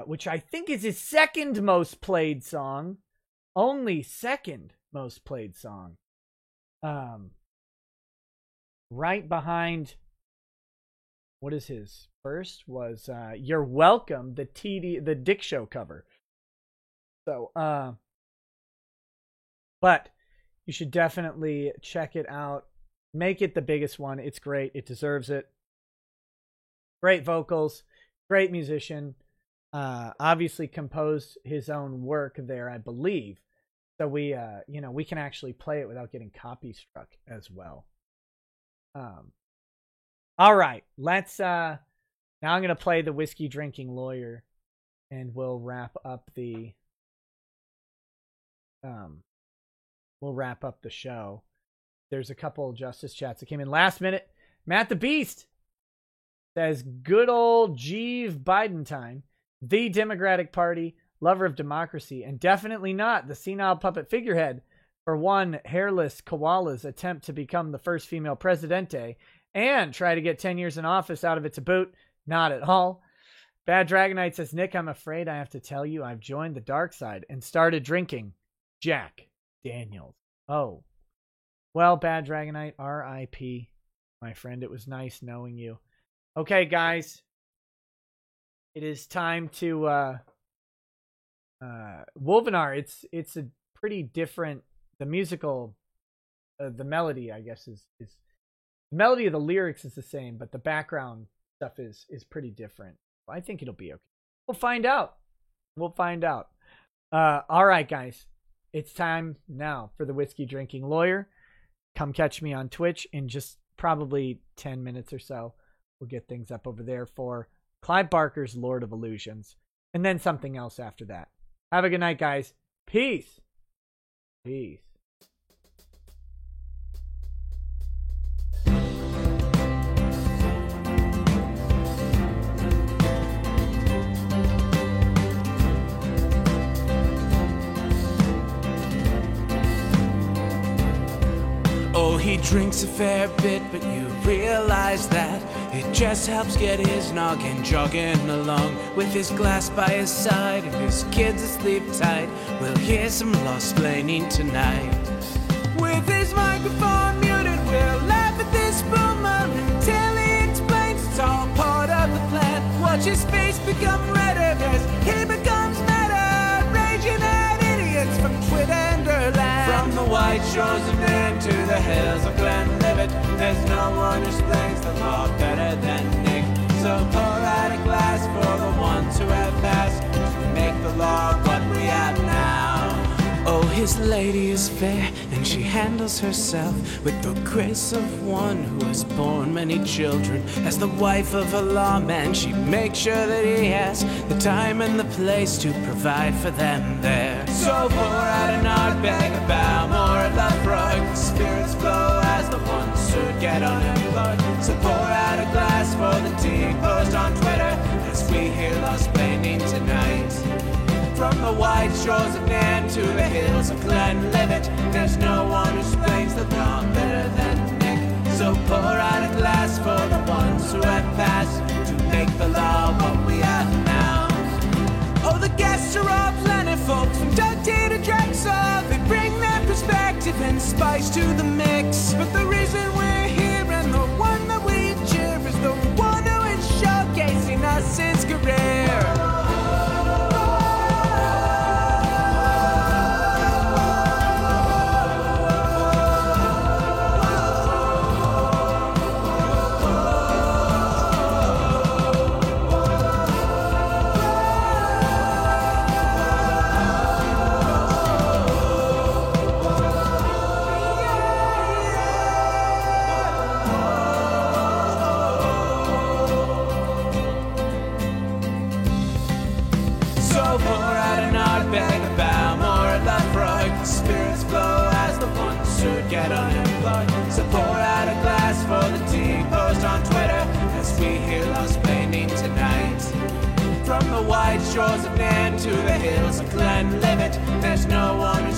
which I think is his second most played song. Only second most played song. Right behind, what is his first? Was You're Welcome, the Dick Show cover. So, but you should definitely check it out. Make it the biggest one. It's great. It deserves it. Great vocals, great musician. Obviously composed his own work there, I believe. So we can actually play it without getting copy struck as well. All right, let's now I'm going to play the Whiskey Drinking Lawyer, and we'll wrap up the show. There's a couple Justice chats that came in last minute. Matt the Beast says, good old Jeeve Biden time, the Democratic Party, lover of democracy, and definitely not the senile puppet figurehead for one hairless koala's attempt to become the first female presidente and try to get 10 years in office out of it to boot. Not at all. Bad Dragonite says, Nick, I'm afraid I have to tell you I've joined the dark side and started drinking Jack Daniels. Oh. Well, Bad Dragonite, R.I.P. My friend, it was nice knowing you. Okay, guys. It is time to Wolvenar. It's a pretty different, the musical, the melody, I guess, is the melody of the lyrics is the same, but the background stuff is pretty different. I think it'll be okay. We'll find out. All right, guys. It's time now for the Whiskey Drinking Lawyer. Come catch me on Twitch in just probably 10 minutes or so. We'll get things up over there for Clive Barker's Lord of Illusions. And then something else after that. Have a good night, guys. Peace. Peace. Oh, he drinks a fair bit, but you realize that it just helps get his noggin jogging along. With his glass by his side and his kids asleep tight, we'll hear some lost-plaining tonight. With his microphone muted, we'll laugh at this boomer until he explains it's all part of the plan. Watch his face become redder as he becomes meta, raging at idiots from Twitterland. From the white shores of Maine to the hills of Glenlivet, there's no one who explains the law better than Nick. So pour out a glass for the ones who have passed to make the law what we have now. Oh, his lady is fair, and she handles herself with the grace of one who has borne many children. As the wife of a lawman, she makes sure that he has the time and the place to provide for them there. So pour out an Ardbeg, a Balmore, a Lafroig. The spirits flow as the ones who get unemployed. So pour out a glass for the tea post on Twitter as we hear lost-plaining tonight. From the white shores of Nairn to the hills of Glenlivet, there's no one who explains the law better than Nick. So pour out a glass for the ones who have passed to make the law what we have now. Oh, the guests are all plentiful, from Doug T to Drexel. They bring their perspective and spice to the mix. But the reason we're here and the one that we cheer is the one who is showcasing us his career. Get unemployed. So pour out a glass for the tea post on Twitter as we hear lost-plaining tonight. From the white shores of Nairn to the hills of Glenlivet, there's no one